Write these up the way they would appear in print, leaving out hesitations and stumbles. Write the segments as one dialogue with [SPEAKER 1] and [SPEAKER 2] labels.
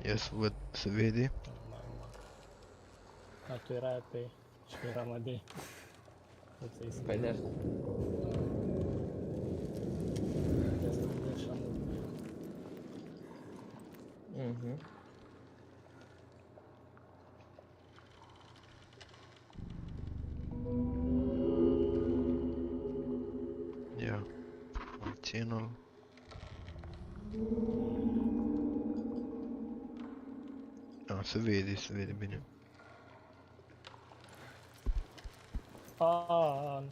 [SPEAKER 1] Ia să văd, se vede.
[SPEAKER 2] Da, tu erai pe și eu eram de.
[SPEAKER 3] Păi de asta.
[SPEAKER 1] Ia, țină-l. A, se vede bine.
[SPEAKER 2] Aaaa.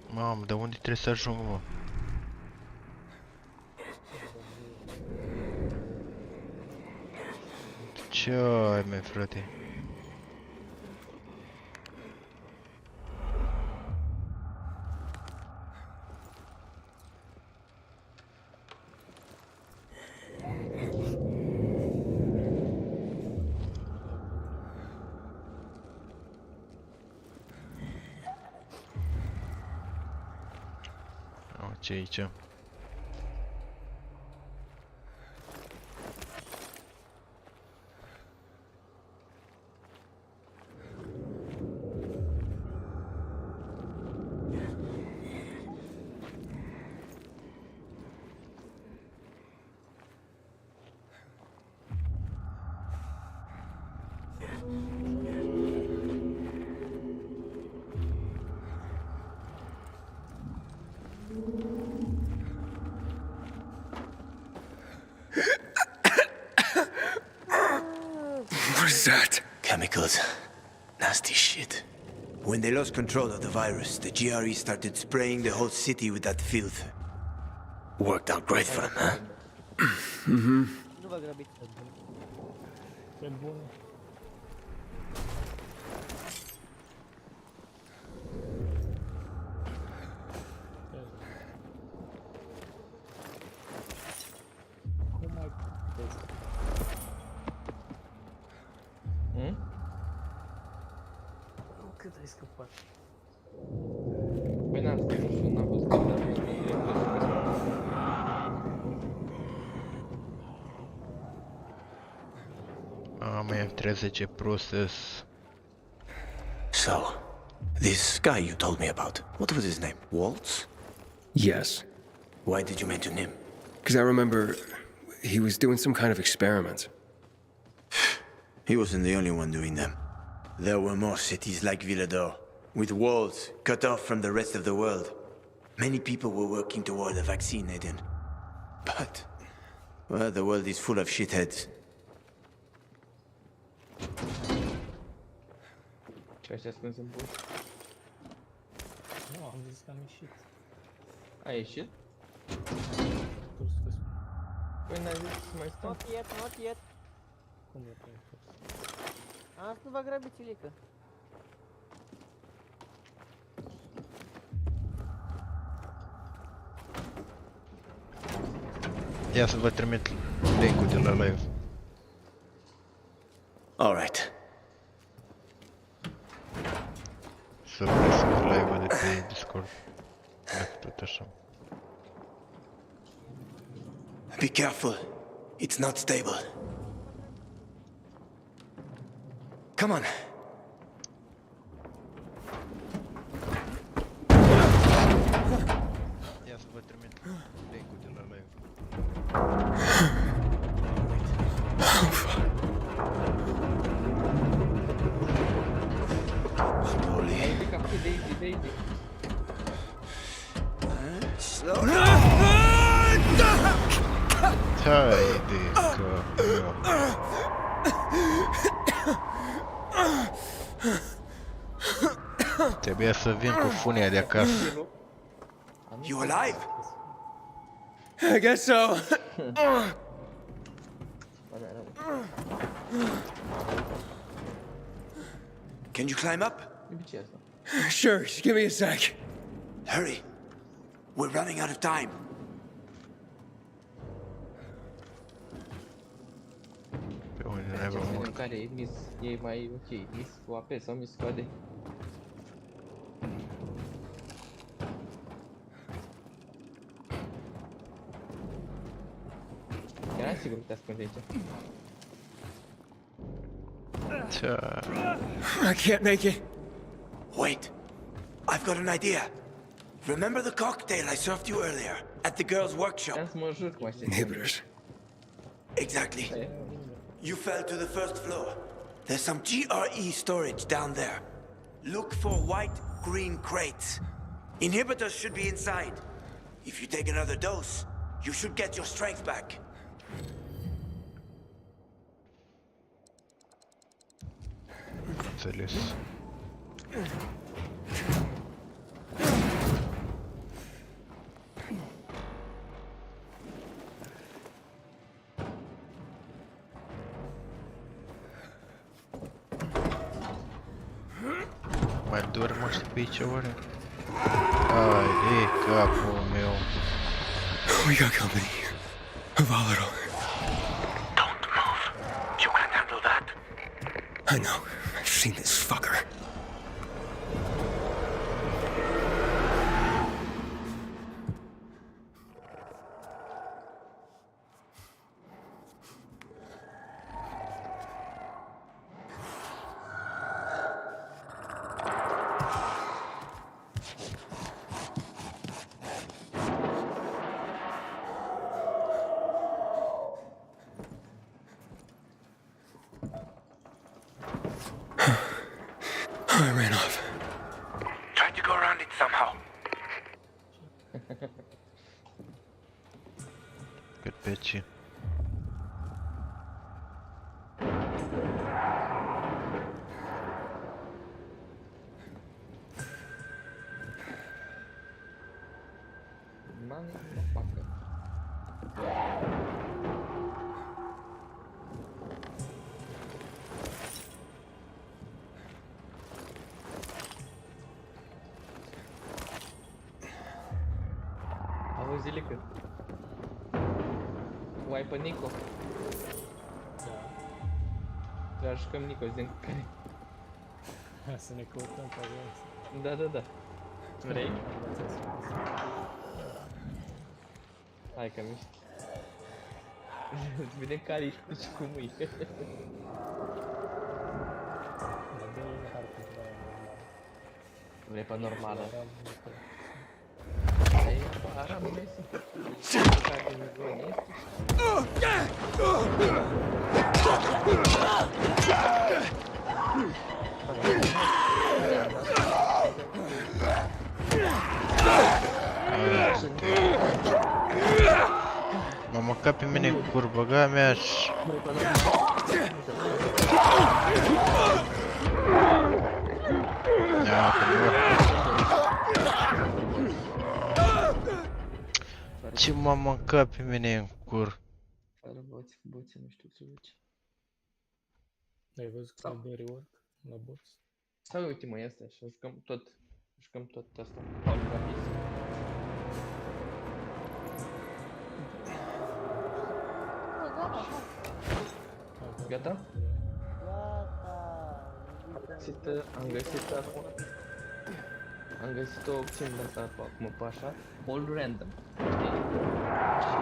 [SPEAKER 1] Mamă, dar unde trebuie să ajung, mă? Ce ai, mă, frate? Ce aici?
[SPEAKER 4] What is that?
[SPEAKER 5] Chemicals. Nasty shit. When they lost control of the virus, the GRE started spraying the whole city with that filth. Worked out great for them, huh?
[SPEAKER 6] Nu vă grăbiți.
[SPEAKER 2] Pe bune. Cum ai puteți? Cât ai scăpat?
[SPEAKER 3] Păi n-am spus, nu știu, n-am văzut, dar
[SPEAKER 1] Am F30 process.
[SPEAKER 5] So, this guy you told me about, what was his name? Waltz?
[SPEAKER 4] Yes.
[SPEAKER 5] Why did you mention him?
[SPEAKER 4] Because I remember he was doing some kind of experiment.
[SPEAKER 5] He wasn't the only one doing them. There were more cities like Villador, with walls cut off from the rest of the world. Many people were working toward a vaccine, Aiden. But, well, the world is full of shitheads.
[SPEAKER 3] ce așa ascuns în bus.
[SPEAKER 2] Nu, am zis că am ieșit.
[SPEAKER 3] A ieșit?
[SPEAKER 2] Tur scos.
[SPEAKER 3] Păi n-ai zis să mai stăm?
[SPEAKER 6] Not yet.
[SPEAKER 2] Cum e pe tur?
[SPEAKER 6] Asta nu vă grăbiți, Ilică.
[SPEAKER 1] Ia să vă trimit link-ul de la live.
[SPEAKER 5] All right.
[SPEAKER 1] Să opresc live-ul de pe Discord. Dacă tot așa.
[SPEAKER 5] Be careful. It's not stable. Come on.
[SPEAKER 1] Ia să vă trimit link-ul de la live.
[SPEAKER 5] Slowly.
[SPEAKER 3] Uite ca pe Daisy.
[SPEAKER 5] Slowly.
[SPEAKER 1] Hai de că... Trebuia să vin cu funia de acasă.
[SPEAKER 5] You alive?
[SPEAKER 4] I guess so.
[SPEAKER 5] Can you climb up?
[SPEAKER 3] E ce asta?
[SPEAKER 4] Sure, just give me a sec.
[SPEAKER 5] Hurry. We're running out of time.
[SPEAKER 1] Pe unde n-ai vreo mult.
[SPEAKER 3] care e miss, e mai ok, miss cu apel sau miss cu AD. Eram sigur că te ascunde aici.
[SPEAKER 1] Ța.
[SPEAKER 4] I can't make it.
[SPEAKER 5] Wait, I've got an idea. Remember the cocktail I served you earlier at the girls' workshop?
[SPEAKER 3] Am să mă jur cum aștept.
[SPEAKER 4] Inhibitors.
[SPEAKER 5] Exactly. You fell to the first floor. There's some GRE storage down there. Look for white, green crates. Inhibitors should be inside. If you take another dose, you should get your strength back.
[SPEAKER 1] Înțeles. Mai dorm ăștia pe aici oare? Ai de capul meu.
[SPEAKER 4] We got company. A volatile.
[SPEAKER 5] Don't move. You can handle that.
[SPEAKER 4] I know. I've seen this fucker. I ran off.
[SPEAKER 5] Try to go around it somehow.
[SPEAKER 1] Cât pe ce?
[SPEAKER 3] Mani, mă facă. Auzi, Zilică. O ai pe Nico?
[SPEAKER 2] Da.
[SPEAKER 3] Trebuie să jucăm Nico, zi care.
[SPEAKER 2] Să ne căutăm pe viață.
[SPEAKER 3] Da, da, da. Vrei? Hai că miști. Vedem care ești și cum e.
[SPEAKER 2] Dar dă-i hartă pe aia normală.
[SPEAKER 3] Vrei pe normală.
[SPEAKER 2] Eram pe...
[SPEAKER 3] Ei, Aram Messi. Care din zone este?
[SPEAKER 1] M-a măcat pe mine cu curbăga mea și... Ia, ce m-a mâncat pe mine în cur?
[SPEAKER 3] Fără boți, nu știu ce zice.
[SPEAKER 2] Ai văzut că e de rework la box?
[SPEAKER 3] Sau uite mă, asta și jucăm tot asta. Paul rapid. Gata? Am găsit o opțiune de asta acum pe așa, hold random. Și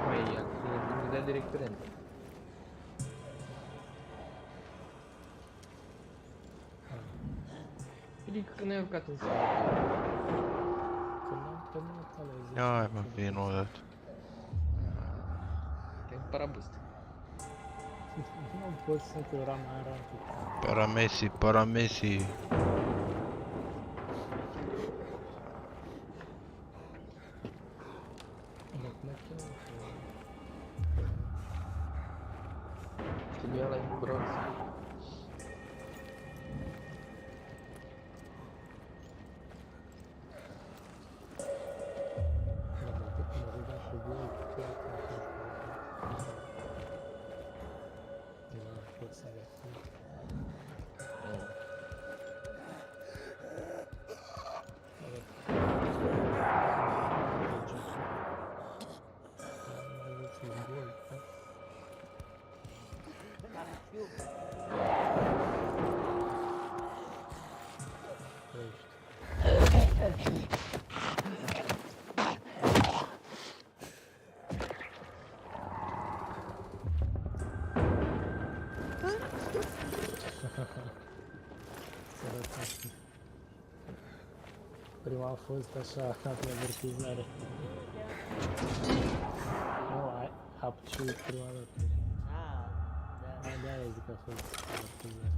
[SPEAKER 3] mai ia, îmi dea direct random. Adică că n-ai urcat în seara.
[SPEAKER 2] Că n-am terminat alea zi.
[SPEAKER 1] Hai mă, vin o dată.
[SPEAKER 3] Te paraboost.
[SPEAKER 2] Nu pot să că eram mai rapid.
[SPEAKER 1] Paramesi, paramesi.
[SPEAKER 3] Știi, ăla e bronz.
[SPEAKER 6] știu.
[SPEAKER 2] Sărăcați. Prima a fost așa, ca pe avertizare. Nu, a piciuit prima dată.
[SPEAKER 6] Ah, da.
[SPEAKER 2] De-aia zic că a fost avertizare.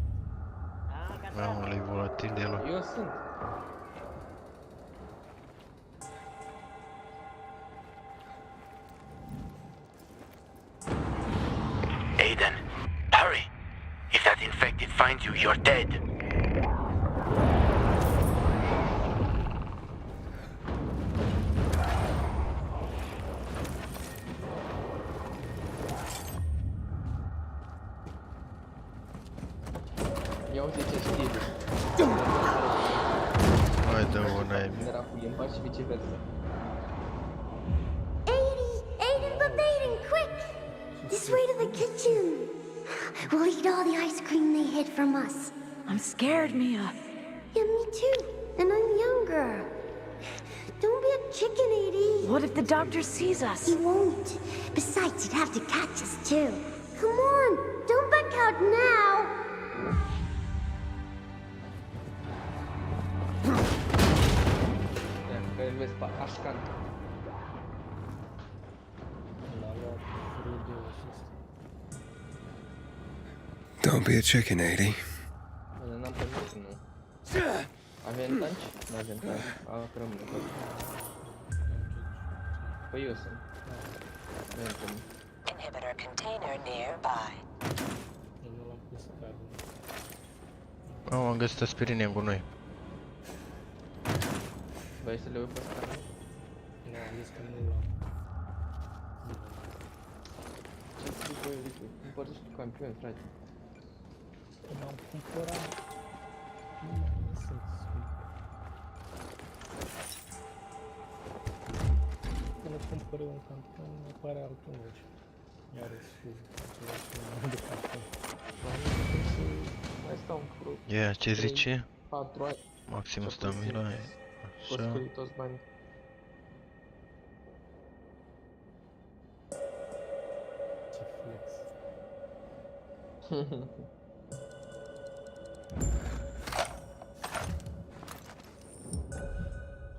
[SPEAKER 6] Ah, gata.
[SPEAKER 1] Mamă, e volatil de el.
[SPEAKER 3] Eu sunt.
[SPEAKER 5] Aiden, hurry! If that infected finds you, you're dead.
[SPEAKER 3] Ia uite ce știri.
[SPEAKER 1] Hai dă una e.
[SPEAKER 3] Era cu limba și viceversa.
[SPEAKER 7] Aiden, Aiden, quick! This way to the kitchen. We'll eat all the ice cream they hid from us.
[SPEAKER 8] I'm scared, Mia.
[SPEAKER 7] Yeah, me too. And I'm younger. Don't be a chicken, Edie.
[SPEAKER 8] What if the doctor sees us?
[SPEAKER 7] He won't. Besides, he'd have to catch us too. Come on, don't back out now.
[SPEAKER 3] Că îl vezi pe Ashkan.
[SPEAKER 2] L-a luat frigul și ăsta.
[SPEAKER 4] Don't be a chicken, Edie.
[SPEAKER 3] Dar n-am permis, nu. Avem tanci? Nu avem tanci. Apărăm de tot. Păi eu sunt. Avem cum.
[SPEAKER 8] Inhibitor container nearby.
[SPEAKER 2] Eu nu l-am pus carne.
[SPEAKER 1] Am găsit aspirine în gunoi.
[SPEAKER 3] Vrei să le iei pe scară?
[SPEAKER 2] Nu, am zis că nu l-am.
[SPEAKER 3] Ce zic, băi, uite, împărțești tu campion, frate.
[SPEAKER 2] Când am cumpărat... Nu mai sunt scump. Când cumpără un campion, apare altul nou. Iar și același număr de campion.
[SPEAKER 3] Mai stau în vreo
[SPEAKER 1] Ia, ce zice?
[SPEAKER 3] 4 ani.
[SPEAKER 1] Maxim 100.000 lei.
[SPEAKER 3] Poți
[SPEAKER 1] Așa.
[SPEAKER 3] scrie toți banii.
[SPEAKER 2] Ce flex.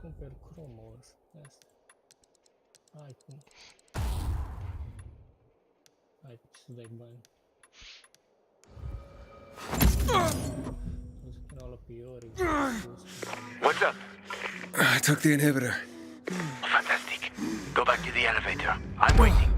[SPEAKER 2] Cumpăr cromă ăsta. Asta. Hai cum. Hai să dai bani. Nu zic că n-au la piori.
[SPEAKER 5] What's up?
[SPEAKER 4] I took the inhibitor.
[SPEAKER 5] Fantastic. Go back to the elevator. I'm waiting.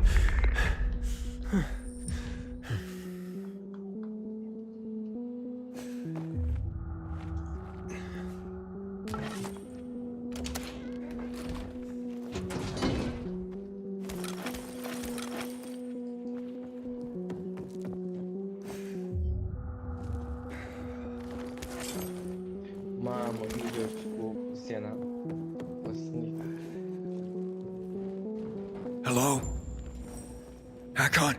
[SPEAKER 3] Mamă, video cu Siena. O snic.
[SPEAKER 4] Hello? Hakon?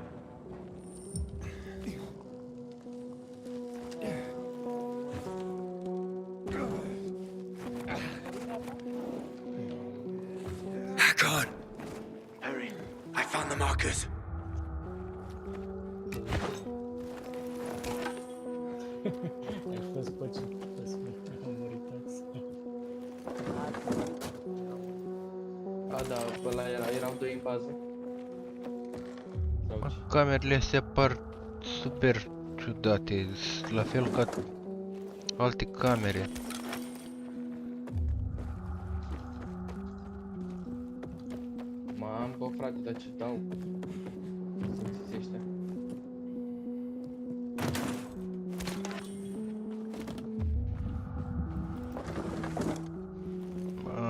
[SPEAKER 4] Hakon!
[SPEAKER 5] Hurry. I found the markers.
[SPEAKER 2] Ai fost păcit. Am murit azi.
[SPEAKER 3] A, da, pe ăla erau doi în bază. Sau ce?
[SPEAKER 1] Camerele astea par super ciudate, la fel ca alte camere.
[SPEAKER 3] Mamă, bă, frate, dar ce dau? Simțiți ăștia.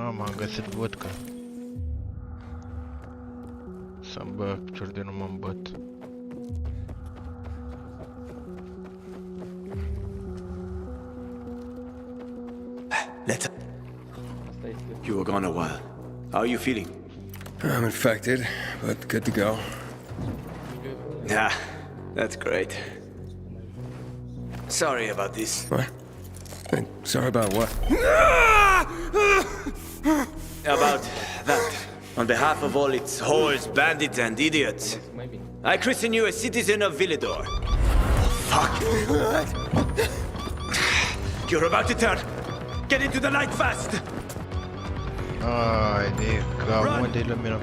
[SPEAKER 1] Am găsit vodka. Să-mi bag picior de nu mă îmbăt.
[SPEAKER 5] Let's.
[SPEAKER 3] Asta este.
[SPEAKER 5] You were gone a while. How are you feeling?
[SPEAKER 4] I'm infected, but good to go.
[SPEAKER 3] Video.
[SPEAKER 5] Yeah, that's great. Sorry about this.
[SPEAKER 4] What? Hey, sorry about what?
[SPEAKER 5] About that. On behalf of all its whores, bandits, and idiots,
[SPEAKER 3] Maybe.
[SPEAKER 5] I christen you a citizen of Villador. Fuck. You're about to turn. Get into the light fast.
[SPEAKER 1] Ai de ca unde le mine.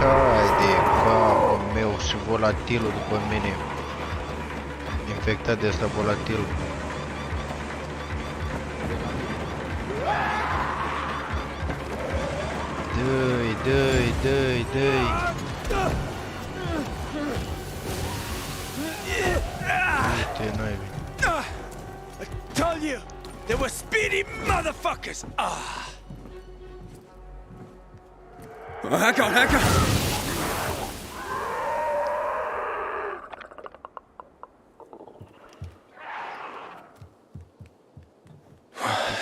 [SPEAKER 1] Ai de capul meu și volatilul după mine. Infectat de asta volatil. Dă-i. Uite, naibii.
[SPEAKER 5] I told you, they were speedy motherfuckers.
[SPEAKER 4] Hack on!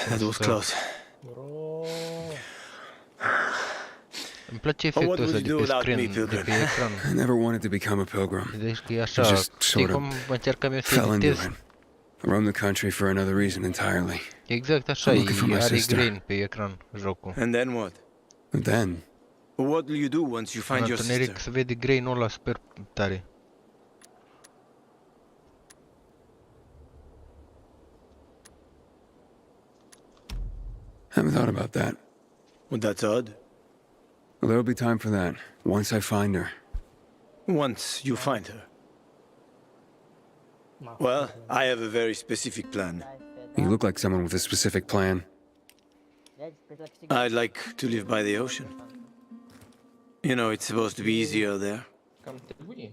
[SPEAKER 5] That was close.
[SPEAKER 2] Bro.
[SPEAKER 1] Îmi place
[SPEAKER 5] What
[SPEAKER 1] efectul ăsta
[SPEAKER 5] would
[SPEAKER 1] de
[SPEAKER 5] you
[SPEAKER 1] pe
[SPEAKER 5] do without
[SPEAKER 1] screen,
[SPEAKER 5] me,
[SPEAKER 1] de
[SPEAKER 5] Pilgrim?
[SPEAKER 1] pe ecran.
[SPEAKER 4] I never wanted to become a pilgrim.
[SPEAKER 1] Deci că e așa,
[SPEAKER 4] Just
[SPEAKER 1] știi
[SPEAKER 4] sort of
[SPEAKER 1] cum încercam eu să
[SPEAKER 4] Fell into
[SPEAKER 1] editez?
[SPEAKER 4] it. Roam the country for another reason entirely.
[SPEAKER 1] Exact așa,
[SPEAKER 4] I'm looking for my
[SPEAKER 1] are
[SPEAKER 4] sister.
[SPEAKER 1] grain pe ecran jocul.
[SPEAKER 5] And then what?
[SPEAKER 4] But then,
[SPEAKER 5] What will you do once you
[SPEAKER 1] În
[SPEAKER 5] find your
[SPEAKER 1] întuneric
[SPEAKER 5] sister?
[SPEAKER 1] se vede grain-ul ăla super tare.
[SPEAKER 4] haven't thought about that.
[SPEAKER 5] Well, that's odd.
[SPEAKER 4] Well, there'll be time for that, once I find her.
[SPEAKER 5] Once you find her. Well, I have a very specific plan.
[SPEAKER 4] You look like someone with a specific plan.
[SPEAKER 5] I'd like to live by the ocean. You know, it's supposed to be easier there.
[SPEAKER 3] Cam trebuie.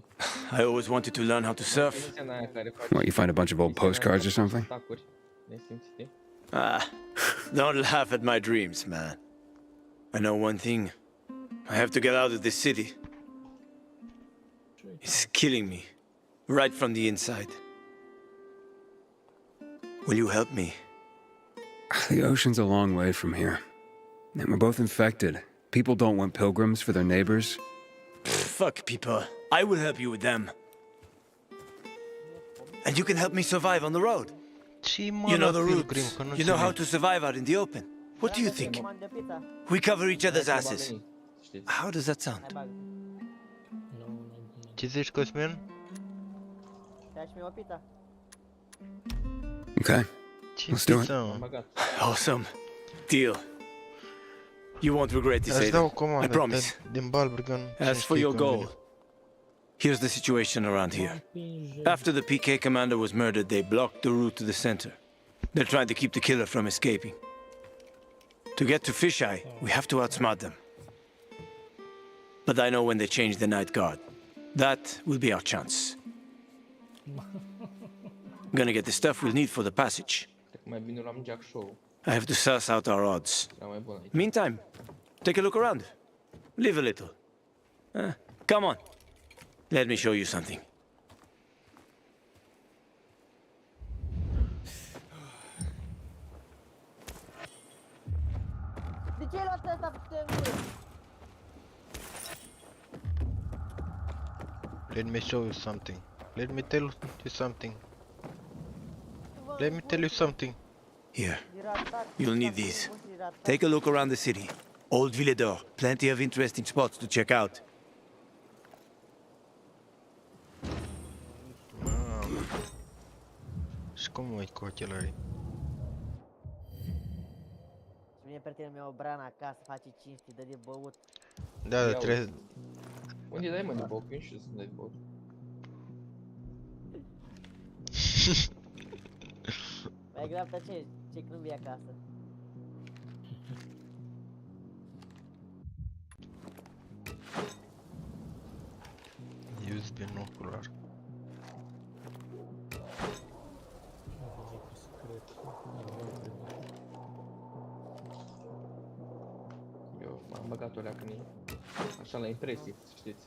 [SPEAKER 5] I always wanted to learn how to surf.
[SPEAKER 3] Scena aia care face
[SPEAKER 4] What, you find a bunch of old postcards or something?
[SPEAKER 3] atacuri nesimțite.
[SPEAKER 5] Don't laugh at my dreams, man. I know one thing. I have to get out of this city. It's killing me, right from the inside. Will you help me?
[SPEAKER 4] The ocean's a long way from here. And we're both infected. People don't want pilgrims for their neighbors.
[SPEAKER 5] Fuck people. I will help you with them. And you can help me survive on the road.
[SPEAKER 1] Ce mă
[SPEAKER 5] You know
[SPEAKER 1] la
[SPEAKER 5] the
[SPEAKER 1] Pilgrim,
[SPEAKER 5] routes.
[SPEAKER 1] că nu
[SPEAKER 5] You know how
[SPEAKER 1] înțeleg.
[SPEAKER 5] to survive out in the open. What do you think? We cover each other's asses.
[SPEAKER 3] Știți?
[SPEAKER 5] How does that sound?
[SPEAKER 1] Ce zici, Cosmin?
[SPEAKER 6] Dați-mi o pizza.
[SPEAKER 4] Okay.
[SPEAKER 1] Ce
[SPEAKER 4] Let's do it.
[SPEAKER 1] pizza,
[SPEAKER 3] Am
[SPEAKER 1] mă?
[SPEAKER 3] băgat.
[SPEAKER 5] Awesome. Deal. You won't regret this,
[SPEAKER 1] Îți dau o
[SPEAKER 5] Aiden. I
[SPEAKER 1] comandă
[SPEAKER 5] promise.
[SPEAKER 1] din Balbriggan.
[SPEAKER 5] As for your goal, here's the situation around here. After the PK commander was murdered, they blocked the route to the center. They're trying to keep the killer from escaping. To get to Fisheye, we have to outsmart them. But I know when they change the night guard. That will be our chance. I'm gonna get the stuff we'll need for the passage.
[SPEAKER 3] Cred că mai bine luam Jack Show.
[SPEAKER 5] I have to suss out our odds.
[SPEAKER 3] Era mai bun aici.
[SPEAKER 5] Meantime, take a look around. Live a little. Come on. Let me show you something.
[SPEAKER 6] De ce ai luat asta putem?
[SPEAKER 1] Let me show you something. Let me tell you something. Let me tell you something.
[SPEAKER 5] Here, you'll need these. Take a look around the city. Old Villador, plenty of interesting spots to check out.
[SPEAKER 1] Și cum uit cu ochelarii?
[SPEAKER 6] Și mie prietenul meu Brana acasă face cinste, dă de băut.
[SPEAKER 1] Da,
[SPEAKER 3] Ia
[SPEAKER 1] trebuie...
[SPEAKER 3] Unde dai mă de băut? Eu știu să dai de băut.
[SPEAKER 6] Mai grav pe ce că nu vii acasă.
[SPEAKER 1] Use binocular.
[SPEAKER 3] Eu m-am băgat o leacă în el. Așa la impresii, să știți.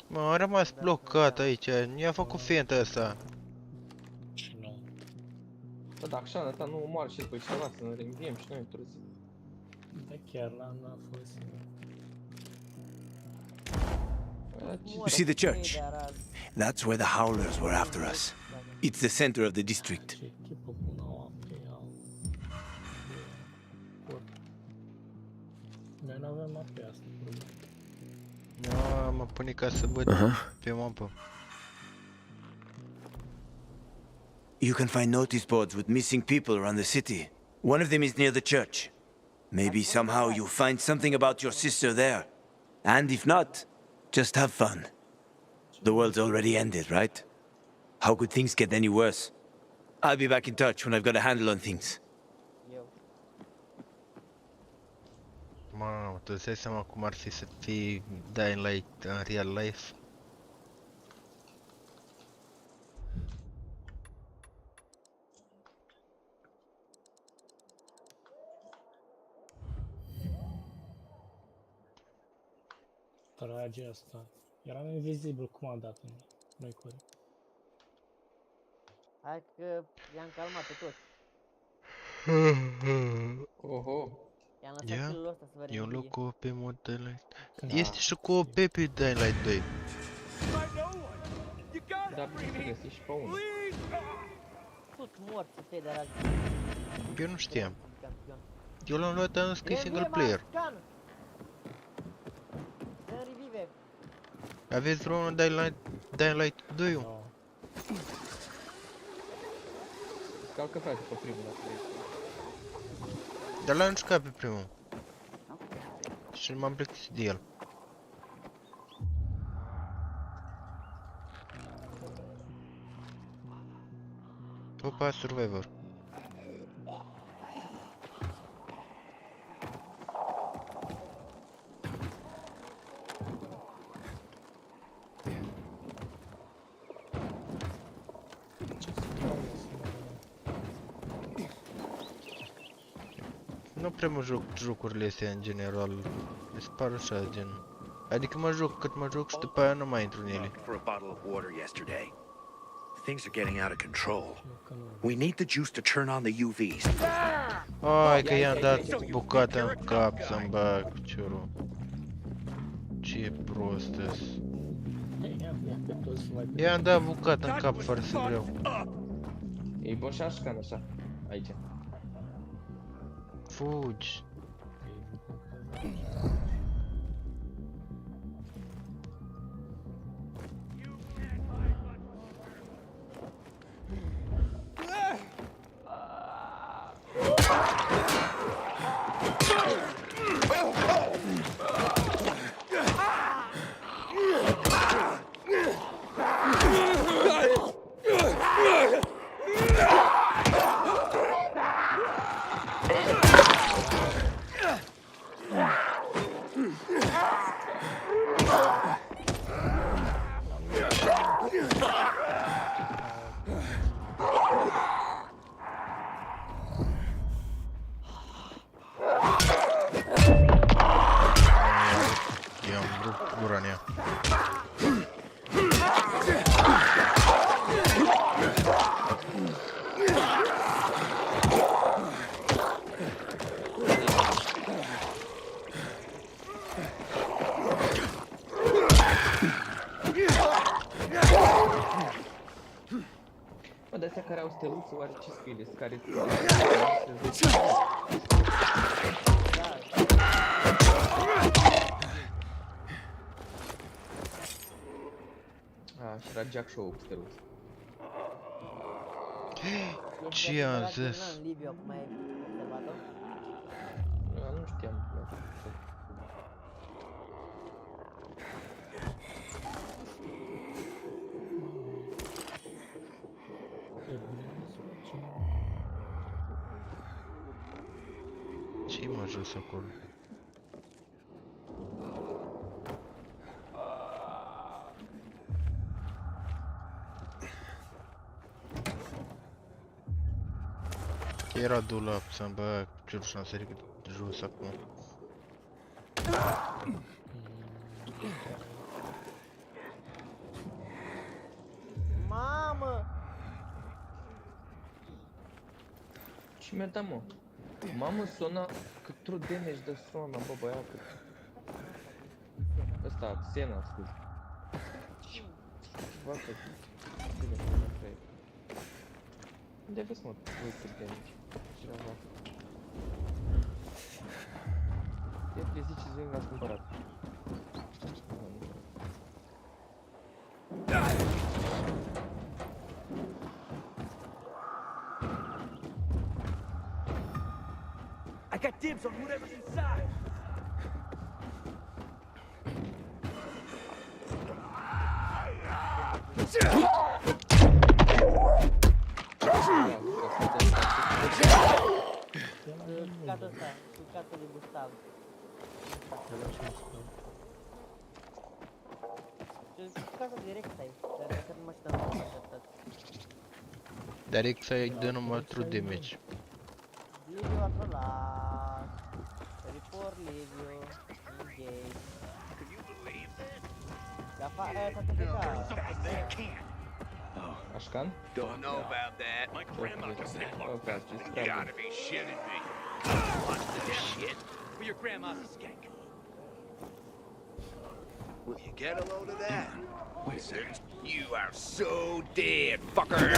[SPEAKER 1] Mă, am rămas blocat aici. Nu i-a făcut fenta asta.
[SPEAKER 2] Și nu.
[SPEAKER 3] Bă, dacă șana ta nu omoară și după cineva să ne reînviem și noi târziu.
[SPEAKER 2] Da, chiar n-a fost.
[SPEAKER 5] You see the church? That's where the Howlers were after us. It's the center of the district.
[SPEAKER 2] Ce echipă bună au apei, au... Noi n-avem apei asta, problemă.
[SPEAKER 1] Nu, mă pune ca să văd pe mapă.
[SPEAKER 5] You can find notice boards with missing people around the city. One of them is near the church. Maybe somehow you'll find something about your sister there. And if not, just have fun. The world's already ended, right? How could things get any worse? I'll be back in touch when I've got a handle on things.
[SPEAKER 6] Eu.
[SPEAKER 1] Mamă, tu îți dai seama cum ar fi să fii Dying Light în real life?
[SPEAKER 2] Trage asta. Eram invizibil, cum a dat nu-i corect.
[SPEAKER 6] Hai că i-am calmat pe toți.
[SPEAKER 3] Oho.
[SPEAKER 6] I-am lăsat
[SPEAKER 1] Ia,
[SPEAKER 6] kill-ul ăsta să vă
[SPEAKER 1] e un
[SPEAKER 6] reînvie.
[SPEAKER 1] loc cu pe mod Dying Light. Este și cu OP pe Dying Light 2.
[SPEAKER 3] Da, bine, găsi și pe unul.
[SPEAKER 6] Tot morți tăi de ragi.
[SPEAKER 1] Eu nu știam.
[SPEAKER 6] Campion.
[SPEAKER 1] Eu l-am luat, am scris single player.
[SPEAKER 6] Dă revive.
[SPEAKER 1] Aveți vreunul Dying Light 2?
[SPEAKER 2] No.
[SPEAKER 3] Calcă frate pe primul dacă vrei.
[SPEAKER 1] Dar l-am jucat pe primul. Și m-am plictisit de el. Opa, Survivor. Nu prea mă joc jocurile astea în general. Mi se par așa, gen... Adică mă joc cât mă joc și după aia nu mai intru în ele.
[SPEAKER 9] For a bottle of water yesterday. Things are getting out of control. We need the juice to turn on the UVs.
[SPEAKER 1] Ai că i-am dat bucata în cap să-mi bag piciorul. Ce prost-s.
[SPEAKER 2] Ia pe toți să mai pe...
[SPEAKER 1] I-am dat bucata în cap fără să vreau.
[SPEAKER 3] E bun și așa, așa. Aici.
[SPEAKER 1] Fugi. I-am rupt gura în ea.
[SPEAKER 3] Mă, de astea care au steluțe, oare ce scrie? Care A, și era Jack Show cu steluțe.
[SPEAKER 1] Ce am zis?
[SPEAKER 6] În Liviu, acum ai observat-o?
[SPEAKER 3] Nu știam.
[SPEAKER 1] Ce m-a jos acolo? Era dulap să-mi bag piciorul și am sărit jos acum.
[SPEAKER 6] Mamă!
[SPEAKER 3] Ce mi-a dat, mă? Mamă, suna cât true damage de suna, bă, băiatul. Ăsta, Xena, scuze. Ceva că... Bine, că nu cred. Unde vezi, mă, true damage? Ceva. Ia te ziceți voi n-ați cumpărat.
[SPEAKER 10] I got dibs on whatever's inside.
[SPEAKER 6] Cucatul ăsta, cucatul lui Gustav. Cucatul direct ai, dar nu mă știu atât.
[SPEAKER 1] Direct să-i dă numai true damage.
[SPEAKER 6] Liviu a trolat. Report Liviu. Engage. Dar aia s-a certificat.
[SPEAKER 3] Ashkan?
[SPEAKER 10] Don't know about that. My grandma can say,
[SPEAKER 3] Oh, God, just
[SPEAKER 10] you
[SPEAKER 3] grab
[SPEAKER 10] gotta
[SPEAKER 3] it.
[SPEAKER 10] be shitting me. Watch this shit. Well, your grandma's a skank. Will you get a load of that? Wait a second. You are so dead, fucker.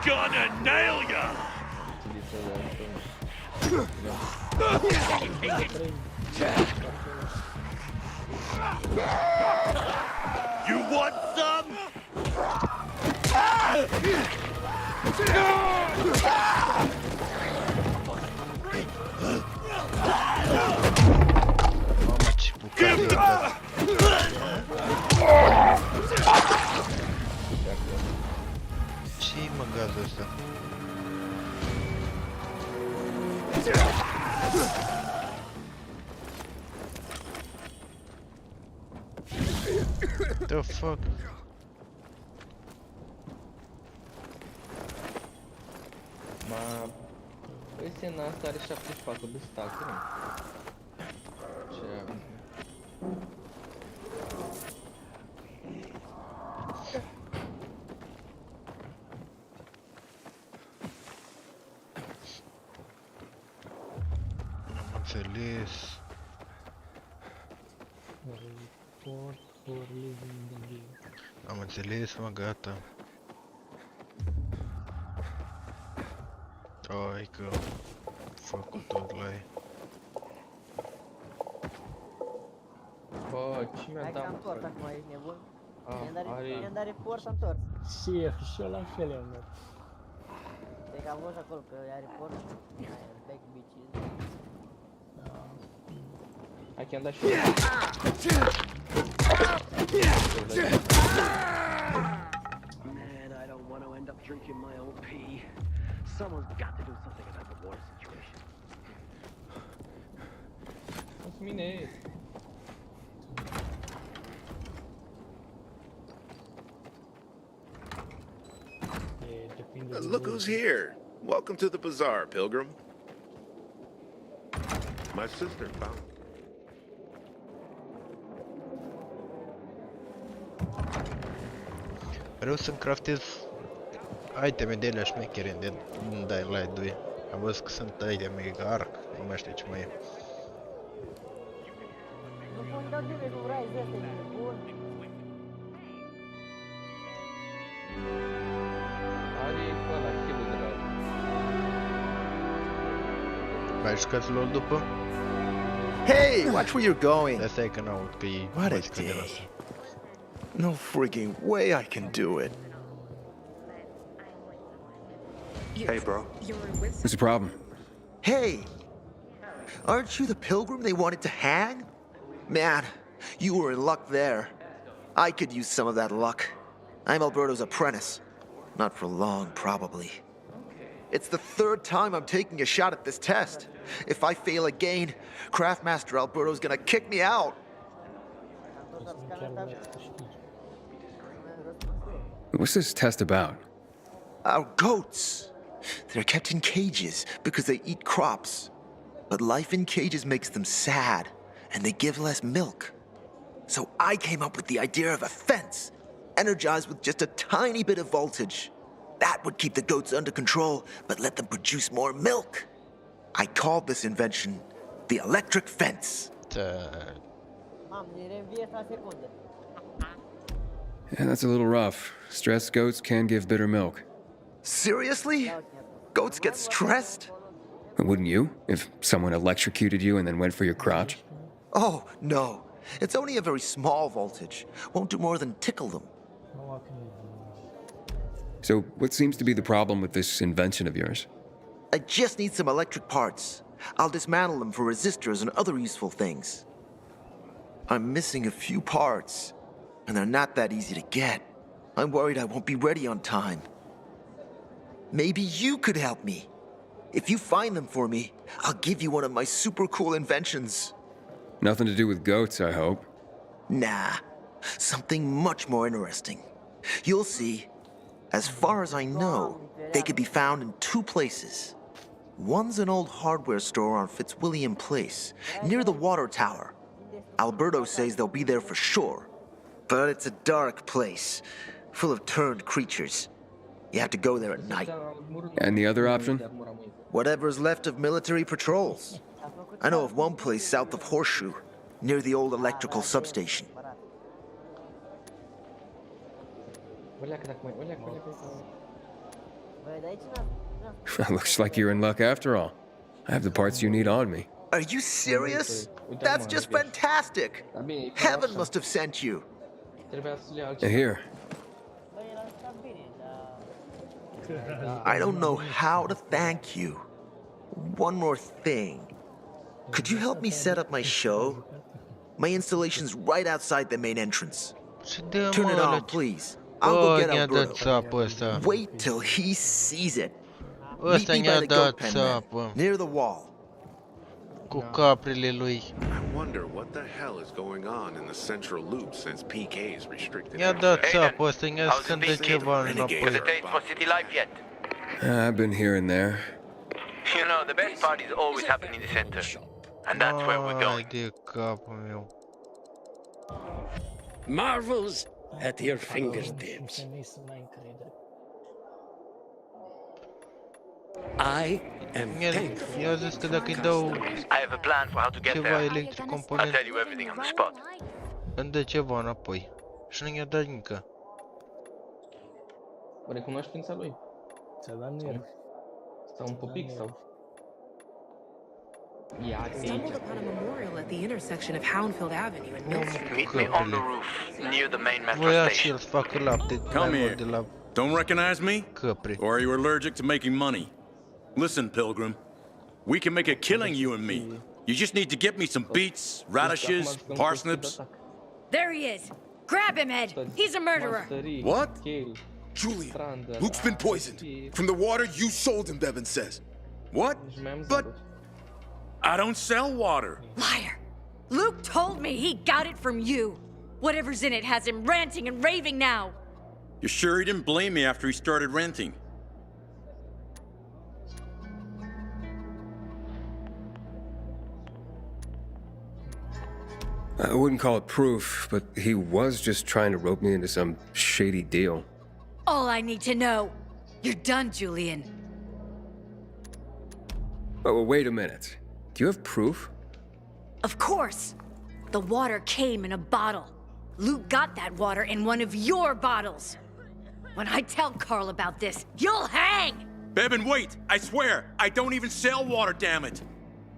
[SPEAKER 10] Gonna nail ya! You want some?
[SPEAKER 1] Mamă, ce bucată i-a dat. Ce-i mă gazul ăsta? The fuck?
[SPEAKER 3] Ma... Păi Sena asta are 74 de stack, nu? Ce...
[SPEAKER 1] Am înțeles.
[SPEAKER 2] Report for living the game.
[SPEAKER 1] Am înțeles, mă, gata. Ai că... Făcut tot la ei.
[SPEAKER 3] Bă, ce mi-a
[SPEAKER 6] Hai că
[SPEAKER 3] dat?
[SPEAKER 6] s-a întors acum, ești nebun?
[SPEAKER 3] Are...
[SPEAKER 6] Mi-am dat report, s-a întors.
[SPEAKER 2] Și eu la fel am dat.
[SPEAKER 6] Cred că am văzut acolo că ia report. Back bitches.
[SPEAKER 3] Hai că i-am dat și eu.
[SPEAKER 10] Man, I don't want to end up drinking my own pee. Someone's got to do something about the water situation.
[SPEAKER 3] Sunt mine.
[SPEAKER 2] Depinde de
[SPEAKER 9] Look who's here. Welcome to the bazaar, pilgrim. My sister found.
[SPEAKER 1] Vreau să-mi craftez iteme de alea șmechere de Dying Light 2. Am văzut că sunt iteme arc, nu mai știu ce mai e.
[SPEAKER 6] Nu pot dau nimeni cu rai de ăsta, e nebun.
[SPEAKER 3] Are ăla, heal-ul de la...
[SPEAKER 1] Mai jucați LOL după?
[SPEAKER 5] Hey, watch where you're going.
[SPEAKER 1] De asta e că n-aud că e
[SPEAKER 5] What a
[SPEAKER 1] muzică de la asta.
[SPEAKER 5] day. No freaking way I can do it. Hey, bro.
[SPEAKER 4] What's the problem?
[SPEAKER 5] Hey! Aren't you the pilgrim they wanted to hang? Man, you were in luck there. I could use some of that luck. I'm Alberto's apprentice. Not for long, probably. It's the third time I'm taking a shot at this test. If I fail again, Craftmaster Alberto's gonna kick me out.
[SPEAKER 4] What's this test about?
[SPEAKER 5] Our goats. They're kept in cages because they eat crops. But life in cages makes them sad, and they give less milk. So I came up with the idea of a fence, energized with just a tiny bit of voltage. That would keep the goats under control, but let them produce more milk. I called this invention the electric fence.
[SPEAKER 6] Mamă, ne reînvie asta secundă.
[SPEAKER 4] Yeah, that's a little rough. Stressed goats can give bitter milk.
[SPEAKER 5] Seriously? Goats get stressed?
[SPEAKER 4] Wouldn't you? If someone electrocuted you and then went for your crotch?
[SPEAKER 5] Oh, no. It's only a very small voltage. Won't do more than tickle them.
[SPEAKER 4] So, what seems to be the problem with this invention of yours?
[SPEAKER 5] I just need some electric parts. I'll dismantle them for resistors and other useful things. I'm missing a few parts, and they're not that easy to get. I'm worried I won't be ready on time. Maybe you could help me. If you find them for me, I'll give you one of my super cool inventions.
[SPEAKER 4] Nothing to do with goats, I hope.
[SPEAKER 5] Nah, something much more interesting. You'll see. As far as I know, they could be found in two places. One's an old hardware store on Fitzwilliam Place, near the water tower. Alberto says they'll be there for sure. But it's a dark place, full of turned creatures. You have to go there at night.
[SPEAKER 4] And the other option?
[SPEAKER 5] Whatever's left of military patrols. I know of one place south of Horseshoe, near the old electrical substation.
[SPEAKER 4] Looks like you're in luck after all. I have the parts you need on me.
[SPEAKER 5] Are you serious? That's just fantastic! Heaven must have sent you.
[SPEAKER 4] Here.
[SPEAKER 5] I don't know how to thank you. One more thing. Could you help me set up my show? My installation's right outside the main entrance. Turn it on, please. I'll go get Alberto. Wait till he sees it. Meet me by the goat pen, man, near the wall.
[SPEAKER 1] Cu caprile lui.
[SPEAKER 11] I wonder what the hell is going on in the central loop since PK's restricted.
[SPEAKER 1] I-a dat țapul ăsta, i-a scând de ceva înapoi.
[SPEAKER 4] I've been here and there.
[SPEAKER 12] You know, the best parties always happen in the center. And that's where we're going.
[SPEAKER 1] De capul meu.
[SPEAKER 10] Marvels at your fingertips. I am thankful.
[SPEAKER 1] I-a zis că dacă îi dau
[SPEAKER 12] I have a plan for how to get
[SPEAKER 1] ceva
[SPEAKER 12] there.
[SPEAKER 1] electric
[SPEAKER 12] I'll
[SPEAKER 1] component,
[SPEAKER 12] tell you everything on the spot.
[SPEAKER 1] îmi dă ceva înapoi. Și nu i-a dat încă.
[SPEAKER 3] O recunoști ființa lui?
[SPEAKER 2] Ți-a dat nervi.
[SPEAKER 3] Sau un pupic sau... Ia
[SPEAKER 13] Stumbled upon a memorial at the intersection of Houndfield Avenue and Mill Street.
[SPEAKER 12] Meet me on the roof, near the main metro
[SPEAKER 1] Voia și
[SPEAKER 12] station.
[SPEAKER 1] el să facă lapte
[SPEAKER 14] Come
[SPEAKER 1] mai
[SPEAKER 14] here.
[SPEAKER 1] mult de la
[SPEAKER 14] Don't recognize me?
[SPEAKER 1] căpri.
[SPEAKER 14] Or are you allergic to making money? Listen, Pilgrim. We can make a killing, you and me. You just need to get me some beets, radishes, parsnips.
[SPEAKER 8] There he is. Grab him, Ed. He's a murderer.
[SPEAKER 14] What?
[SPEAKER 15] Julian, Luke's been poisoned. From the water you sold him, Bevan says.
[SPEAKER 14] What? But I don't sell water.
[SPEAKER 8] Liar. Luke told me he got it from you. Whatever's in it has him ranting and raving now.
[SPEAKER 14] You sure he didn't blame me after he started renting?
[SPEAKER 4] I wouldn't call it proof, but he was just trying to rope me into some shady deal.
[SPEAKER 8] All I need to know. You're done, Julian.
[SPEAKER 4] Oh, wait a minute. Do you have proof?
[SPEAKER 8] Of course. The water came in a bottle. Luke got that water in one of your bottles. When I tell Carl about this, you'll hang!
[SPEAKER 14] Bevan, wait! I swear, I don't even sell water, damn it!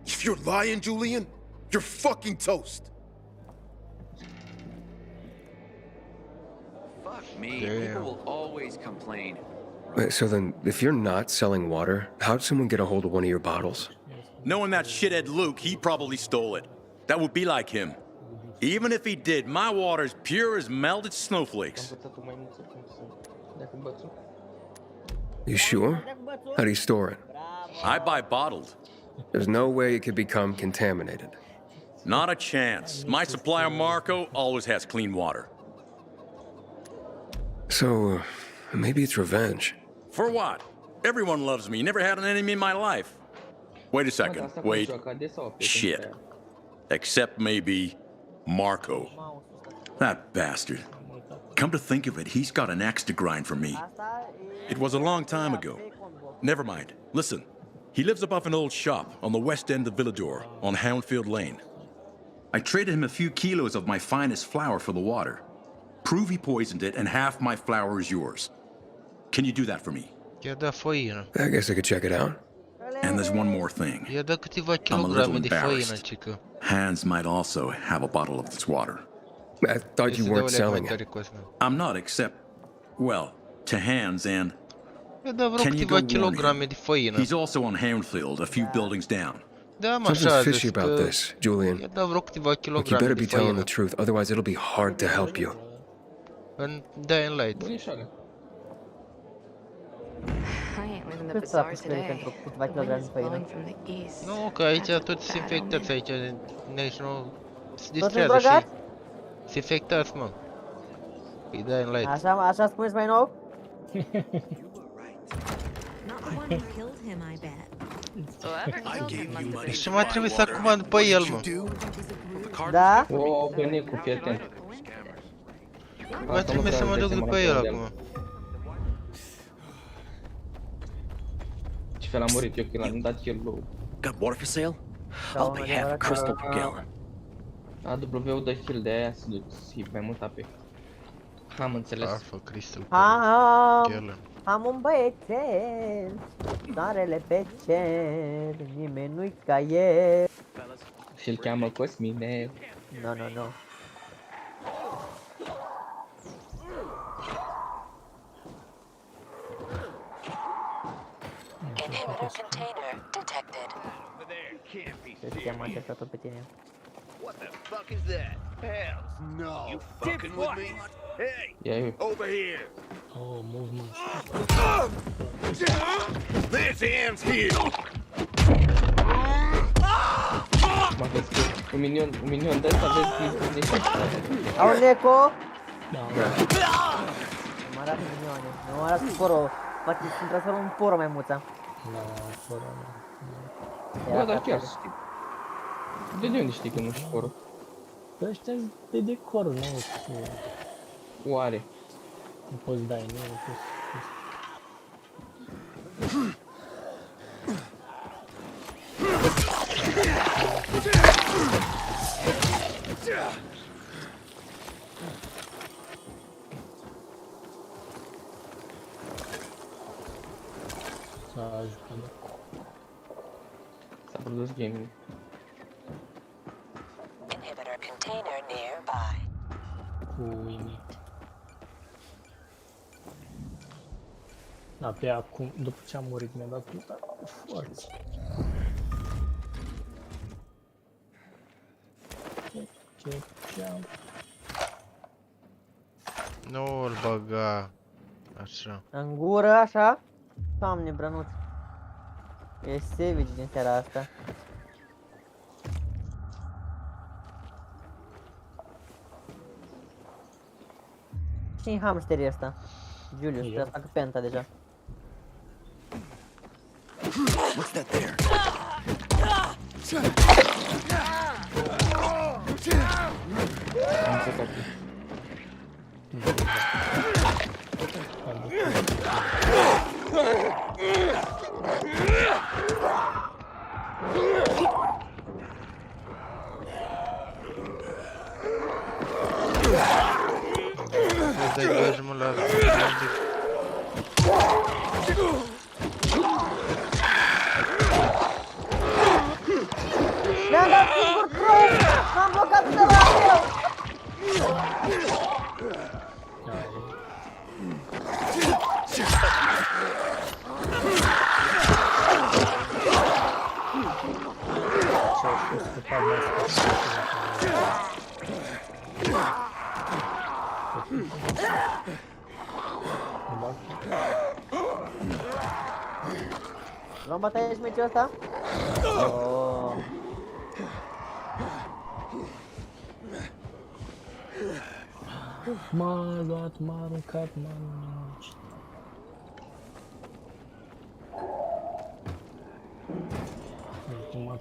[SPEAKER 15] If you're lying, Julian, you're fucking toast.
[SPEAKER 16] Fuck me. People will always complain.
[SPEAKER 4] Wait, so then, if you're not selling water, how'd someone get a hold of one of your bottles?
[SPEAKER 14] Knowing that shithead Luke, he probably stole it. That would be like him. Even if he did, my water's pure as melted snowflakes.
[SPEAKER 4] You sure? How do you store it?
[SPEAKER 14] I buy bottled.
[SPEAKER 4] There's no way it could become contaminated.
[SPEAKER 14] Not a chance. My supplier, Marco, always has clean water.
[SPEAKER 4] So, maybe it's revenge.
[SPEAKER 14] For what? Everyone loves me. Never had an enemy in my life. Wait a second. Wait. Shit. Except maybe Marco. That bastard. Come to think of it, he's got an axe to grind for me. It was a long time ago. Never mind. Listen. He lives above an old shop on the west end of Villador, on Houndfield Lane. I traded him a few kilos of my finest flour for the water. Prove he poisoned it, and half my flour is yours. Can you do that for me?
[SPEAKER 4] I guess I could check it out.
[SPEAKER 14] And there's one more thing. I'm a little embarrassed. Hans might also have a bottle of this water.
[SPEAKER 4] I thought you weren't selling it.
[SPEAKER 14] I'm not, except, well, to Hans and... Can you go warn him? He's also on Houndfield, a few buildings down.
[SPEAKER 4] Something's fishy about this, Julian. Look, you better be telling the truth, otherwise it'll be hard to help you.
[SPEAKER 13] I ain't leaving the bazaar today. Flowing from the east.
[SPEAKER 1] Nu, că aici toți sunt infectați aici, nici nu se distrează și se infectați, mă. Îi dai în light.
[SPEAKER 6] Așa spuneți mai nou?
[SPEAKER 1] Și mai trebuie să acum după el, mă.
[SPEAKER 6] Da?
[SPEAKER 3] O, Bănicu, fii atent.
[SPEAKER 1] Mai trebuie să mă duc după el acum.
[SPEAKER 3] Ce fel am murit eu, că l-am dat el lui.
[SPEAKER 10] Got water for sale? I'll pay half a crystal per gallon.
[SPEAKER 3] AW dă heal de aia să duci mai mult ape. Am înțeles.
[SPEAKER 6] Am un băiețel, soarele pe cer, nimeni nu-i ca el.
[SPEAKER 3] Și-l cheamă Cosmine.
[SPEAKER 6] No.
[SPEAKER 17] Inhibitor container detected.
[SPEAKER 10] What the fuck is that? Hell, no. You fucking with me? Hey,
[SPEAKER 3] yeah,
[SPEAKER 10] over here.
[SPEAKER 2] Oh, movement.
[SPEAKER 15] This ends here.
[SPEAKER 3] Mă vezi, un minion de ăsta vezi
[SPEAKER 6] Au Neco?
[SPEAKER 2] Da.
[SPEAKER 6] Mă arată minioane, nu arată poro. Poate sunt transformă în poro mai muța.
[SPEAKER 2] Da, poro.
[SPEAKER 3] Bă, dar chiar știi. De unde știi că nu știi poro?
[SPEAKER 2] Păi ăștia de decor, nu știu.
[SPEAKER 3] Oare?
[SPEAKER 2] Nu poți dai, nu poți. S-a jucat.
[SPEAKER 3] S-a produs gaming.
[SPEAKER 17] Inhibitor container nearby.
[SPEAKER 2] Uimit. Da, pe acum, după ce am murit, mi-a dat puta forță. Ce-am?
[SPEAKER 1] Nu îl băga așa.
[SPEAKER 6] În gură, așa? Doamne, Brănuț. E savage din seara asta. Și-i hamsterii ăsta? Julius, trebuie să facă penta deja.
[SPEAKER 10] What's that there?
[SPEAKER 3] Am făcut.
[SPEAKER 1] Dai dois, mă, la...
[SPEAKER 6] Mi-am dat singur crow! M-am blocat de la el! Luăm bătaie și meciul ăsta? Oh.
[SPEAKER 2] M-a luat, m-a aruncat, m-a aruncat.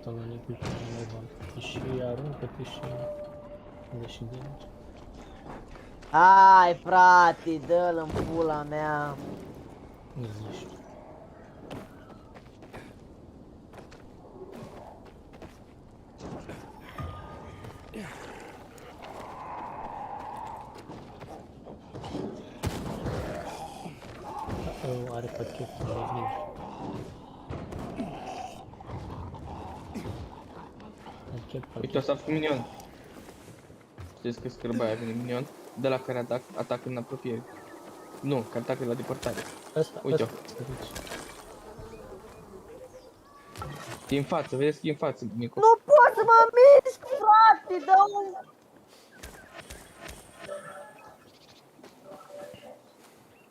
[SPEAKER 2] automat la Nicu cu Ireniv. Și aruncă-te și... Ieși din aici.
[SPEAKER 6] Hai, frate, dă-l în pula mea.
[SPEAKER 2] Nu zici. Are pachet, nu.
[SPEAKER 3] Uite, o să fac minion. Știți că scârbaia vine minion? De la care atacă în apropiere. Nu, că atacă la depărtare. Uite-o. E în față, vedeți că e în față, Nico.
[SPEAKER 6] Nu pot să mă mișc, frate, dă-un...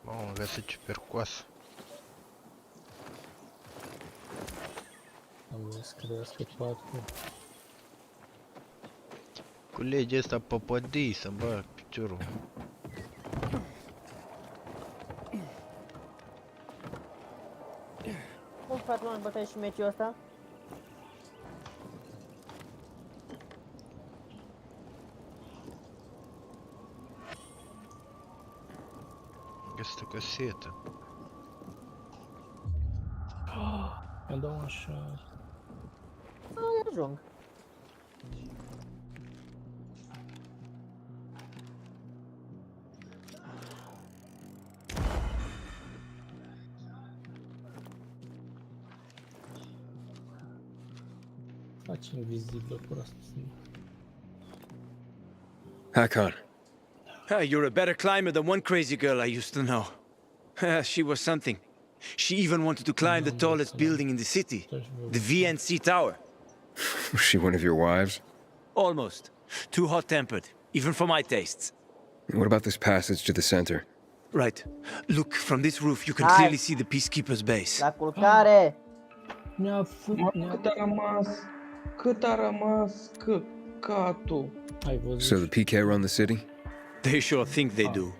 [SPEAKER 1] Am găsit ciupercoasă.
[SPEAKER 2] Am zis că de asta 4.
[SPEAKER 1] Cu legea asta păpădii să-mi bag piciorul.
[SPEAKER 6] Cum frate, mă, bătai și meciul ăsta?
[SPEAKER 1] Găsit o casetă.
[SPEAKER 2] Îmi dau așa...
[SPEAKER 6] Ajung.
[SPEAKER 2] Faci invizibil cu asta.
[SPEAKER 4] Hakon.
[SPEAKER 5] You're a better climber than one crazy girl I used to know. She was something. She even wanted to climb the tallest building in the city, the VNC Tower.
[SPEAKER 4] Was she one of your wives?
[SPEAKER 5] Almost. Too hot-tempered, even for my tastes.
[SPEAKER 4] What about this passage to the center?
[SPEAKER 5] Right. Look, from this roof you can clearly see the Peacekeeper's base.
[SPEAKER 6] La culcare!
[SPEAKER 2] Mi-a făcut...
[SPEAKER 3] Cât a rămas căcatul?
[SPEAKER 4] So the PK run the city?
[SPEAKER 5] They sure think they do.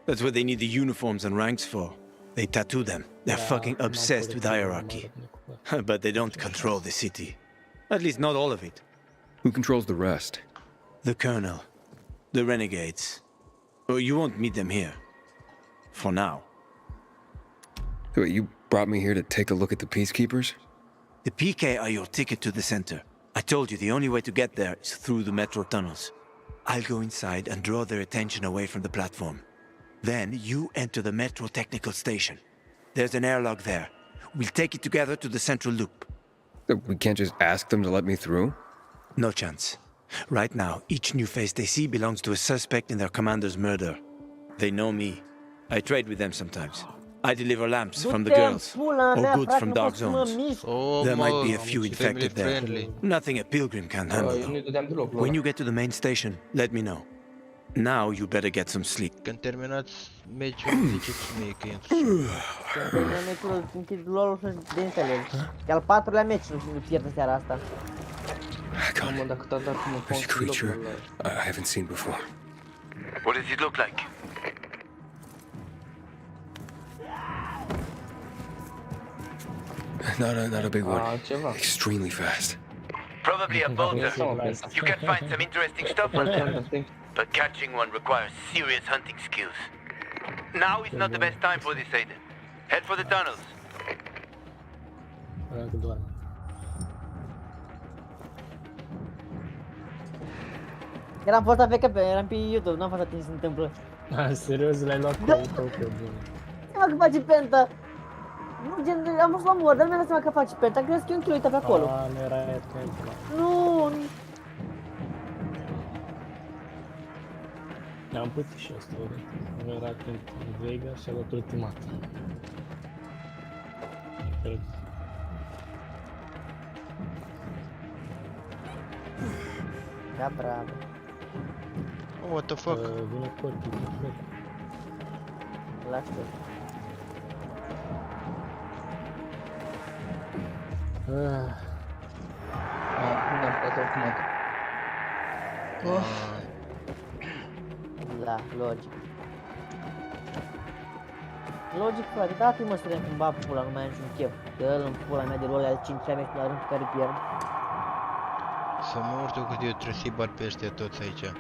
[SPEAKER 5] That's what they need the uniforms and ranks for. They tattoo them. They're fucking obsessed with hierarchy. But they don't control the city. At least not all of it.
[SPEAKER 4] Who controls the rest?
[SPEAKER 5] The Colonel. The renegades. Oh, you won't meet them here. For now.
[SPEAKER 4] Wait, you brought me here to take a look at the Peacekeepers?
[SPEAKER 5] The PK are your ticket to the center. I told you the only way to get there is through the metro tunnels. I'll go inside and draw their attention away from the platform. Then you enter the metro technical station. There's an airlock there. We'll take it together to the central loop.
[SPEAKER 4] We can't just ask them to let me through?
[SPEAKER 5] No chance. Right now, each new face they see belongs to a suspect in their commander's murder. They know me. I trade with them sometimes. I deliver lamps from the girls, or goods from dark zones. There might be a few infected there. Nothing a pilgrim can handle, though. When you get to the main station, let me know. Now you better get some sleep.
[SPEAKER 1] Când terminați meciul, ziceți mie că e
[SPEAKER 6] Când termină meciul, închid LOL-ul și de înțelegi. E al 4-lea meci, nu pierd în seara asta.
[SPEAKER 4] There's a creature I haven't seen before.
[SPEAKER 12] What does it look like?
[SPEAKER 4] Not a big one. Extremely fast.
[SPEAKER 12] Probably a boulder. You can find some interesting stuff on there. But catching one requires serious hunting skills. Now is not the best time for this, Aiden. Head for the tunnels.
[SPEAKER 6] Eram fost AFK, eram pe YouTube, n-am fost atent ce se întâmplă.
[SPEAKER 2] Serios, l-ai luat cu auto pe bune.
[SPEAKER 6] Seama că face penta. Nu, gen, am fost la mor, dar mi-am dat seama că face penta, crezi că e un kill, uita pe acolo.
[SPEAKER 2] Nu era atent.
[SPEAKER 6] Nu.
[SPEAKER 2] Am pățit și asta, nu era atent în Vega și a luat ultimat.
[SPEAKER 6] Da, bravo.
[SPEAKER 1] Oh, what the fuck?
[SPEAKER 2] Vine corpul,
[SPEAKER 6] Lasă.
[SPEAKER 3] Ne-am dat automat.
[SPEAKER 6] Da, logic. Logic, frate, da-te mă strâng când bag pula, nu mai am niciun chef. Dă-l în pula mea de role al 5-a meci la rând pe care pierd.
[SPEAKER 1] Să mă urc eu, că eu trebuie să-i bat pe ăștia toți aici.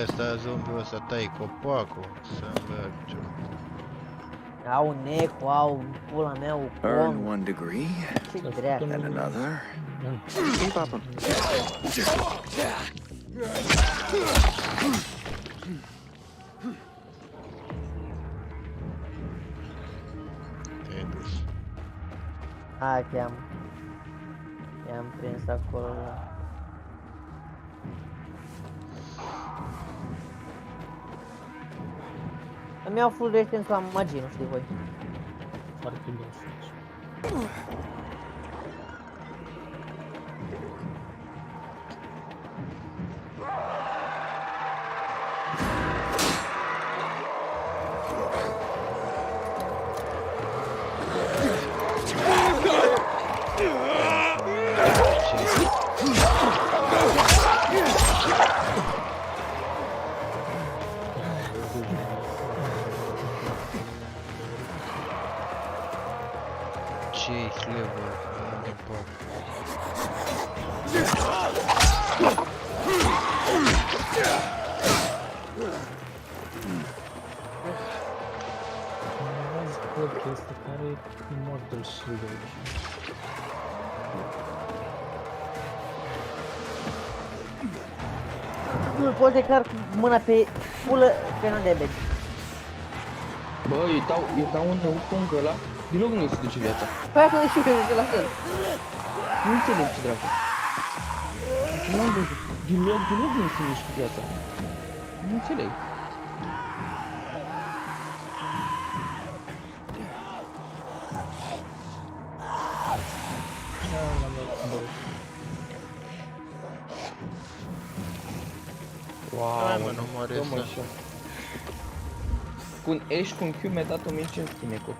[SPEAKER 1] Ăsta, zombiul ăsta, tai copacul, să-mi bag ceva.
[SPEAKER 6] Au un eco, au pula mea, un
[SPEAKER 9] Earn
[SPEAKER 6] con.
[SPEAKER 9] 1 degree,
[SPEAKER 6] Ce dreaptă.
[SPEAKER 9] and another. Keep up 'em.
[SPEAKER 1] Te-ai dus.
[SPEAKER 6] Hai, te-am prins acolo la... Îmi iau full resistance la magie, nu știu voi.
[SPEAKER 2] Foarte bine să faci.
[SPEAKER 1] Ce-i slevă, nu de pop.
[SPEAKER 2] Văd chestia care e Immortal Shield aici.
[SPEAKER 6] Nu pot să carc mâna pe pulă pe non de beci.
[SPEAKER 3] Bă, îi dau un punk ăla, deloc nu-i se duce viața.
[SPEAKER 6] Păi atunci și eu de la fel.
[SPEAKER 3] Nu înțeleg ce dracu. Nu am văzut, deloc nu se mișcă viața. Nu înțeleg.
[SPEAKER 1] Hai mă, nu moare ăsta.
[SPEAKER 3] Cu un E și cu un Q mi-a dat 1500 neco.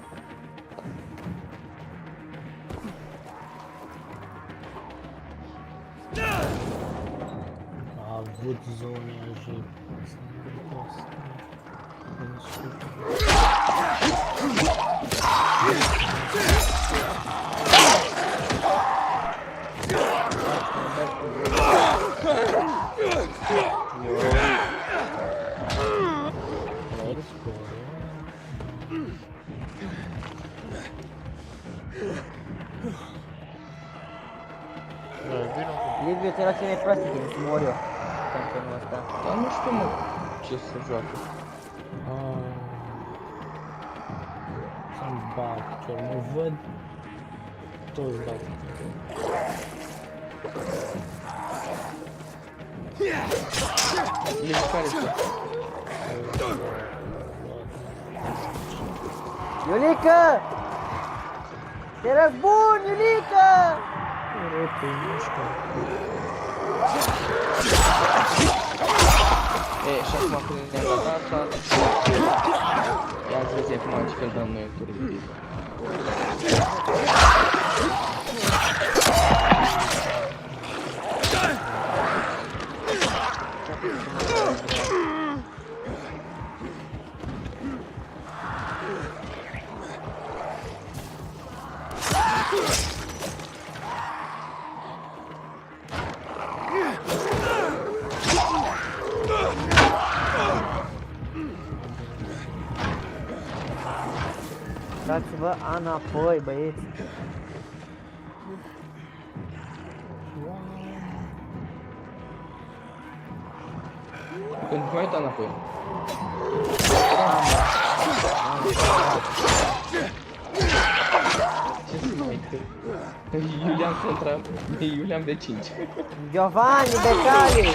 [SPEAKER 2] A avut zone ajut.
[SPEAKER 6] Liviu, ți era cel mai proastă din să mor eu. Campionul ăsta.
[SPEAKER 3] Dar nu știu mă ce să joacă.
[SPEAKER 2] Să-mi bag, chiar mă văd. Toți dau.
[SPEAKER 3] Liviu, care este?
[SPEAKER 6] Iulică! Te răzbun, Iulică!
[SPEAKER 3] E, și acum când ne-am dat asta, ia-ți vezi acum ce fel dăm noi autorii.
[SPEAKER 6] Dați-vă înapoi, băieți.
[SPEAKER 3] Când mai uita înapoi. Ce să mai uită? Iulian contra Iulian de 5.
[SPEAKER 6] Giovanni Beccari!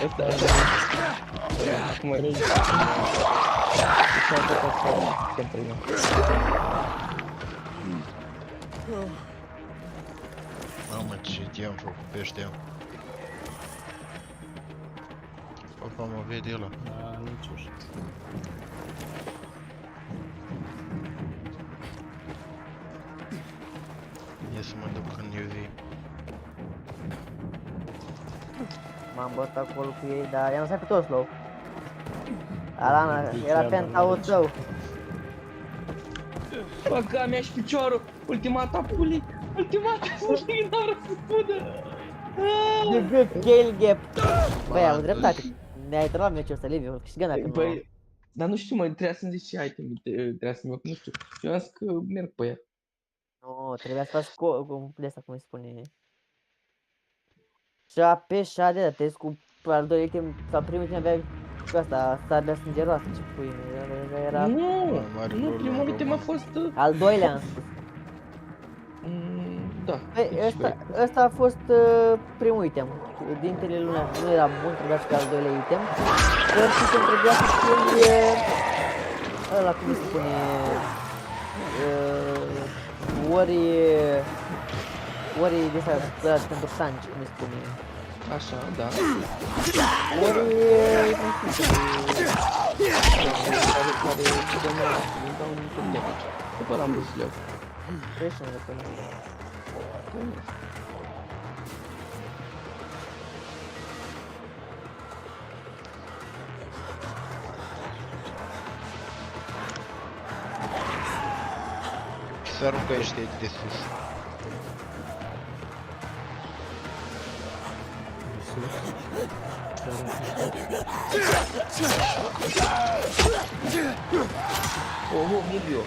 [SPEAKER 3] Ăsta e. Acum e.
[SPEAKER 1] Mamă, ce i-am făcut pe ăștia. Opa, mă vede ăla.
[SPEAKER 2] Da, nici eu știu.
[SPEAKER 1] Ia să mă duc în UV.
[SPEAKER 6] M-am bătut acolo cu ei, dar i-am lăsat pe toți low. Alana, era pentaul tău.
[SPEAKER 3] Băga mea și piciorul! Ultimata puli! Ultimata puli! N-am răspunde!
[SPEAKER 6] Gale gap. Băi, au dreptate. Ne-ai terminat meciul ăsta, Liviu. Câștigăm dacă nu...
[SPEAKER 3] Băi, dar nu știu, mă, trebuia să-mi zici ce item, trebuia să-mi iau, nu știu. Eu am zis că merg pe ea.
[SPEAKER 6] Nu, trebuia să faci de asta, cum se spune. Pe șade, te cu al doilea item, sau primul item aveai cu asta, sabia sângeroasă, ce pui mei, era...
[SPEAKER 3] Nu, primul item a fost...
[SPEAKER 6] Al doilea am spus.
[SPEAKER 3] Da.
[SPEAKER 6] Păi, ăsta a fost primul item. Dintele nu era bun, trebuia să fie al doilea item. Ori și trebuia să fie ăla, cum se spune, ori de asta pentru tanci, cum se spune.
[SPEAKER 3] Așa, da.
[SPEAKER 6] Ori, cum se spune,
[SPEAKER 3] după l-am dus eu.
[SPEAKER 1] Să aruncă ăștia de sus.
[SPEAKER 3] Oh, Livio.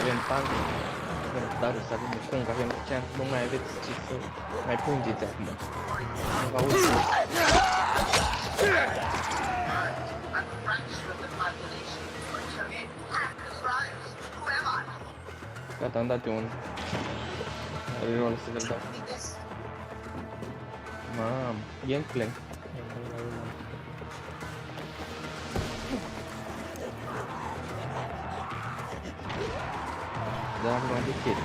[SPEAKER 3] Avem tank, dar să avem cum, că avem chance, nu mai aveți ce să mai pungeți acum. Nu vă auzi. Gata, am dat eu un reroll să vă dau. Mam, gameplay. Da, am de kill.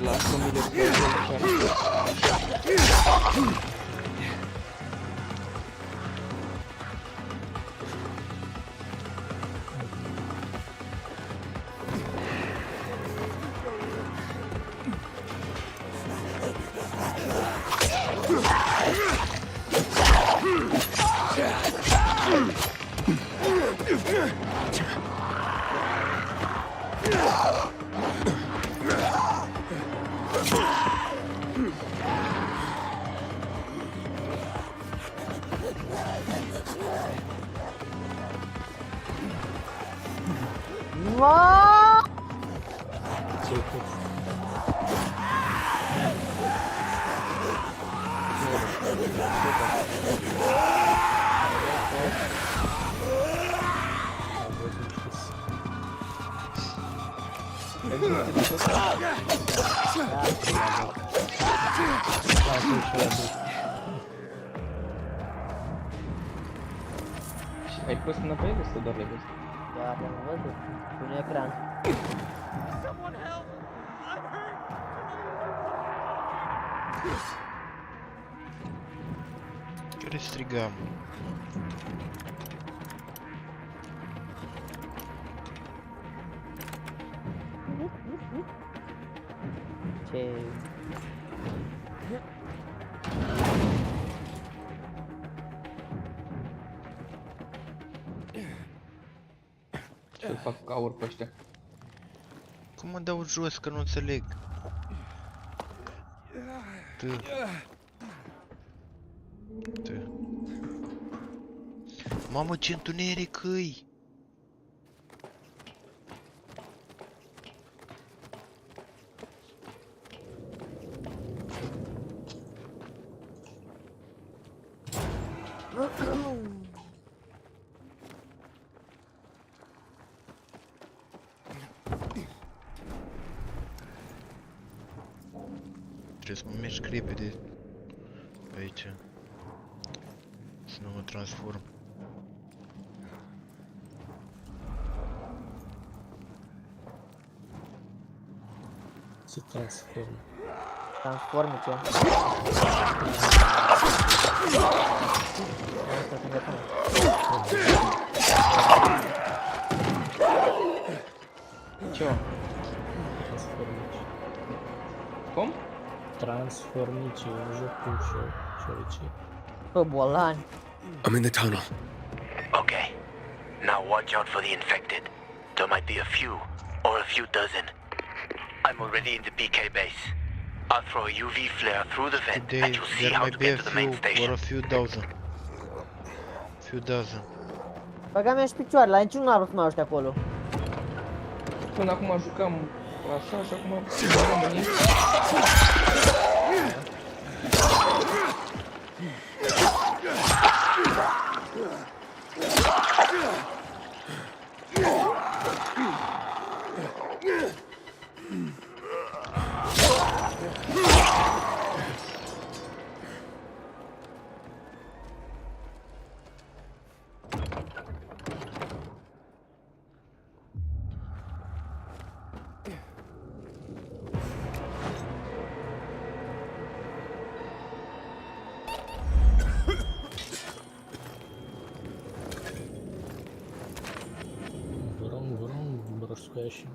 [SPEAKER 3] La familie Ai pus înapoi sau doar le vezi?
[SPEAKER 6] Da, am văzut. Pe un ecran.
[SPEAKER 1] Care strigam?
[SPEAKER 6] Ce...
[SPEAKER 3] Ce-l fac caur pe ăștia?
[SPEAKER 1] Cum mă dau jos că nu înțeleg? Mamă, ce întuneric îi! Trebuie să mă mișc repede aici, să nu mă transform.
[SPEAKER 2] Se transformă.
[SPEAKER 6] Transformice.
[SPEAKER 3] Ce? Cum?
[SPEAKER 2] Transformice, un joc cu șoricii.
[SPEAKER 6] Bă, bolani.
[SPEAKER 4] I'm in the tunnel.
[SPEAKER 12] Okay. Now watch out for the infected. There might be a few, or a few dozen. I'm already in the PK base. I'll throw a UV flare through the vent and you'll see
[SPEAKER 1] There
[SPEAKER 12] how
[SPEAKER 1] might
[SPEAKER 12] to
[SPEAKER 1] be a
[SPEAKER 12] get to the main
[SPEAKER 1] few,
[SPEAKER 12] station.
[SPEAKER 1] or a few dozen. Few dozen.
[SPEAKER 6] Băga mea și picioarele, la niciunul n-a vrut să mai ăștia acolo.
[SPEAKER 3] Până acum jucam așa și acum oamenii...
[SPEAKER 2] Broscoași.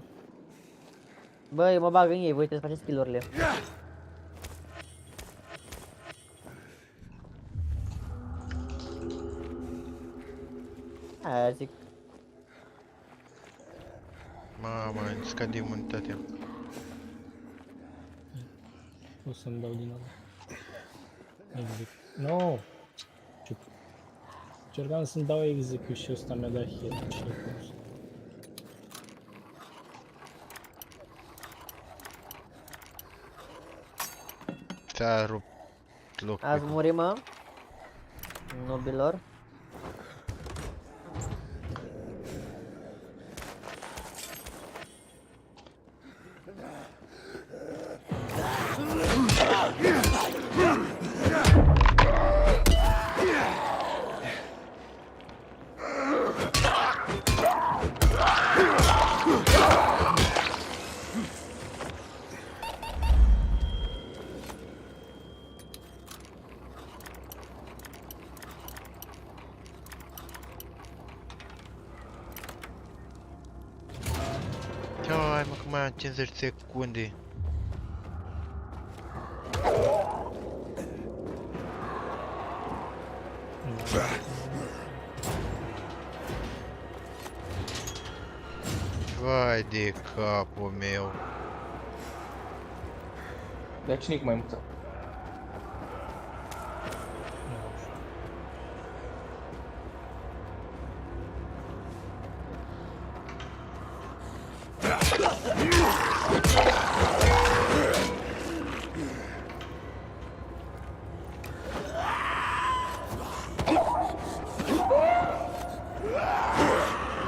[SPEAKER 6] Bă, eu mă bag în ei, voi trebuie să faceți skill-urile. Aia zic.
[SPEAKER 1] Mamă, îmi scade imunitatea.
[SPEAKER 2] O să-mi dau din nou. Exec. No! Încercam să-mi dau execute și ăsta mi-a dat heal. Ce cum.
[SPEAKER 1] Ți-a rupt loc.
[SPEAKER 6] Azi murim, mă. Nobilor.
[SPEAKER 1] Hai mă, că mai am 50 secunde. Vai de capul meu.
[SPEAKER 3] Dar cine-i cu mai multă?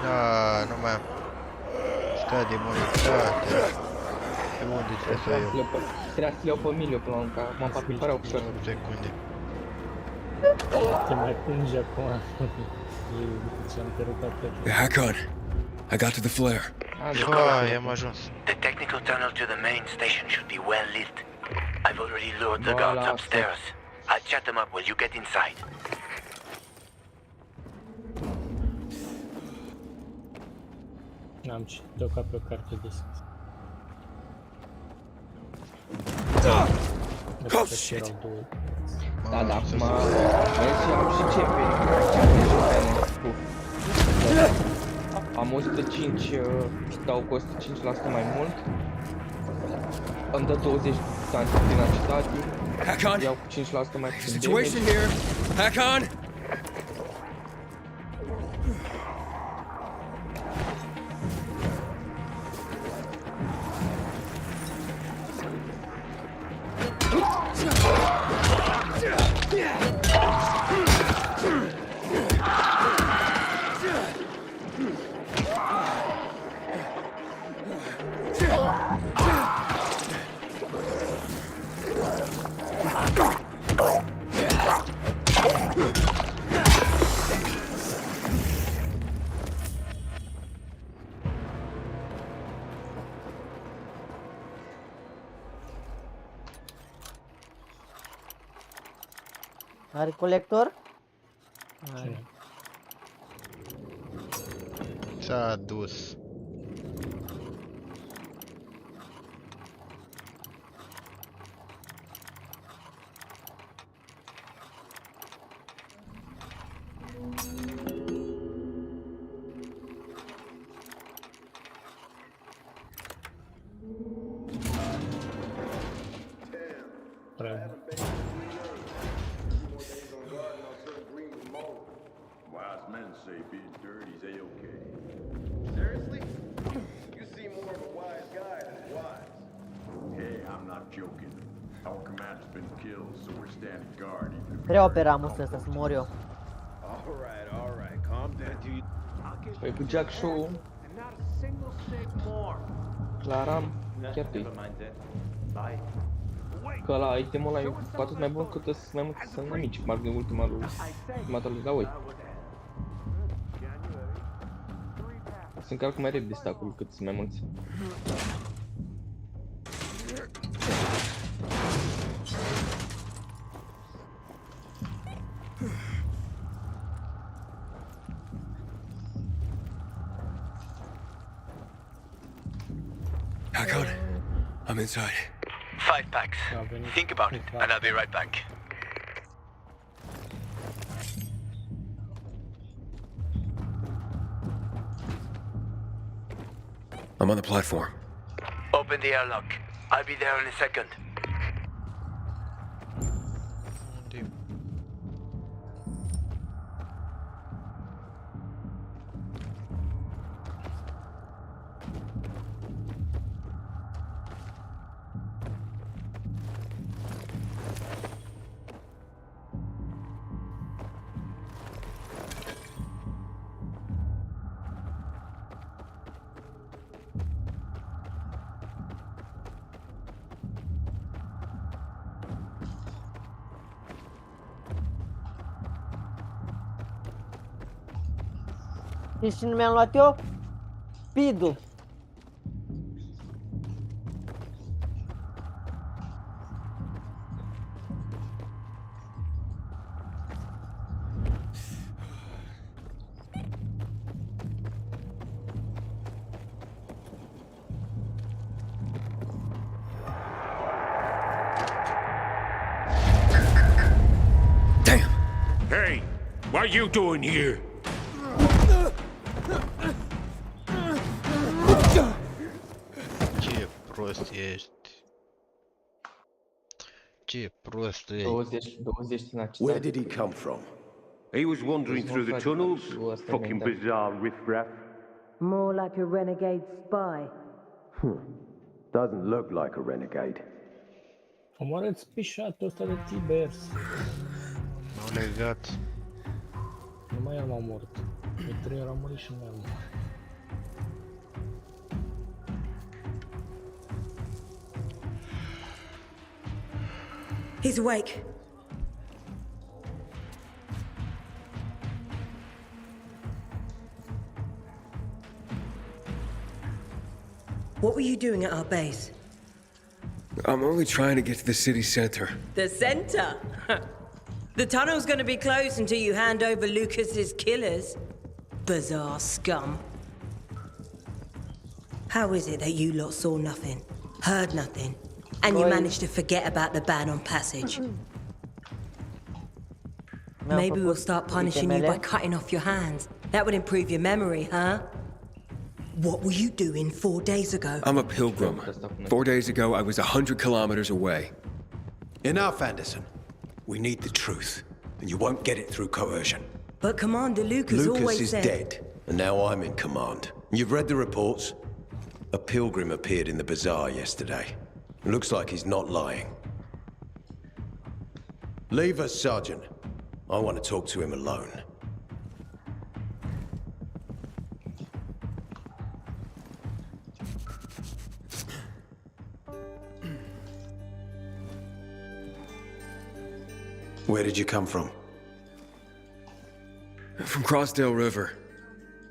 [SPEAKER 1] Da, nu mai am. Scade imunitatea. Pe unde trebuie să iau?
[SPEAKER 3] Trebuia să le iau pe miliu până la urmă, că m-am parat ușor.
[SPEAKER 1] Secunde.
[SPEAKER 2] Te mai plânge acum. Ți-am perucat pe tine.
[SPEAKER 4] Hakon, I got to the flare.
[SPEAKER 1] Vai, am ajuns.
[SPEAKER 12] The technical tunnel to the main station should be well lit. I've already lured the guards upstairs. I'll chat them up while you get inside.
[SPEAKER 2] Am citit-o ca pe o carte deschisă.
[SPEAKER 4] Oh, shit.
[SPEAKER 3] Da, da, acum... Vezi, am și CP. Am 105, dau cu 105% mai mult. Îmi dă 20 din acitate. Iau cu 5% mai puțin
[SPEAKER 4] Situation here. Hakon!
[SPEAKER 6] Are colector?
[SPEAKER 2] Cine?
[SPEAKER 1] S-a dus.
[SPEAKER 2] Prea.
[SPEAKER 14] Wise men say being dirty's A-okay.
[SPEAKER 15] Seriously? You seem more of a wise guy than wise.
[SPEAKER 14] Hey, I'm not joking. Our commander's been killed, so we're standing guard even if...
[SPEAKER 6] Prea operam ăsta să mor eu.
[SPEAKER 15] All right, calm down, dude.
[SPEAKER 3] Păi cu Jack Show, Clara, chiar că că la itemul ăla e cu atât mai bun cât sunt mai mult sunt mai mici, cum ar fi ultimatul la oi. Se încarcă mai repede stacul cât sunt mai mulți.
[SPEAKER 4] Hack on. I'm inside.
[SPEAKER 12] 5 packs. Think about it, and I'll be right back.
[SPEAKER 4] I'm on the platform.
[SPEAKER 12] Open the airlock. I'll be there in a second.
[SPEAKER 6] Știi ce nu mi-am luat eu? Speed-ul.
[SPEAKER 15] Damn! Hey, what are you doing here?
[SPEAKER 1] Ce prost ești. Ce prost ești.
[SPEAKER 3] 20 în acesta.
[SPEAKER 18] Where did he come from? He was wandering through the tunnels. Fucking bizarre riffraff.
[SPEAKER 19] More like a renegade spy.
[SPEAKER 18] Doesn't look like a renegade.
[SPEAKER 2] Omoară-ți pișatul ăsta de Tibers.
[SPEAKER 1] M-au legat.
[SPEAKER 2] Nu mai am omorât. De 3 ori am murit și nu mai am omorât.
[SPEAKER 19] He's awake. What were you doing at our base?
[SPEAKER 4] I'm only trying to get to the city center.
[SPEAKER 19] The center? The tunnel's gonna be closed until you hand over Lucas's killers. Bizarre scum. How is it that you lot saw nothing, heard nothing, and you managed to forget about the ban on passage? Maybe we'll start punishing you by cutting off your hands. That would improve your memory, huh? What were you doing 4 days ago?
[SPEAKER 4] I'm a pilgrim. 4 days ago, I was 100 kilometers away.
[SPEAKER 18] Enough, Anderson. We need the truth, and you won't get it through coercion.
[SPEAKER 19] But Commander Lucas always
[SPEAKER 18] is
[SPEAKER 19] said...
[SPEAKER 18] dead, and now I'm in command. You've read the reports? A pilgrim appeared in the bazaar yesterday. Looks like he's not lying. Leave us, Sergeant. I want to talk to him alone. Where did you come from?
[SPEAKER 4] From Crossdale River.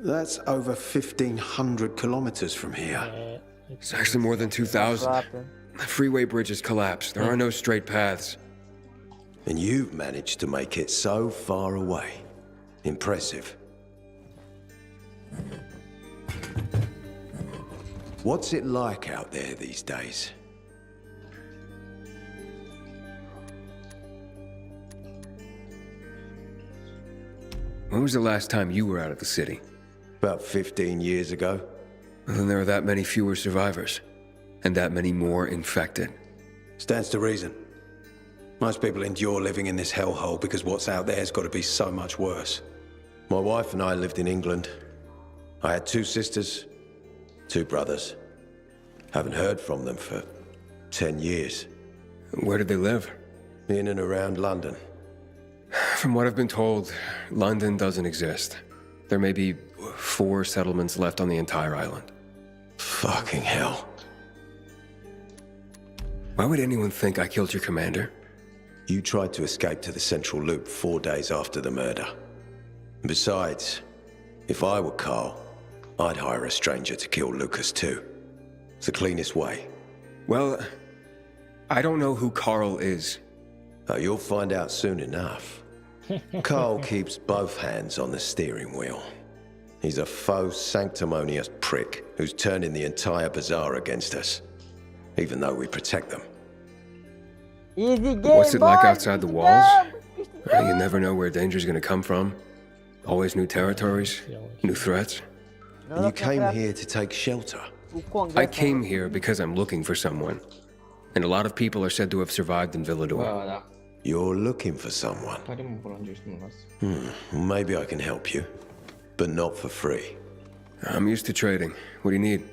[SPEAKER 18] That's over 1,500 kilometers from here.
[SPEAKER 4] It's actually more than 2,000. The freeway bridge has collapsed. There are no straight paths.
[SPEAKER 18] And you've managed to make it so far away. Impressive. What's it like out there these days?
[SPEAKER 4] When was the last time you were out of the city?
[SPEAKER 18] About 15 years ago.
[SPEAKER 4] Well, then there are that many fewer survivors. And that many more infected.
[SPEAKER 18] Stands to reason. Most people endure living in this hellhole because what's out there has got to be so much worse. My wife and I lived in England. I had 2 sisters, 2 brothers. Haven't heard from them for 10 years.
[SPEAKER 4] Where did they live?
[SPEAKER 18] In and around London.
[SPEAKER 4] From what I've been told, London doesn't exist. There may be 4 settlements left on the entire island.
[SPEAKER 18] Fucking hell.
[SPEAKER 4] Why would anyone think I killed your commander?
[SPEAKER 18] You tried to escape to the Central Loop 4 days after the murder. Besides, if I were Carl, I'd hire a stranger to kill Lucas too. It's the cleanest way.
[SPEAKER 4] Well, I don't know who Carl is.
[SPEAKER 18] Oh, you'll find out soon enough. Carl keeps both hands on the steering wheel. He's a faux sanctimonious prick who's turning the entire bazaar against us, even though we protect them.
[SPEAKER 6] Easy game,
[SPEAKER 4] What's it like
[SPEAKER 6] boy.
[SPEAKER 4] outside the walls? You never know where danger's gonna come from. Always new territories, new threats.
[SPEAKER 18] And you came here to take shelter.
[SPEAKER 4] I came here because I'm looking for someone. And a lot of people are said to have survived in Villador.
[SPEAKER 18] You're looking for someone. Maybe I can help you, but not for free.
[SPEAKER 4] I'm used to trading. What do you need?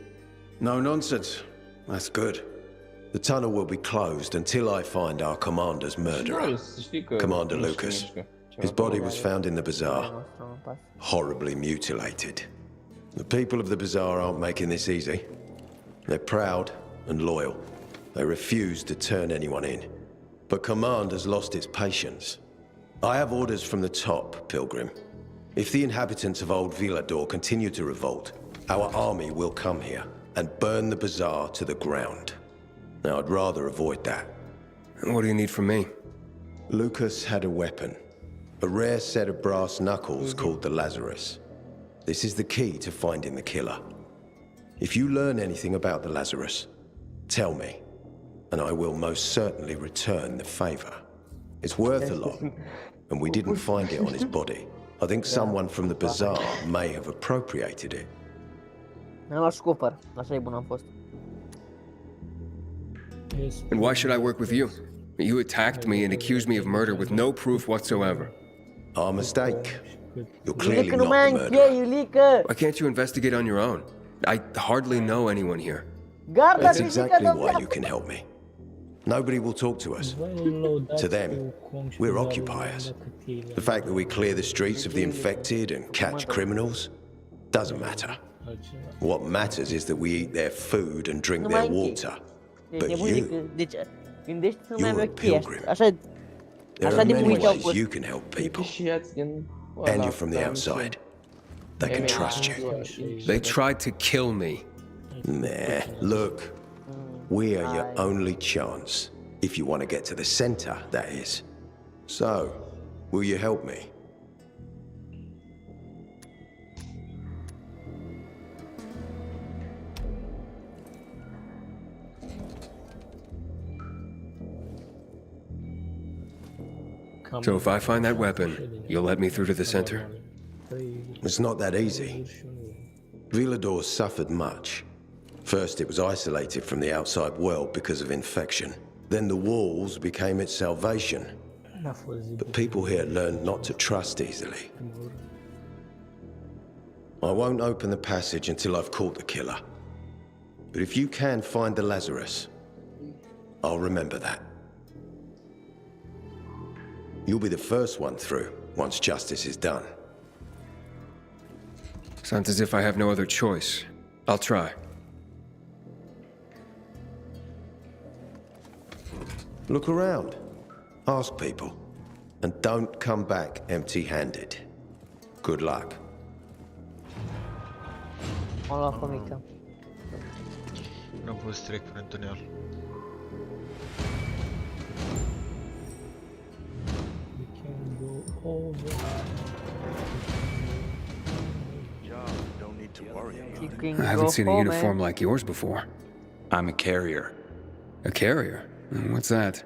[SPEAKER 18] No nonsense. That's good. The tunnel will be closed until I find our commander's murderer, Commander Lucas. His body was found in the bazaar, horribly mutilated. The people of the bazaar aren't making this easy. They're proud and loyal. They refuse to turn anyone in. But command has lost its patience. I have orders from the top, Pilgrim. If the inhabitants of Old Villador continue to revolt, our army will come here and burn the bazaar to the ground. Now, I'd rather avoid that.
[SPEAKER 4] What do you need from me?
[SPEAKER 18] Lucas had a weapon. A rare set of brass knuckles called the Lazarus. This is the key to finding the killer. If you learn anything about the Lazarus, tell me, and I will most certainly return the favor. It's worth a lot, and we didn't find it on his body. I think someone from the bazaar may have appropriated it.
[SPEAKER 4] And why should I work with you? You attacked me and accused me of murder with no proof whatsoever.
[SPEAKER 18] Our mistake. You're clearly not the murderer.
[SPEAKER 4] Why can't you investigate on your own? I hardly know anyone here.
[SPEAKER 18] That's exactly why you can help me. Nobody will talk to us. To them, we're occupiers. The fact that we clear the streets of the infected and catch criminals doesn't matter. What matters is that we eat their food and drink their water. But you're a pilgrim. There are many ways you can help people. And you're from the outside. They can trust you.
[SPEAKER 4] They tried to kill me.
[SPEAKER 18] Nah, look. We are your only chance. If you want to get to the center, that is. So, will you help me?
[SPEAKER 4] So if I find that weapon, you'll let me through to the center?
[SPEAKER 18] It's not that easy. Villador suffered much. First, it was isolated from the outside world because of infection. Then the walls became its salvation. But people here learned not to trust easily. I won't open the passage until I've caught the killer. But if you can find the Lazarus, I'll remember that. You'll be the first one through, once justice is done.
[SPEAKER 4] Sounds as if I have no other choice. I'll try.
[SPEAKER 18] Look around. Ask people. And don't come back empty-handed. Good luck.
[SPEAKER 1] Nu pot să trec prin tunel.
[SPEAKER 2] Oh,
[SPEAKER 9] Don't need to worry about it.
[SPEAKER 4] I haven't seen a uniform like yours before.
[SPEAKER 20] I'm a carrier.
[SPEAKER 4] A carrier? What's that?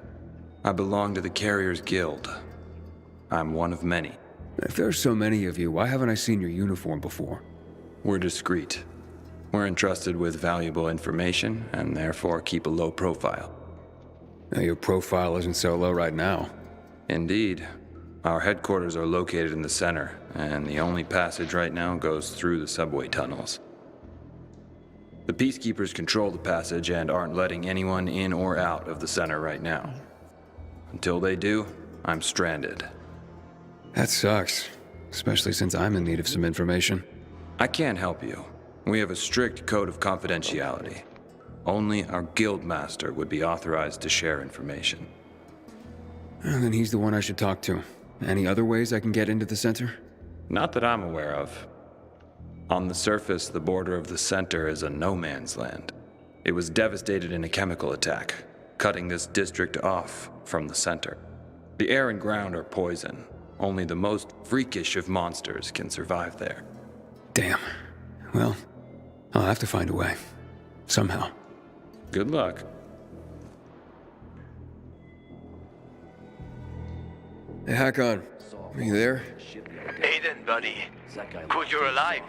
[SPEAKER 20] I belong to the Carriers Guild. I'm one of many.
[SPEAKER 4] If there's so many of you, why haven't I seen your uniform before?
[SPEAKER 20] We're discreet. We're entrusted with valuable information, and therefore keep a low profile.
[SPEAKER 4] Now, your profile isn't so low right now.
[SPEAKER 20] Indeed. Our headquarters are located in the center, and the only passage right now goes through the subway tunnels. The Peacekeepers control the passage and aren't letting anyone in or out of the center right now. Until they do, I'm stranded.
[SPEAKER 4] That sucks, especially since I'm in need of some information.
[SPEAKER 20] I can't help you. We have a strict code of confidentiality. Only our guild master would be authorized to share information.
[SPEAKER 4] Well, then he's the one I should talk to. Any other ways I can get into the center?
[SPEAKER 20] Not that I'm aware of. On the surface, the border of the center is a no-man's land. It was devastated in a chemical attack, cutting this district off from the center. The air and ground are poison. Only the most freakish of monsters can survive there.
[SPEAKER 4] Damn. Well, I'll have to find a way. Somehow.
[SPEAKER 20] Good luck.
[SPEAKER 4] Hey, Hakon. Are you there?
[SPEAKER 12] Aiden, buddy. Good you're alive.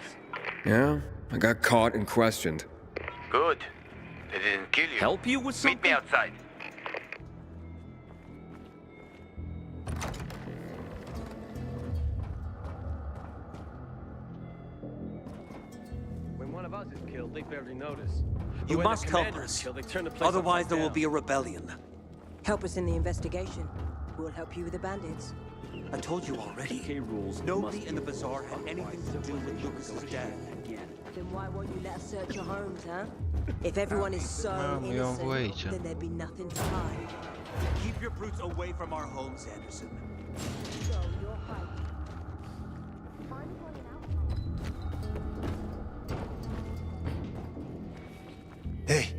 [SPEAKER 4] Yeah? I got caught and questioned.
[SPEAKER 12] Good. They didn't kill you.
[SPEAKER 16] Help you with something?
[SPEAKER 12] Meet me outside.
[SPEAKER 10] When one of us is killed, they barely notice.
[SPEAKER 16] You must help us. Otherwise, there will be a rebellion.
[SPEAKER 19] Help us in the investigation. We'll help you with the bandits.
[SPEAKER 16] I told you already. Rules. Nobody in the bazaar had anything to do with Lucas's death.
[SPEAKER 19] Then why won't you let us search your homes, huh? If everyone is so innocent, then there'd be nothing to hide.
[SPEAKER 16] Keep your brutes away from our homes, Anderson.
[SPEAKER 19] So you're hiding.
[SPEAKER 5] Hey.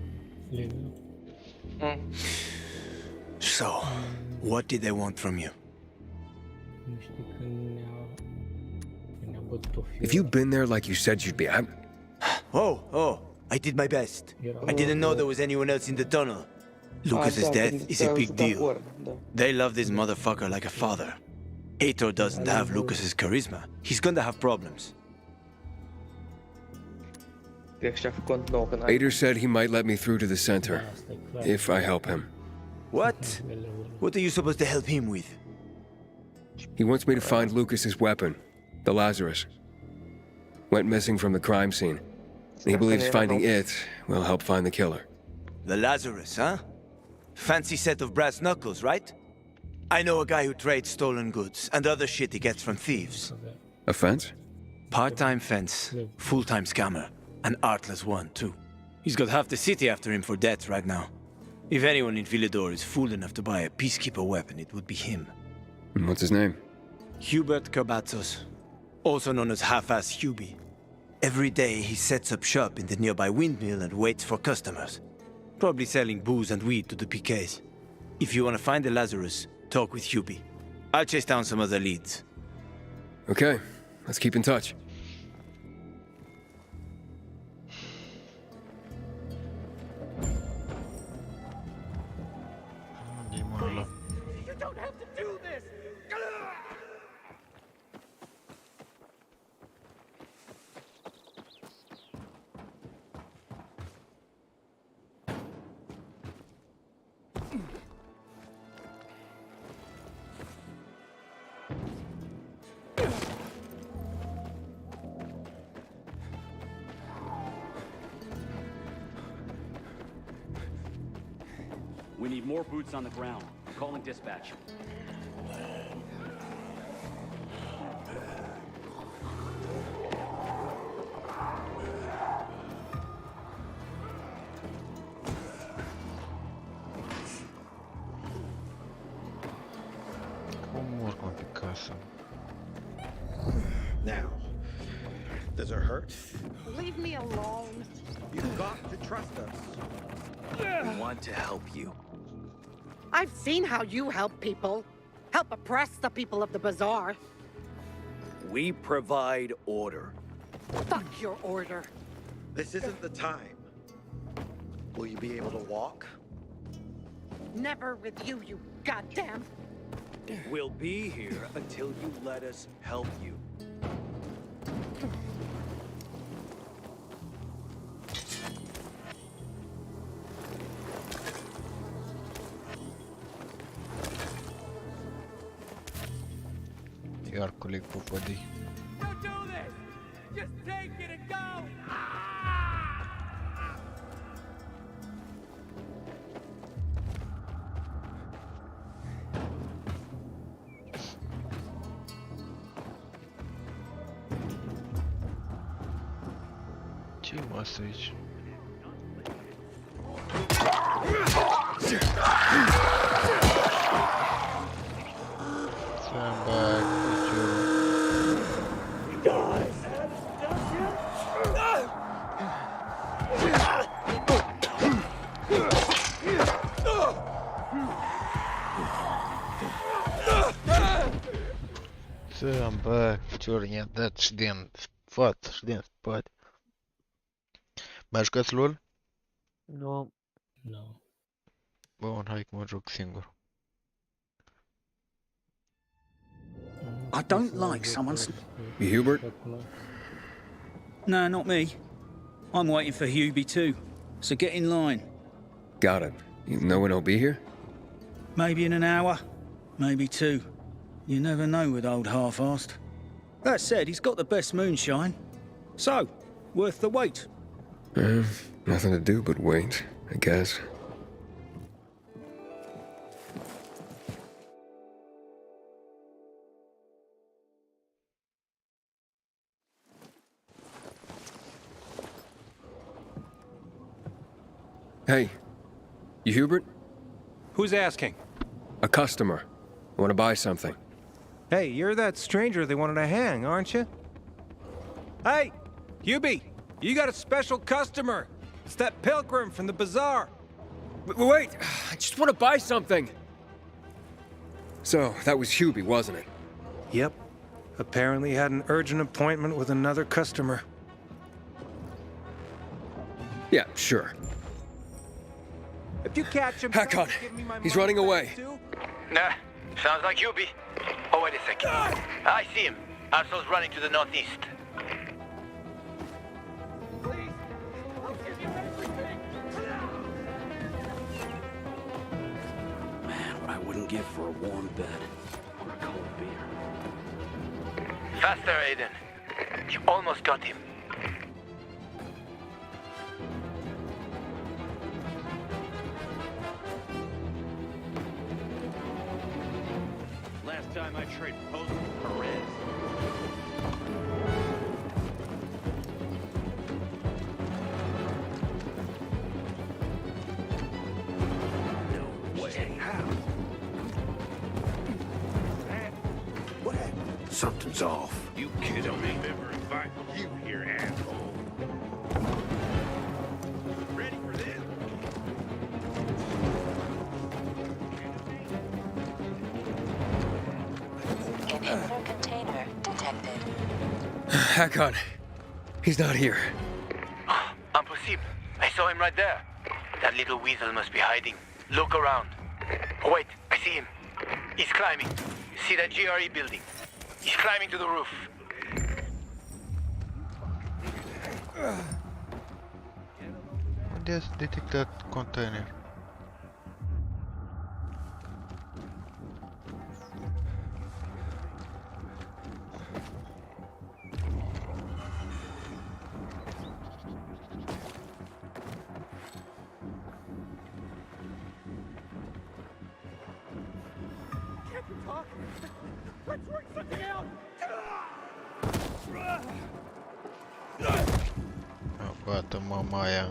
[SPEAKER 5] So, what did they want from you?
[SPEAKER 4] If you'd been there like you said you'd be,
[SPEAKER 5] Oh, I did my best. I didn't know there was anyone else in the tunnel. Lucas's death is a big deal. They love this motherfucker like a father. Aitor doesn't have Lucas's charisma. He's gonna have problems.
[SPEAKER 4] Aitor said he might let me through to the center, if I help him.
[SPEAKER 5] What? What are you supposed to help him with?
[SPEAKER 4] He wants me to find Lucas's weapon, the Lazarus. Went missing from the crime scene. He believes finding it will help find the killer.
[SPEAKER 5] The Lazarus, huh? Fancy set of brass knuckles, right? I know a guy who trades stolen goods and other shit he gets from thieves.
[SPEAKER 4] A fence?
[SPEAKER 5] Part-time fence, full-time scammer. An artless one, too. He's got half the city after him for debts right now. If anyone in Villador is fool enough to buy a Peacekeeper weapon, it would be him.
[SPEAKER 4] And what's his name?
[SPEAKER 5] Hubert Kabatzos, also known as Half-Ass Hubie. Every day he sets up shop in the nearby windmill and waits for customers. Probably selling booze and weed to the PKs. If you want to find the Lazarus, talk with Hubie. I'll chase down some other leads.
[SPEAKER 4] Okay, let's keep in touch.
[SPEAKER 10] You don't have to do this!
[SPEAKER 21] We need more boots on the ground. Calling dispatch.
[SPEAKER 15] Now, does it hurt?
[SPEAKER 22] Leave me alone.
[SPEAKER 15] You've got to trust us.
[SPEAKER 9] We want to help you.
[SPEAKER 22] I've seen how you help people. Help oppress the people of the bazaar.
[SPEAKER 9] We provide order.
[SPEAKER 22] Fuck your order.
[SPEAKER 9] This isn't the time. Will you be able to walk?
[SPEAKER 22] Never with you, you goddamn.
[SPEAKER 9] We'll be here until you let us help you.
[SPEAKER 1] Iar coleg popădii.
[SPEAKER 7] Don't do this! Just take it and go!
[SPEAKER 1] Ce masă aici? Stand back, put your... Stand back, черт, dat și din față și din spate. Mai jucați LOL?
[SPEAKER 6] Nu.
[SPEAKER 2] Nu.
[SPEAKER 1] Bun, hai că mă joc singur.
[SPEAKER 16] I don't like someone's...
[SPEAKER 4] Hubert?
[SPEAKER 16] No, not me. I'm waiting for Hubie too. So get in line.
[SPEAKER 4] Got it. You know when he'll be here?
[SPEAKER 16] Maybe in an hour, maybe two. You never know with old half-assed. That said, he's got the best moonshine. So, worth the wait.
[SPEAKER 4] Nothing to do but wait, I guess. Hey, you Hubert?
[SPEAKER 11] Who's asking?
[SPEAKER 4] A customer. I want to buy something.
[SPEAKER 11] Hey, you're that stranger they wanted to hang, aren't you? Hey, Hubie, you got a special customer. It's that pilgrim from the bazaar.
[SPEAKER 4] Wait, I just want to buy something. So, that was Hubie, wasn't it?
[SPEAKER 11] Yep. Apparently had an urgent appointment with another customer.
[SPEAKER 4] Yeah, sure.
[SPEAKER 11] If you catch him,
[SPEAKER 4] Hack on. He's running away.
[SPEAKER 12] Nah, sounds like Hubie. Oh, wait a second. I see him. Arsenal's running to the northeast.
[SPEAKER 10] Man, what I wouldn't give for a warm bed or a cold beer.
[SPEAKER 12] Faster, Aiden. You almost got him.
[SPEAKER 9] Last time I traded post with Perez. No way. How? What happened?
[SPEAKER 5] Something's off.
[SPEAKER 9] You kidding me? Remember inviting you here, asshole. Ready for this?
[SPEAKER 17] Inhibitor container detected.
[SPEAKER 4] Hack on. He's not here.
[SPEAKER 12] Impossible. I saw him right there. That little weasel must be hiding. Look around. Oh, wait. I see him. He's climbing. See that GRE building? He's climbing to the roof.
[SPEAKER 1] Unde ați detectat container?
[SPEAKER 7] Let's work something out!
[SPEAKER 1] Gata, mamaia.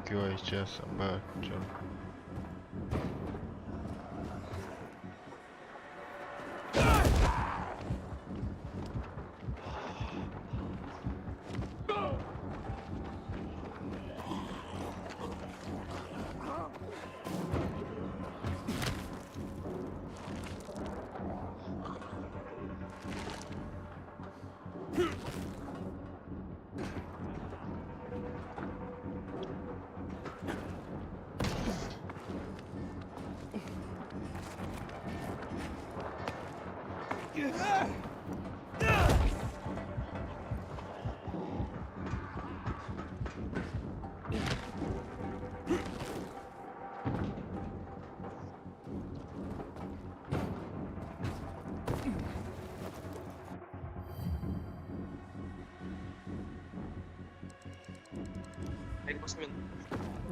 [SPEAKER 1] duc eu aici să bag cel.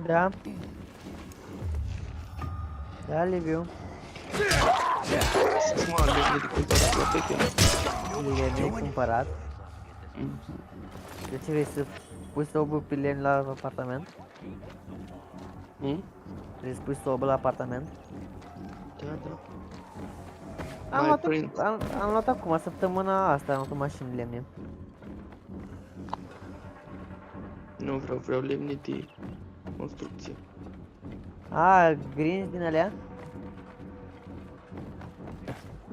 [SPEAKER 6] Da. Da, Liviu. Ireniv cumpărat. De ce vrei să pui sobul pe len la apartament? Vrei să pui sobul la apartament?
[SPEAKER 3] Da.
[SPEAKER 6] Am luat acum, săptămâna asta, am luat mașini lemne.
[SPEAKER 3] Nu vreau lemne de construcție.
[SPEAKER 6] Greens din alea?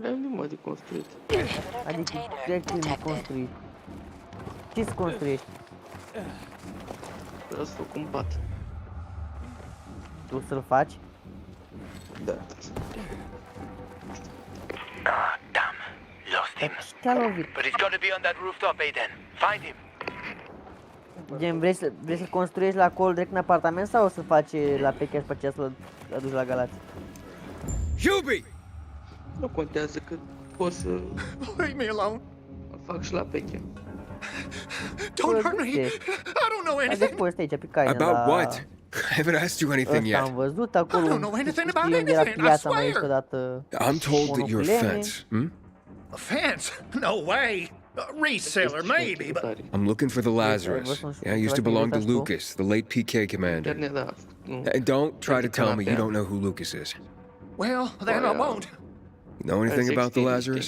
[SPEAKER 3] Lemne mă de construit.
[SPEAKER 6] Adică ce de construit? Ce-ți construiești?
[SPEAKER 3] Vreau să fac un pat.
[SPEAKER 6] Tu să-l faci?
[SPEAKER 3] Da.
[SPEAKER 12] Ah, damn. Lost him.
[SPEAKER 6] Te-a lovit.
[SPEAKER 12] But he's got to be on that rooftop, Aiden. Find him.
[SPEAKER 6] Gen, vrei să construiești la acolo direct în apartament sau o să faci la peche și pe aceea să-l aduci la Galați?
[SPEAKER 3] Yubi! Nu contează că pot să...
[SPEAKER 15] Leave me alone.
[SPEAKER 3] Îl fac și la peche.
[SPEAKER 15] Don't hurt me. I don't know anything.
[SPEAKER 4] About what? I haven't asked you anything yet.
[SPEAKER 6] Am văzut acolo.
[SPEAKER 15] I don't know anything about anything, I swear.
[SPEAKER 4] I'm told that you're a fence.
[SPEAKER 15] A fence? No way. A reseller, maybe, but...
[SPEAKER 4] I'm looking for the Lazarus. Yeah, used to belong to Lucas, the late PK commander. And don't try to tell me you don't know who Lucas is.
[SPEAKER 15] Well, then I won't.
[SPEAKER 4] You know anything about the Lazarus?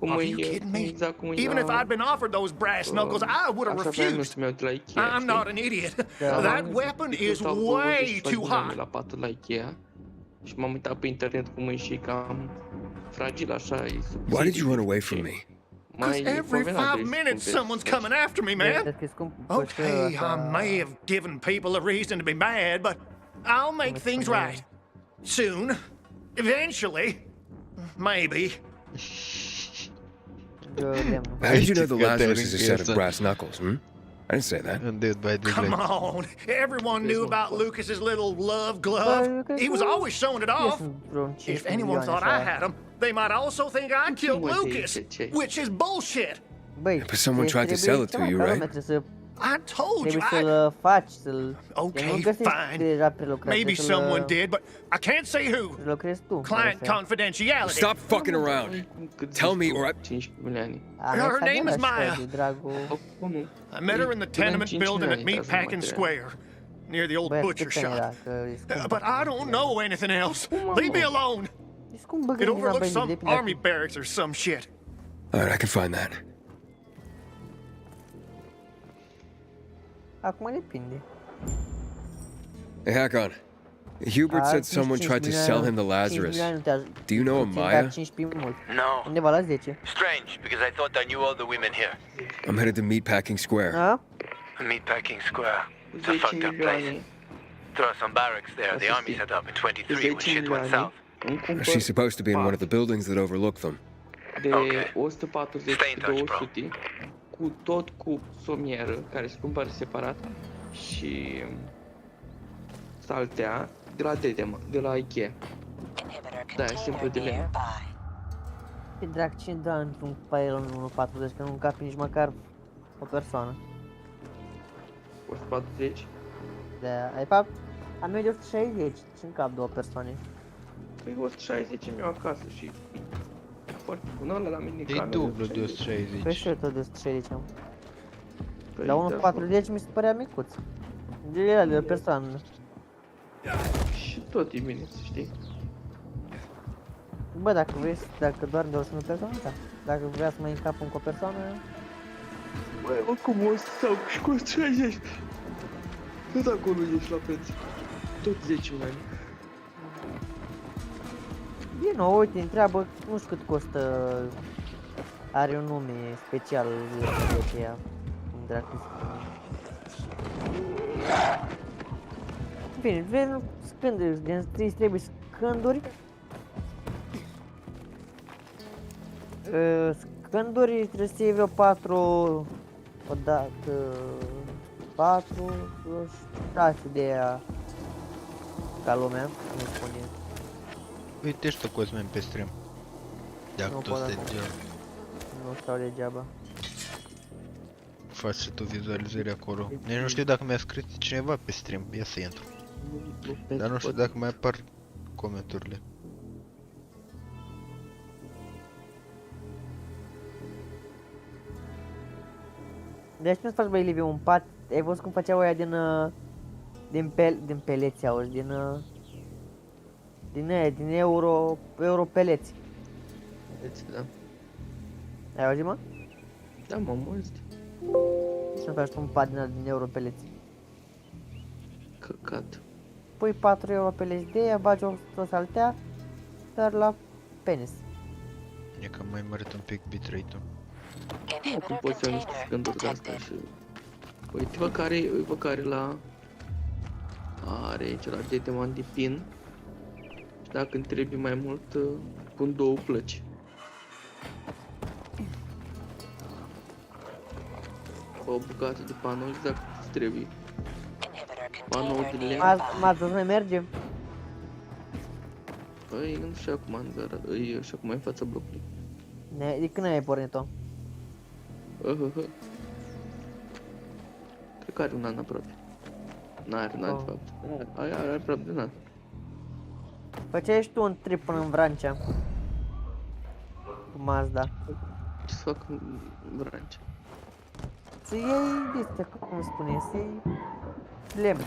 [SPEAKER 15] Are you kidding me? Even if I'd been offered those brass knuckles, I would have refused. I'm not an idiot. That weapon is way too hot.
[SPEAKER 3] La patul la Ikea și m-am uitat pe internet cum e și cam fragil așa.
[SPEAKER 4] Why did you run away from me?
[SPEAKER 15] Because every 5 minutes someone's coming after me, man. Okay, I may have given people a reason to be mad, but I'll make things right. Soon. Eventually. Maybe.
[SPEAKER 4] How did you know the Lazarus is a set of brass knuckles, I didn't say that.
[SPEAKER 15] Come on. Everyone knew about Lucas's little love glove. He was always showing it off. If anyone thought I had him, they might also think I killed Lucas, which is bullshit.
[SPEAKER 4] But someone tried to sell it to you, right?
[SPEAKER 15] I told you.
[SPEAKER 6] Să-l faci, să-l...
[SPEAKER 15] Okay, fine. Maybe someone did, but I can't say who. Client confidentiality.
[SPEAKER 4] Stop fucking around. Tell me or
[SPEAKER 15] Her name is Maya. I met her in the tenement building at Meatpacking Square, near the old butcher shop. But I don't know anything else. Leave me alone. It overlooks some army barracks or some shit.
[SPEAKER 4] Alright, I can find that.
[SPEAKER 6] Acum depinde.
[SPEAKER 4] Hey, Hakon. Hubert said someone tried to sell him the Lazarus. Do you know a Maya?
[SPEAKER 12] No. Strange, because I thought I knew all the women here.
[SPEAKER 4] I'm headed to Meatpacking Square.
[SPEAKER 12] Meatpacking Square. It's a fucked up place. There are some barracks there the army set up in 23 when shit went south.
[SPEAKER 4] She's supposed to be in one of the buildings that overlook them.
[SPEAKER 3] De 140-200 cu tot cu somieră care se cumpără separat și saltea de la Ikea. Da, e simplu de lemn.
[SPEAKER 6] Ce drac, ce dă într-un paiel în 1.40, că nu încapi nici măcar o persoană.
[SPEAKER 3] 140?
[SPEAKER 6] Da, ai fapt, am eu de 160 și încap două persoane.
[SPEAKER 3] Păi 160 mi-au acasă și foarte bun, ăla la mine
[SPEAKER 1] e dublu de 160.
[SPEAKER 6] Păi și eu tot de 160 am. La 1.40 mi se părea micuț. De persoană.
[SPEAKER 3] Și tot e bine, să știi.
[SPEAKER 6] Bă, dacă vrei, dacă doar de o singur persoană, da. Dacă vrea să mai încapă încă o persoană...
[SPEAKER 3] Băi, oricum o să sau și cu 60. Tot acolo ești la preț. Tot 10 mai.
[SPEAKER 6] Bine, no, uite, întreabă, nu știu cât costă... Are un nume special de ea. Cum dracu. Bine, vrem scânduri, din trebuie scânduri. Scânduri trebuie să iei vreo 4 odată 4 6 de ea ca lumea, nu spune.
[SPEAKER 1] Uite și tu Cosmin pe stream. Dacă tu stai degeaba.
[SPEAKER 6] Nu stau degeaba.
[SPEAKER 1] Faci și tu vizualizări acolo. Nici nu știu dacă mi-a scris cineva pe stream, ia să intru. Dar nu știu dacă mai apar comenturile.
[SPEAKER 6] Deci nu-ți faci, băi, Liviu, un pat? Ai văzut cum făceau aia din peleți, auzi, din euro peleți.
[SPEAKER 3] Peleți, da.
[SPEAKER 6] Ai auzit, mă?
[SPEAKER 3] Da, mă, mulți.
[SPEAKER 6] Să faci un pat din euro peleți.
[SPEAKER 3] Căcat.
[SPEAKER 6] Pui 4 euro peleți de aia, bagi o saltea, dar la penis.
[SPEAKER 1] E că mai mărit un pic bitrate-ul.
[SPEAKER 3] Cum poți să ai niște scânduri de astea și... Uite-vă care la... Are aici la Deteman de pin. Și dacă îmi trebuie mai mult, pun 2 plăci. O bucată de panou exact îți trebuie. Panou de lemn.
[SPEAKER 6] Mazda, nu merge?
[SPEAKER 3] Păi, nu știu acum, dar e și acum în fața blocului.
[SPEAKER 6] De când ai pornit-o?
[SPEAKER 3] Cred că are un an aproape. N-are un an de fapt. Are aproape de un an.
[SPEAKER 6] Făceai și tu un trip până în Vrancea cu Mazda.
[SPEAKER 3] Ce să fac în Vrancea?
[SPEAKER 6] Să iei astea, cum spune, să iei lemn.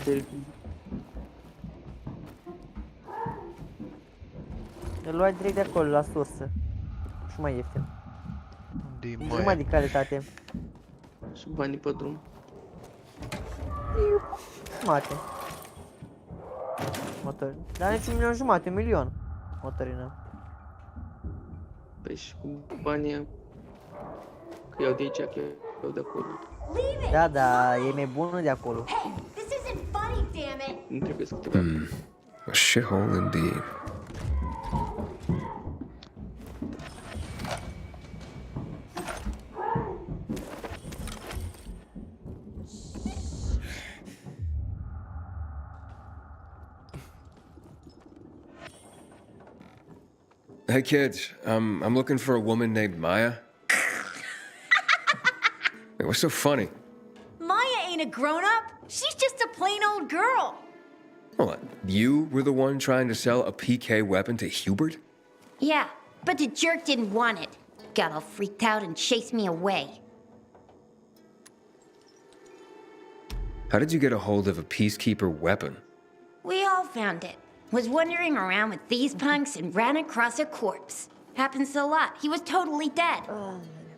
[SPEAKER 6] Îl luai direct de acolo, la sursă. Și mai ieftin. Mai de calitate.
[SPEAKER 3] Și banii pe drum.
[SPEAKER 6] Jumate. Motor. Dar nici 1.500.000, 1.000.000 motorină.
[SPEAKER 3] Păi și cu banii că iau de aici, că iau de acolo.
[SPEAKER 6] Da, da, e mai bună de acolo.
[SPEAKER 3] Nu trebuie să te
[SPEAKER 4] A shithole indeed. Hey kids, I'm looking for a woman named Maya. Hey, what's so funny?
[SPEAKER 8] Maya ain't a grown-up. She's just a plain old girl.
[SPEAKER 4] What, you were the one trying to sell a PK weapon to Hubert?
[SPEAKER 8] Yeah, but the jerk didn't want it. Got all freaked out and chased me away.
[SPEAKER 4] How did you get a hold of a peacekeeper weapon?
[SPEAKER 8] We all found it. Was wandering around with these punks and ran across a corpse. Happens a lot. He was totally dead.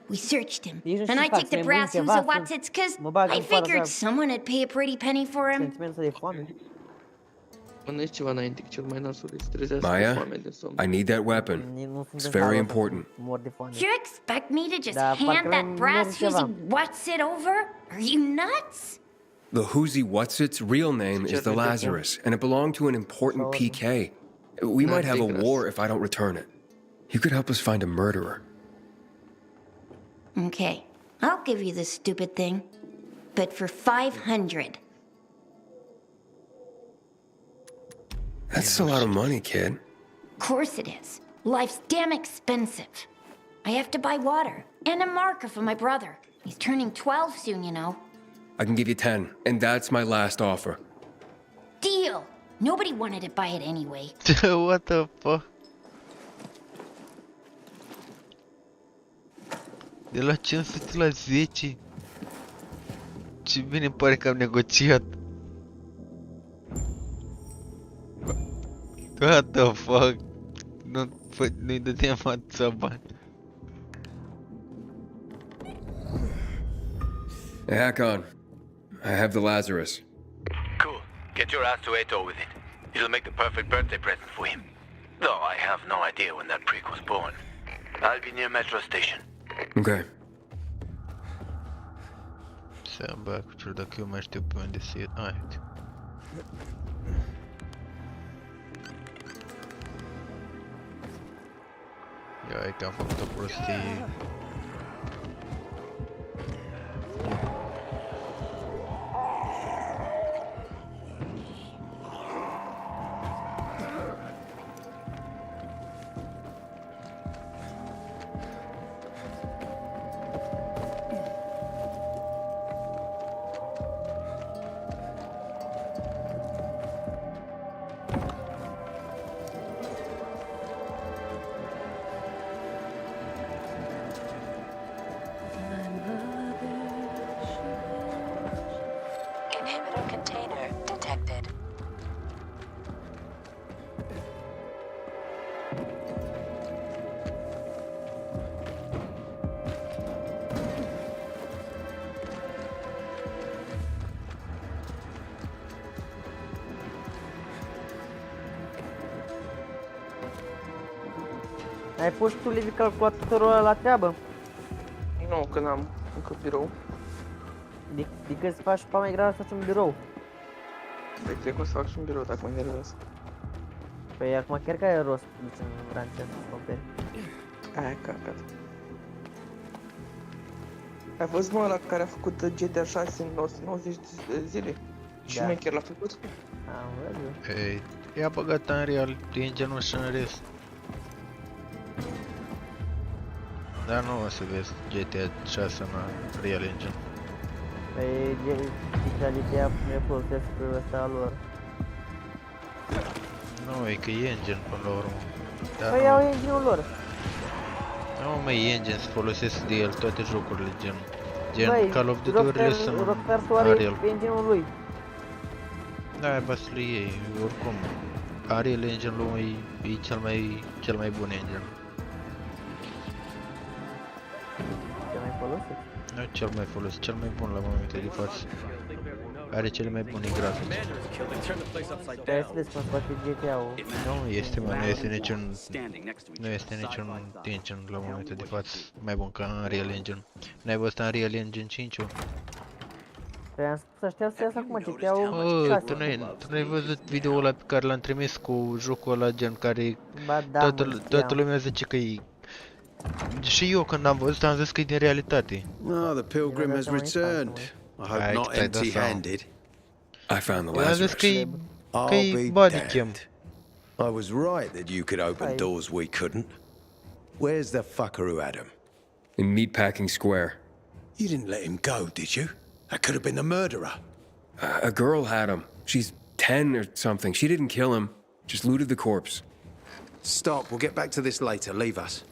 [SPEAKER 8] We searched him, and I took the brass who's a Watsits cause I figured someone would pay a pretty penny for him.
[SPEAKER 4] Maya, I need that weapon. It's very important.
[SPEAKER 8] You expect me to just hand that brass who's Watsit over? Are you nuts?
[SPEAKER 4] The Whoozy Whatsit's real name is the Lazarus, and it belonged to an important PK. We might have a war if I don't return it. You could help us find a murderer.
[SPEAKER 8] Okay, I'll give you this stupid thing, but for 500.
[SPEAKER 4] That's a lot of money, kid.
[SPEAKER 8] Of course it is. Life's damn expensive. I have to buy water and a marker for my brother. He's turning 12 soon, you know.
[SPEAKER 4] I can give you 10, and that's my last offer.
[SPEAKER 8] Deal! Nobody wanted to buy it anyway.
[SPEAKER 1] What the fuck? De la 500 la 10. Ce bine pare că am negociat. What the fuck? Nu-i dădeam atâția bani.
[SPEAKER 4] Hey, Hakon. I have the Lazarus.
[SPEAKER 12] Cool. Get your ass to Ato with it. It'll make the perfect birthday present for him. Though I have no idea when that prick was born. I'll be near metro station.
[SPEAKER 4] Okay.
[SPEAKER 1] Să-mi bag cu cel dacă eu mai știu pe unde să iet. Uite. Ia, e că am făcut o prostie.
[SPEAKER 17] Inhibitor container detected.
[SPEAKER 6] Ai pus tu, Livi, calculatorul ăla la treabă?
[SPEAKER 3] Nu, că n-am încă birou.
[SPEAKER 6] Adică să faci pa mai grav să faci un birou.
[SPEAKER 3] Păi cred că o să fac și un birou dacă mă enervez.
[SPEAKER 6] Păi acum chiar că are rost să duci în Francia să-ți comperi.
[SPEAKER 3] Aia cacat. Ai văzut mă ăla care a făcut GTA 6 în 90 de zile? Și mai chiar l-a făcut?
[SPEAKER 6] Am văzut.
[SPEAKER 1] Ei, i-a băgat în Unreal Engine-ul și în rest. Dar nu o să vezi GTA 6 în Unreal Engine.
[SPEAKER 6] Păi digitalitea ne folosesc pe ăsta lor.
[SPEAKER 1] Nu, e că e engine până la urmă.
[SPEAKER 6] Păi au engine-ul lor.
[SPEAKER 1] Nu mai e engine, să folosesc de el toate jocurile gen
[SPEAKER 6] Băi,
[SPEAKER 1] Call of Duty-urile sunt
[SPEAKER 6] Rockstar are
[SPEAKER 1] Unreal.
[SPEAKER 6] engine-ul lui.
[SPEAKER 1] Da, e bas lui ei, oricum. Unreal Engine-ul e cel mai bun engine.
[SPEAKER 6] Ce mai folosit?
[SPEAKER 1] Nu cel mai folosit, cel mai bun la momentul de față. Are cele mai bune grafici.
[SPEAKER 6] Hai să vezi cum scoate GTA-ul.
[SPEAKER 1] Nu este, mă, nu este niciun engine la momentul de față mai bun ca Unreal Engine. N-ai văzut Unreal Engine 5-ul?
[SPEAKER 6] Păi am spus ăștia să iasă acum GTA-ul 6.
[SPEAKER 1] Tu n-ai văzut video-ul ăla pe care l-am trimis cu jocul ăla gen care
[SPEAKER 6] Ba da,
[SPEAKER 1] toată lumea zice că e... Și eu când am văzut am zis că e din realitate.
[SPEAKER 18] Ah, the pilgrim has returned. I hope not empty-handed.
[SPEAKER 4] I found the Lazarus.
[SPEAKER 18] I'll be damned. I was right that you could open doors we couldn't. Where's the fucker who had him?
[SPEAKER 4] In Meatpacking Square.
[SPEAKER 18] You didn't let him go, did you? That could have been the murderer.
[SPEAKER 4] A girl had him. She's 10 or something. She didn't kill him. Just looted the corpse.
[SPEAKER 18] Stop. We'll get back to this later. Leave us.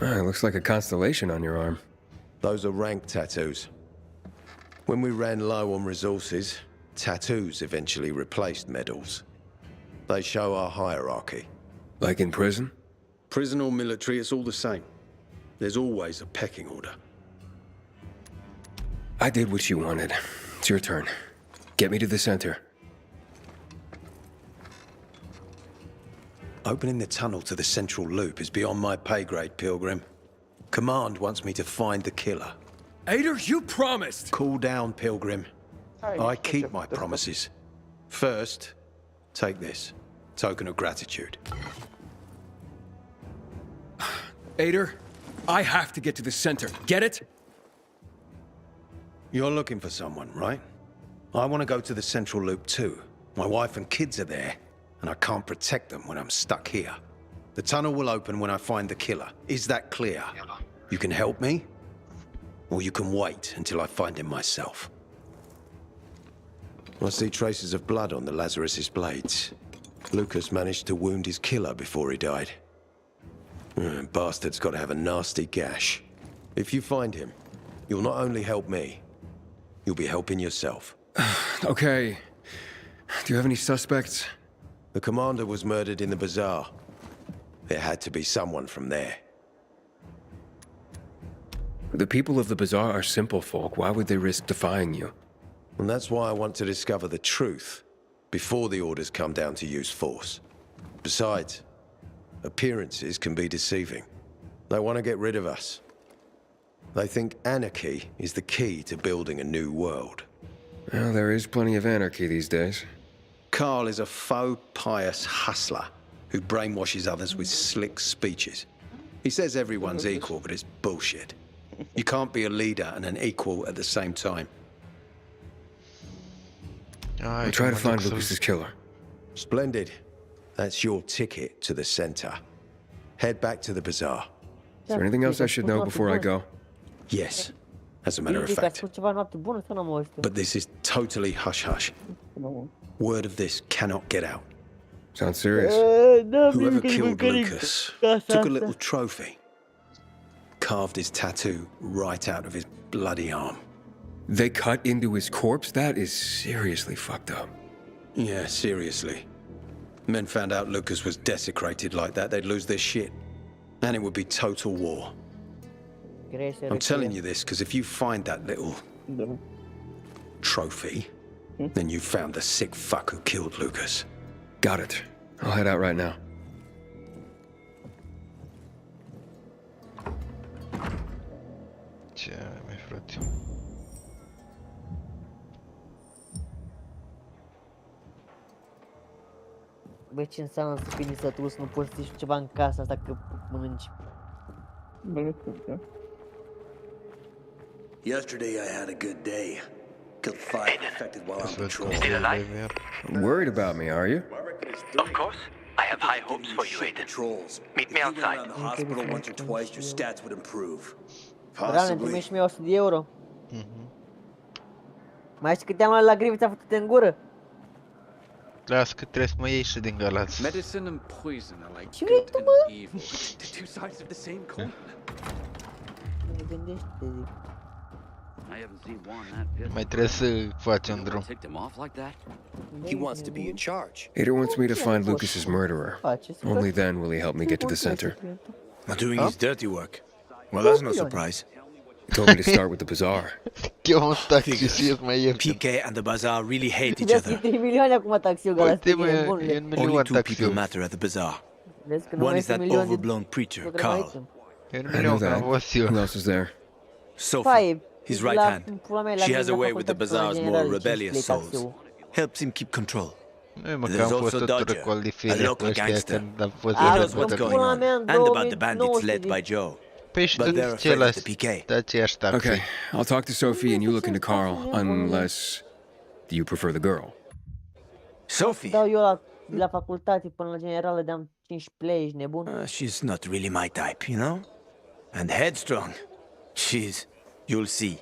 [SPEAKER 4] It looks like a constellation on your arm.
[SPEAKER 18] Those are rank tattoos. When we ran low on resources, tattoos eventually replaced medals. They show our hierarchy.
[SPEAKER 4] Like in prison?
[SPEAKER 18] Prison or military, it's all the same. There's always a pecking order.
[SPEAKER 4] I did what you wanted. It's your turn. Get me to the center.
[SPEAKER 18] Opening the tunnel to the central loop is beyond my pay grade, Pilgrim. Command wants me to find the killer.
[SPEAKER 4] Ader, you promised!
[SPEAKER 18] Cool down, Pilgrim. I keep my promises. First, take this. Token of gratitude.
[SPEAKER 4] Ader, I have to get to the center. Get it?
[SPEAKER 18] You're looking for someone, right? I want to go to the central loop too. My wife and kids are there, and I can't protect them when I'm stuck here. The tunnel will open when I find the killer. Is that clear? You can help me, or you can wait until I find him myself. I see traces of blood on the Lazarus's blades. Lucas managed to wound his killer before he died. Bastard's got to have a nasty gash. If you find him, you'll not only help me, you'll be helping yourself.
[SPEAKER 4] Okay. Do you have any suspects?
[SPEAKER 18] The commander was murdered in the bazaar. There had to be someone from there.
[SPEAKER 4] The people of the bazaar are simple folk. Why would they risk defying you?
[SPEAKER 18] And that's why I want to discover the truth before the orders come down to use force. Besides, appearances can be deceiving. They want to get rid of us. They think anarchy is the key to building a new world.
[SPEAKER 4] Well, there is plenty of anarchy these days.
[SPEAKER 18] Carl is a faux pious hustler who brainwashes others with slick speeches. He says everyone's equal, but it's bullshit. You can't be a leader and an equal at the same time.
[SPEAKER 4] I'll try to find Lucas's killer.
[SPEAKER 18] Splendid. That's your ticket to the center. Head back to the bazaar.
[SPEAKER 4] Is there anything else I should know before I go?
[SPEAKER 18] Yes, as a matter of fact. But this is totally hush-hush. Word of this cannot get out.
[SPEAKER 4] Sounds serious.
[SPEAKER 18] Whoever killed Lucas took a little trophy. Carved his tattoo right out of his bloody arm.
[SPEAKER 4] They cut into his corpse? That is seriously fucked up.
[SPEAKER 18] Yeah, seriously. Men found out Lucas was desecrated like that, they'd lose their shit. And it would be total war. I'm telling you this because if you find that little trophy, then you found the sick fuck who killed Lucas.
[SPEAKER 4] Got it. I'll head out right now.
[SPEAKER 1] Ce mai frate?
[SPEAKER 6] Băi, ce înseamnă să fii nisătul, să nu poți să ieși ceva în casa asta că mănânci?
[SPEAKER 5] Yesterday I had a good day. Killed 5 infected while on patrol.
[SPEAKER 12] Still alive?
[SPEAKER 4] Worried about me, are you?
[SPEAKER 12] Of course. I have high hopes for you, Aiden. Meet me outside.
[SPEAKER 5] Around the hospital once or twice, your stats would improve.
[SPEAKER 6] Rane, primești mie 100 de euro. Mai știi câte am luat la grivița făcute în gură?
[SPEAKER 1] Lasă că trebuie să mă iei și din Galați.
[SPEAKER 21] Medicine and poison are like
[SPEAKER 6] Ce vrei
[SPEAKER 21] good
[SPEAKER 6] tu,
[SPEAKER 21] and
[SPEAKER 6] mă?
[SPEAKER 21] evil. The two sides of the same coin.
[SPEAKER 6] Gândește-te, zic.
[SPEAKER 21] I haven't seen one that pissed.
[SPEAKER 1] Mai trebuie să facem drum.
[SPEAKER 21] Ticked him off like that.
[SPEAKER 10] He wants to be in charge.
[SPEAKER 4] Ada wants me to find Lucas's murderer. Only then will he help me get to the center.
[SPEAKER 5] Not doing his dirty work. Well, that's no surprise.
[SPEAKER 4] He told me to start with the bazaar.
[SPEAKER 5] PK and the bazaar really hate each other.
[SPEAKER 6] 3 milioane acum taxiul Galați.
[SPEAKER 5] Only 2 people matter at the bazaar. One is that overblown preacher, Carl.
[SPEAKER 4] I know that. Who else is there?
[SPEAKER 5] Sophie, his right hand. She has a way with the bazaar's more rebellious souls. Helps him keep control. There's also Dodger, a local gangster. He knows what's going on, and about the bandits led by Joe. But they're afraid of the PK.
[SPEAKER 4] Okay, I'll talk to Sophie and you look into Carl, unless you prefer the girl.
[SPEAKER 5] Sophie?
[SPEAKER 6] Dau eu la facultate până la generală, de-am 15 lei, ești nebun?
[SPEAKER 5] She's not really my type, you know? And headstrong. You'll see.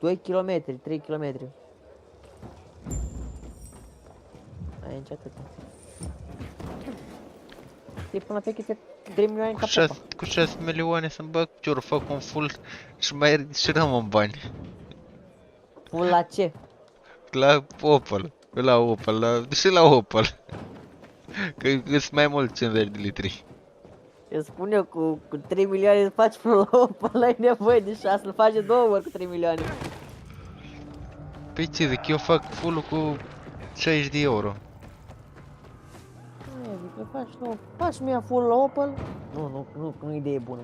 [SPEAKER 6] 2 km, 3 km. Aici atât. E până pe chestia 3 milioane ca popa.
[SPEAKER 1] Cu 6 milioane să-mi bag piciorul, fac un full și rămân bani.
[SPEAKER 6] Full la ce?
[SPEAKER 1] La Opel. La Opel, și la Opel. Că sunt mai mult 50 de litri.
[SPEAKER 6] Eu spun eu, cu 3 milioane îți faci full la Opel, ai nevoie de 6, îl faci de 2 ori cu 3 milioane.
[SPEAKER 1] Păi ce zic, eu fac full-ul cu 60 de euro.
[SPEAKER 6] Zic, faci mie full la Opel? Nu idee bună.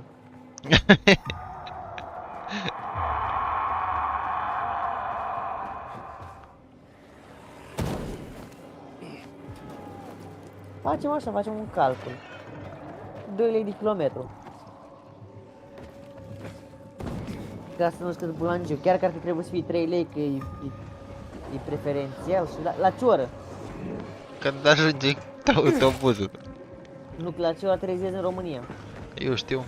[SPEAKER 6] Facem așa, facem un calcul. 2 lei de kilometru. Ca să nu scăți bulangiu, chiar că ar fi trebuit să fie 3 lei, că e preferențial și la ce oră?
[SPEAKER 1] Când ajunge autobuzul.
[SPEAKER 6] Nu, că la ce oră trezezi în România?
[SPEAKER 1] Eu știu.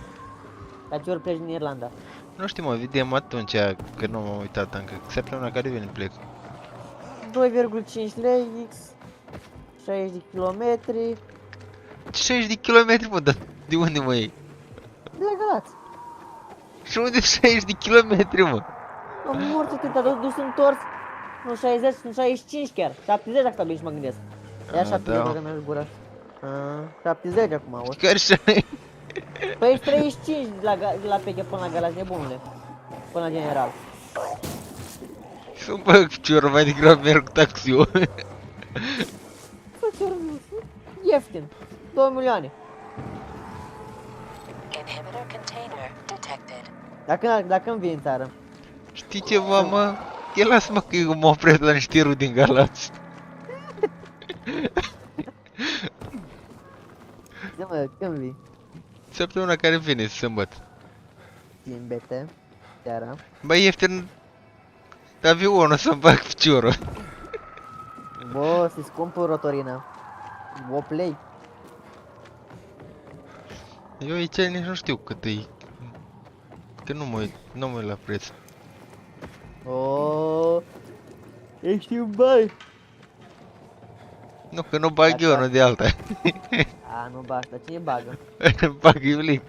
[SPEAKER 6] La ce oră pleci din Irlanda?
[SPEAKER 1] Nu știu, mă, vedem atunci, că nu m-am uitat încă. Săptămâna care vine plec.
[SPEAKER 6] 2,5 lei, X, 60 de kilometri.
[SPEAKER 1] 60 de kilometri, mă, dar de unde mă iei?
[SPEAKER 6] De la Galați.
[SPEAKER 1] Și unde 60 de kilometri, mă?
[SPEAKER 6] Am morți atâta, dus întors. Nu 60, nu 65 chiar. 70 dacă bine mă gândesc. Ia 70 dacă mi-aș gura. 70 acum, auzi.
[SPEAKER 1] Care și
[SPEAKER 6] Păi ești 35 la peche până la galați, nebunule. Până la general.
[SPEAKER 1] Să-mi bag piciorul, mai degrabă merg cu taxiul.
[SPEAKER 6] Ieftin. 2 milioane.
[SPEAKER 17] Inhibitor container detected.
[SPEAKER 6] Dacă îmi vii în țară.
[SPEAKER 1] Știi ceva, mă? Ia lasă-mă că eu mă opresc la niște rudi din Galați.
[SPEAKER 6] Zi mă, când vii?
[SPEAKER 1] Săptămâna care vine, sâmbătă.
[SPEAKER 6] Sâmbete, seara.
[SPEAKER 1] Băi, ieftin avionul să-mi bag piciorul.
[SPEAKER 6] Bă, se scumpă rotorina. O play.
[SPEAKER 1] Eu aici nici nu știu cât e. Că nu mă uit la preț.
[SPEAKER 6] Oh, ești un bani.
[SPEAKER 1] Nu, că nu bag eu, nu de alta.
[SPEAKER 6] A, nu bag, dar cine bagă?
[SPEAKER 1] Bag Iulic.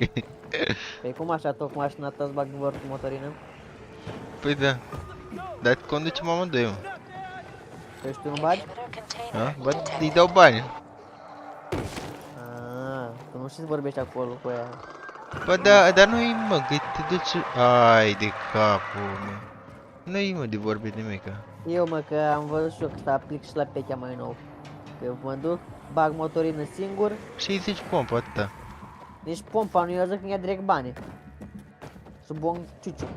[SPEAKER 6] Păi cum așa, tot mașina ta îți bag vor cu motorină?
[SPEAKER 1] Păi da. Dar conducem amândoi, mă.
[SPEAKER 6] Păi și tu nu bagi?
[SPEAKER 1] Ha? Bă, îi dau bani.
[SPEAKER 6] Tu nu știi să vorbești acolo cu ea.
[SPEAKER 1] Bă, dar nu-i, mă, că te duci... Ai de capul, mă. Nu-i, mă, de vorbit nimica.
[SPEAKER 6] Eu, mă, că am văzut și eu că să aplic și la pechea mai nou. Că mă duc, bag motorină singur.
[SPEAKER 1] Și-i zici pompa, atâta.
[SPEAKER 6] Nici pompa nu, eu zic că ia direct bani. Sub un ciuciu.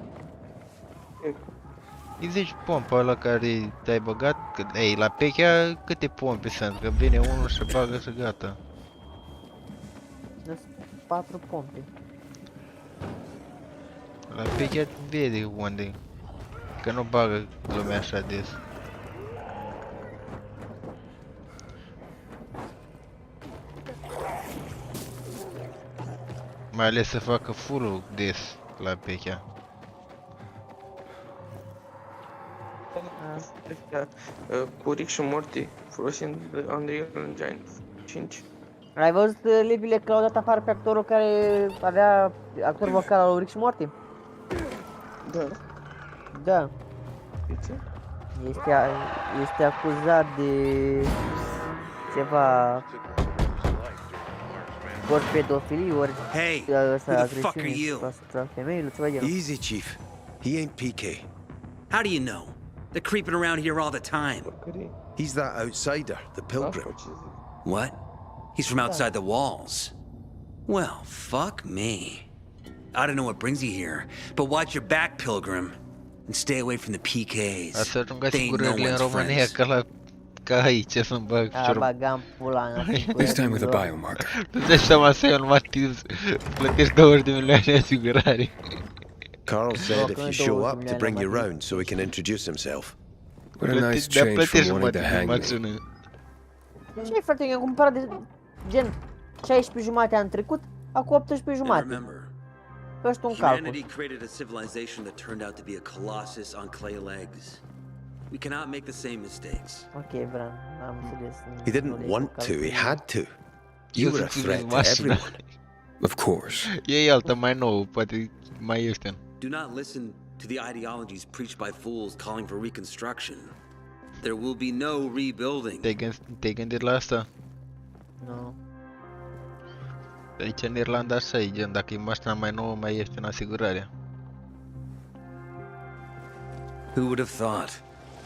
[SPEAKER 1] Îi zici pompa ăla care te-ai băgat, că, ei, la pechea câte pompe sunt, că vine unul și bagă și gata.
[SPEAKER 6] Sunt 4 pompe.
[SPEAKER 1] La pechea vede unde, că nu bagă lumea așa des. Mai ales să facă full-ul des la pechea.
[SPEAKER 3] Cu Rick și Morty, folosind Unreal Engine 5.
[SPEAKER 6] Ai văzut libile că l-au dat afară pe actorul care avea actor vocal al lui Rick și Morty?
[SPEAKER 3] Da.
[SPEAKER 6] Da. Este acuzat de ceva ori pedofilie, ori agresiune asupra femeilor, ceva genul.
[SPEAKER 5] Easy, Chief. He ain't PK.
[SPEAKER 10] How do you know? They're creeping around here all the time.
[SPEAKER 5] He's that outsider, the pilgrim.
[SPEAKER 10] What? He's from outside the walls. Well, fuck me. I don't know what brings you here, but watch your back, pilgrim, and stay away from the PKs.
[SPEAKER 1] Asta ajungați sigurările în România ca aici să-mi bag piciorul.
[SPEAKER 6] Bagam pula mea.
[SPEAKER 4] This time with a biomarker.
[SPEAKER 1] Tu dai seama să iau numai timp, plătești 20 de milioane de asigurare.
[SPEAKER 18] Carl said if you show up to bring you round so he can introduce himself.
[SPEAKER 4] What a nice change from wanting to hang me.
[SPEAKER 6] Ce frate, i-am cumpărat de gen 16 jumate an trecut, acum 18 jumate. Ăsta un calcul.
[SPEAKER 10] Humanity created a civilization that turned out to be a colossus on clay legs. We cannot make the same mistakes.
[SPEAKER 6] Ok, Bran, am înțeles.
[SPEAKER 18] He didn't want to, he had to. You were a threat to everyone.
[SPEAKER 4] Of course.
[SPEAKER 1] E alta mai nouă, poate mai ieftin.
[SPEAKER 10] Do not listen to the ideologies preached by fools calling for reconstruction. There will be no rebuilding.
[SPEAKER 1] Te-ai gândit la asta?
[SPEAKER 6] Nu.
[SPEAKER 1] Aici în Irlanda așa e, gen, dacă e mașina mai nouă, mai ieftin asigurarea.
[SPEAKER 10] Who would have thought?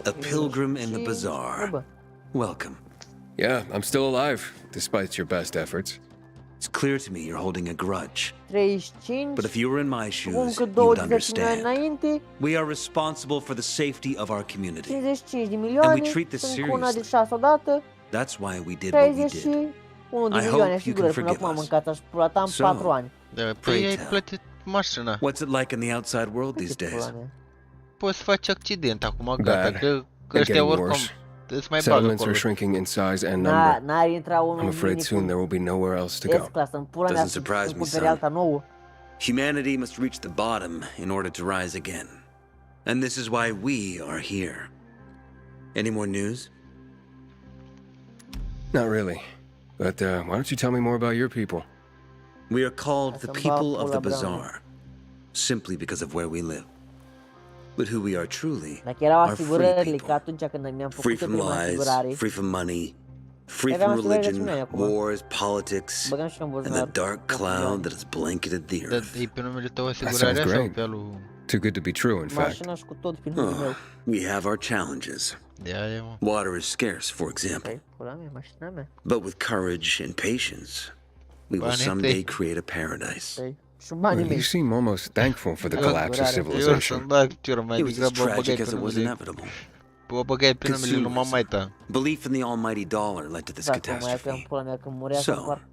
[SPEAKER 10] A pilgrim in the bazaar. Welcome.
[SPEAKER 4] Yeah, I'm still alive, despite your best efforts.
[SPEAKER 10] It's clear to me you're holding a grudge.
[SPEAKER 6] 35.
[SPEAKER 10] But if you were in my shoes, you'd understand. We are responsible for the safety of our community.
[SPEAKER 6] 55 de milioane,
[SPEAKER 10] and we treat this
[SPEAKER 6] una de
[SPEAKER 10] seriously.
[SPEAKER 6] 6 odată.
[SPEAKER 10] That's why we did what we did.
[SPEAKER 6] 31 de milioane, sigur, până acum am mâncat, aș plăta în 4 ani.
[SPEAKER 1] Da, păi ai plătit mașina.
[SPEAKER 10] What's it like in the outside world these days?
[SPEAKER 1] Poți să faci accident acum, gata, că ăștia oricum îți mai bagă
[SPEAKER 4] Settlements are shrinking in size and number.
[SPEAKER 6] N-ar intra unul
[SPEAKER 4] I'm afraid soon there will be nowhere else to go.
[SPEAKER 6] S-clasă, în pula mea, să cumpere alta nouă.
[SPEAKER 10] Humanity must reach the bottom in order to rise again. And this is why we are here. Any more news?
[SPEAKER 4] Not really. But why don't you tell me more about your people?
[SPEAKER 10] We are called the people of the bazaar, simply because of where we live. but who we are truly
[SPEAKER 6] Dacă erau
[SPEAKER 10] are free
[SPEAKER 6] asigurările, că
[SPEAKER 10] people.
[SPEAKER 6] atunci când mi-am
[SPEAKER 10] Free
[SPEAKER 6] făcut
[SPEAKER 10] from
[SPEAKER 6] prima
[SPEAKER 10] lies,
[SPEAKER 6] asigurare,
[SPEAKER 10] free from money, free
[SPEAKER 6] aveam
[SPEAKER 10] from
[SPEAKER 6] asigurări de
[SPEAKER 10] religion,
[SPEAKER 6] asemenea acum.
[SPEAKER 10] wars, politics,
[SPEAKER 6] Băgam și eu în
[SPEAKER 10] and the
[SPEAKER 6] buzunar.
[SPEAKER 10] dark cloud that has blanketed the
[SPEAKER 1] Dar
[SPEAKER 10] earth.
[SPEAKER 1] e pe numele tău
[SPEAKER 4] That sounds
[SPEAKER 1] asigurarea sau
[SPEAKER 4] great.
[SPEAKER 1] pe alu?
[SPEAKER 4] Too good to be true, in fact.
[SPEAKER 6] Mașina și cu tot pe numele meu.
[SPEAKER 10] We have our challenges.
[SPEAKER 1] De-aia, mă.
[SPEAKER 10] Water is scarce, for example.
[SPEAKER 6] Păi, pula mea, mașina mea.
[SPEAKER 10] But with courage and patience, we will
[SPEAKER 1] Banii
[SPEAKER 10] someday
[SPEAKER 1] tăi.
[SPEAKER 10] create a paradise.
[SPEAKER 6] Păi, și banii
[SPEAKER 4] You
[SPEAKER 6] mei.
[SPEAKER 4] seem almost thankful for the collapse of
[SPEAKER 1] Eu
[SPEAKER 4] civilization.
[SPEAKER 1] să-mi bag piciorul mai
[SPEAKER 10] It was as
[SPEAKER 1] degrabă o
[SPEAKER 10] tragic
[SPEAKER 1] băgai
[SPEAKER 10] as
[SPEAKER 1] pe
[SPEAKER 10] it was
[SPEAKER 1] numele...
[SPEAKER 10] inevitable.
[SPEAKER 1] O băgai pe numele lui mama ta.
[SPEAKER 10] Belief in the almighty dollar led to this
[SPEAKER 6] Da, cum mai aveam
[SPEAKER 10] catastrophe.
[SPEAKER 6] pula mea când murea
[SPEAKER 10] So,
[SPEAKER 6] să par.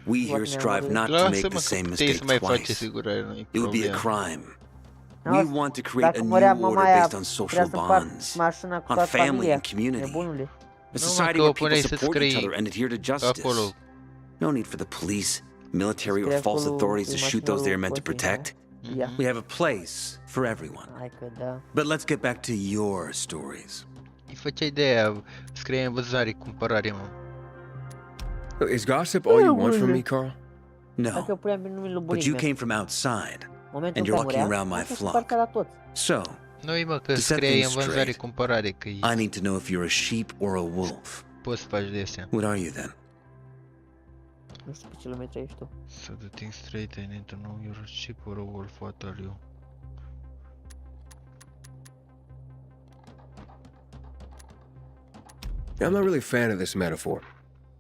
[SPEAKER 10] we here strive not to make the same mistake twice. It would be a crime. We want to create a
[SPEAKER 6] Dacă
[SPEAKER 10] new
[SPEAKER 6] murea mama
[SPEAKER 10] order
[SPEAKER 6] aia,
[SPEAKER 10] based on social
[SPEAKER 6] trebuia să par
[SPEAKER 10] bonds,
[SPEAKER 6] mașina cu
[SPEAKER 10] on
[SPEAKER 6] toată
[SPEAKER 10] family
[SPEAKER 6] familia.
[SPEAKER 10] and community.
[SPEAKER 6] Nebunule.
[SPEAKER 10] A society where people support each other and adhere to justice.
[SPEAKER 1] acolo.
[SPEAKER 10] No need for the police, military, or
[SPEAKER 6] Scrie
[SPEAKER 10] false
[SPEAKER 6] acolo
[SPEAKER 10] authorities to
[SPEAKER 6] cu
[SPEAKER 10] shoot those they are
[SPEAKER 6] mașină
[SPEAKER 10] meant to
[SPEAKER 6] lui
[SPEAKER 10] protect.
[SPEAKER 6] Ia.
[SPEAKER 10] We have a place for everyone.
[SPEAKER 6] Hai că da.
[SPEAKER 10] But let's get back to your stories.
[SPEAKER 1] Îi făceai de aia, scrie în vânzare, cumpărare, mă.
[SPEAKER 4] Is gossip all you want from me, Carl?
[SPEAKER 10] No,
[SPEAKER 6] Dacă puneam pe numele lui
[SPEAKER 10] but
[SPEAKER 6] bunic
[SPEAKER 10] you
[SPEAKER 6] meu.
[SPEAKER 10] came from outside,
[SPEAKER 6] Momentul
[SPEAKER 10] and
[SPEAKER 6] în
[SPEAKER 10] you're
[SPEAKER 6] care
[SPEAKER 10] walking
[SPEAKER 6] murea,
[SPEAKER 10] around my
[SPEAKER 6] asta se
[SPEAKER 10] flock.
[SPEAKER 6] partea la toți.
[SPEAKER 10] So,
[SPEAKER 1] Nu-i mă, că
[SPEAKER 10] To set
[SPEAKER 1] scriei în
[SPEAKER 10] things
[SPEAKER 1] vânzare,
[SPEAKER 10] straight,
[SPEAKER 1] cumpărare, că
[SPEAKER 10] I need to know if you're a sheep or a wolf.
[SPEAKER 1] poți să faci de astea.
[SPEAKER 10] What are you then?
[SPEAKER 6] Nu știu pe kilometri ești tu.
[SPEAKER 1] So the thing straight, I need to know you're a sheep or a wolf, what are you?
[SPEAKER 4] I'm not really a fan of this metaphor.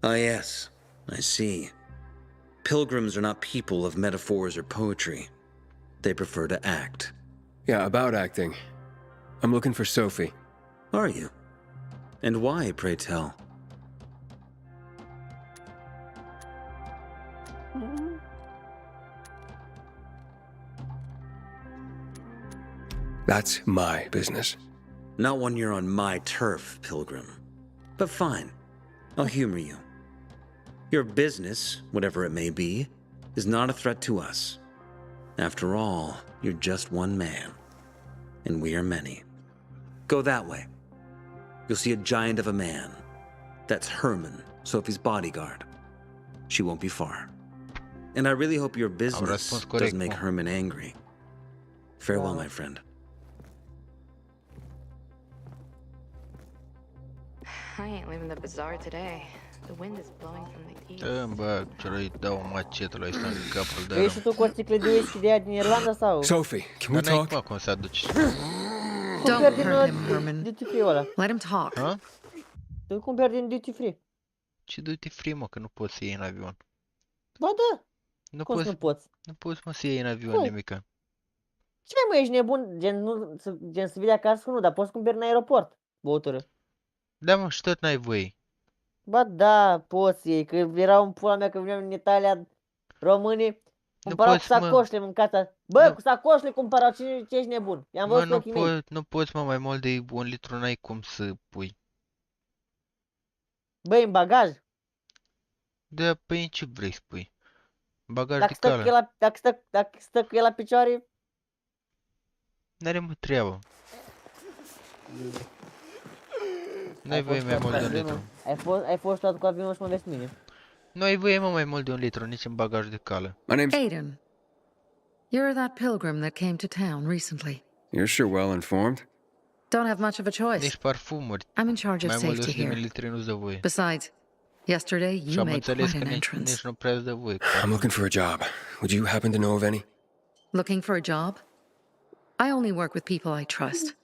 [SPEAKER 10] Ah, yes, I see. Pilgrims are not people of metaphors or poetry. They prefer to act.
[SPEAKER 4] Yeah, about acting. I'm looking for Sophie.
[SPEAKER 10] Are you? And why, pray tell?
[SPEAKER 4] That's my business.
[SPEAKER 10] Not when you're on my turf, Pilgrim. But fine, I'll humor you. Your business, whatever it may be, is not a threat to us. After all, you're just one man, and we are many. Go that way. You'll see a giant of a man. That's Herman, Sophie's bodyguard. She won't be far. And I really hope your business doesn't make Herman angry. Farewell, my friend.
[SPEAKER 13] I ain't leaving the bazaar today. The wind is blowing from the east.
[SPEAKER 1] Îmi bag piciorul, îi dau o macetă la ăsta în capul de
[SPEAKER 6] Ești și tu cu o sticlă de whisky de aia din Irlanda sau?
[SPEAKER 4] Sophie, can we
[SPEAKER 1] Dar n-ai
[SPEAKER 4] talk?
[SPEAKER 1] mă cum să aduci.
[SPEAKER 13] Don't hurt him, Herman.
[SPEAKER 6] Duty free ăla.
[SPEAKER 13] Let him talk.
[SPEAKER 1] Ha?
[SPEAKER 6] Tu cumperi din duty free.
[SPEAKER 1] Ce duty free, mă, că nu poți să iei în avion.
[SPEAKER 6] Ba da.
[SPEAKER 1] Nu
[SPEAKER 6] Cum
[SPEAKER 1] poți,
[SPEAKER 6] să nu poți?
[SPEAKER 1] nu poți, mă, să iei în avion
[SPEAKER 6] Cum?
[SPEAKER 1] nimica.
[SPEAKER 6] Ce mă, ești nebun? Gen să vii de acasă nu, dar poți cumperi în aeroport băutură.
[SPEAKER 1] Da, mă, și tot n-ai voie.
[SPEAKER 6] Ba da, poți să iei, că erau în pula mea că veneam în Italia românii, cumpărau cu
[SPEAKER 1] poți, mă.
[SPEAKER 6] sacoșle, mâncați. Bă, cu sacoșle cumpărau, ce ești nebun? I-am
[SPEAKER 1] Mă,
[SPEAKER 6] văzut
[SPEAKER 1] nu,
[SPEAKER 6] ochii mei.
[SPEAKER 1] nu poți, mă, mai mult de 1 litru n-ai cum să pui.
[SPEAKER 6] Băi, în bagaj.
[SPEAKER 1] Da, păi ce vrei să pui? Bagaj
[SPEAKER 6] Dacă
[SPEAKER 1] de
[SPEAKER 6] stă, cu el
[SPEAKER 1] cală.
[SPEAKER 6] dacă stă cu el la picioare,
[SPEAKER 1] N-are mă treabă. N-ai voie mai mult de 1 litru.
[SPEAKER 6] ai fost toată cu avionul și mă vezi mine.
[SPEAKER 1] Nu ai voie, mă, mai mult de 1 litru, nici în bagaj de cală.
[SPEAKER 4] My name's...
[SPEAKER 13] Aiden, you're that pilgrim that came to town recently.
[SPEAKER 4] You're sure well informed.
[SPEAKER 13] Don't have much of a choice.
[SPEAKER 1] Nici parfumuri.
[SPEAKER 13] I'm in charge of
[SPEAKER 1] Mai mult de
[SPEAKER 13] safety
[SPEAKER 1] 100
[SPEAKER 13] here.
[SPEAKER 1] mililitri nu-ți dă voie.
[SPEAKER 13] Besides, yesterday
[SPEAKER 1] Și
[SPEAKER 13] you
[SPEAKER 1] am
[SPEAKER 13] made
[SPEAKER 1] înțeles
[SPEAKER 13] quite
[SPEAKER 1] că
[SPEAKER 13] an
[SPEAKER 1] nici
[SPEAKER 13] entrance.
[SPEAKER 1] nu prea îți dă voie.
[SPEAKER 4] I'm looking for a job. Would you happen to know of any?
[SPEAKER 13] Looking for a job? I only work with people I trust.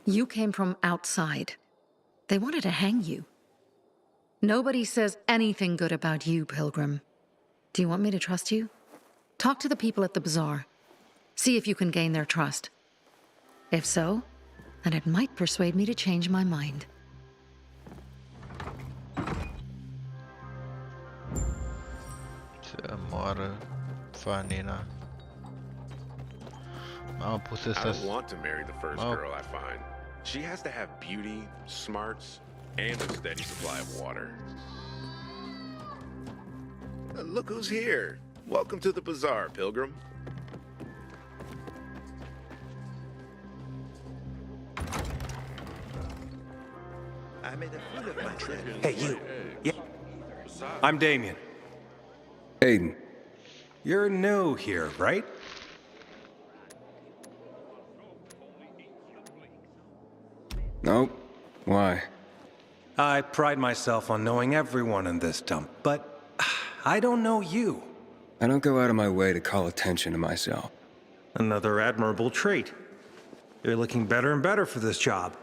[SPEAKER 13] You came from outside. They wanted to hang you. Nobody says anything good about you, Pilgrim. Do you want me to trust you? Talk to the people at the bazaar. See if you can gain their trust. If so, then it might persuade me to change my mind.
[SPEAKER 1] Să moară Fanina. M-am pus
[SPEAKER 14] I
[SPEAKER 1] ăsta...
[SPEAKER 14] don't want to marry the first girl I find. She has to have beauty, smarts, and a steady supply of water. Look who's here. Welcome to the bazaar, Pilgrim.
[SPEAKER 5] I made a fool of myself.
[SPEAKER 9] Hey, you. Yeah. I'm Damien.
[SPEAKER 4] Aiden.
[SPEAKER 9] You're new here, right?
[SPEAKER 4] Nope. Why?
[SPEAKER 11] I pride myself on knowing everyone in this dump, but I don't know you.
[SPEAKER 4] I don't go out of my way to call attention to myself.
[SPEAKER 11] Another admirable trait. You're looking better and better for this job.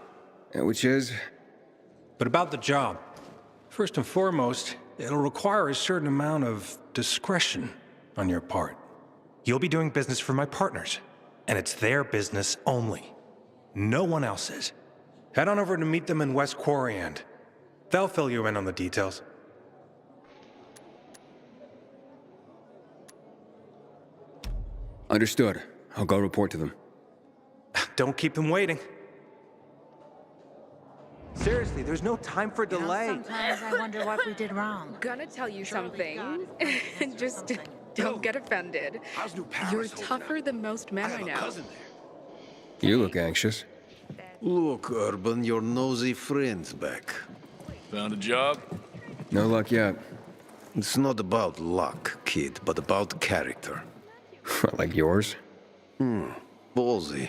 [SPEAKER 4] Which is?
[SPEAKER 11] But about the job. First and foremost, it'll require a certain amount of discretion on your part. You'll be doing business for my partners, and it's their business only. No one else's. Head on over to meet them in West Quarry End. They'll fill you in on the details.
[SPEAKER 4] Understood. I'll go report to them.
[SPEAKER 11] Don't keep them waiting. Seriously, there's no time for delay.
[SPEAKER 22] Sometimes I wonder what we did wrong.
[SPEAKER 19] Gonna tell you something. Just don't get offended. You're tougher than most men I know.
[SPEAKER 4] You look anxious.
[SPEAKER 18] Look, Urban, your nosy friend's back.
[SPEAKER 20] Found a job?
[SPEAKER 4] No luck yet.
[SPEAKER 18] It's not about luck, kid, but about character.
[SPEAKER 4] Like yours?
[SPEAKER 18] Ballsy.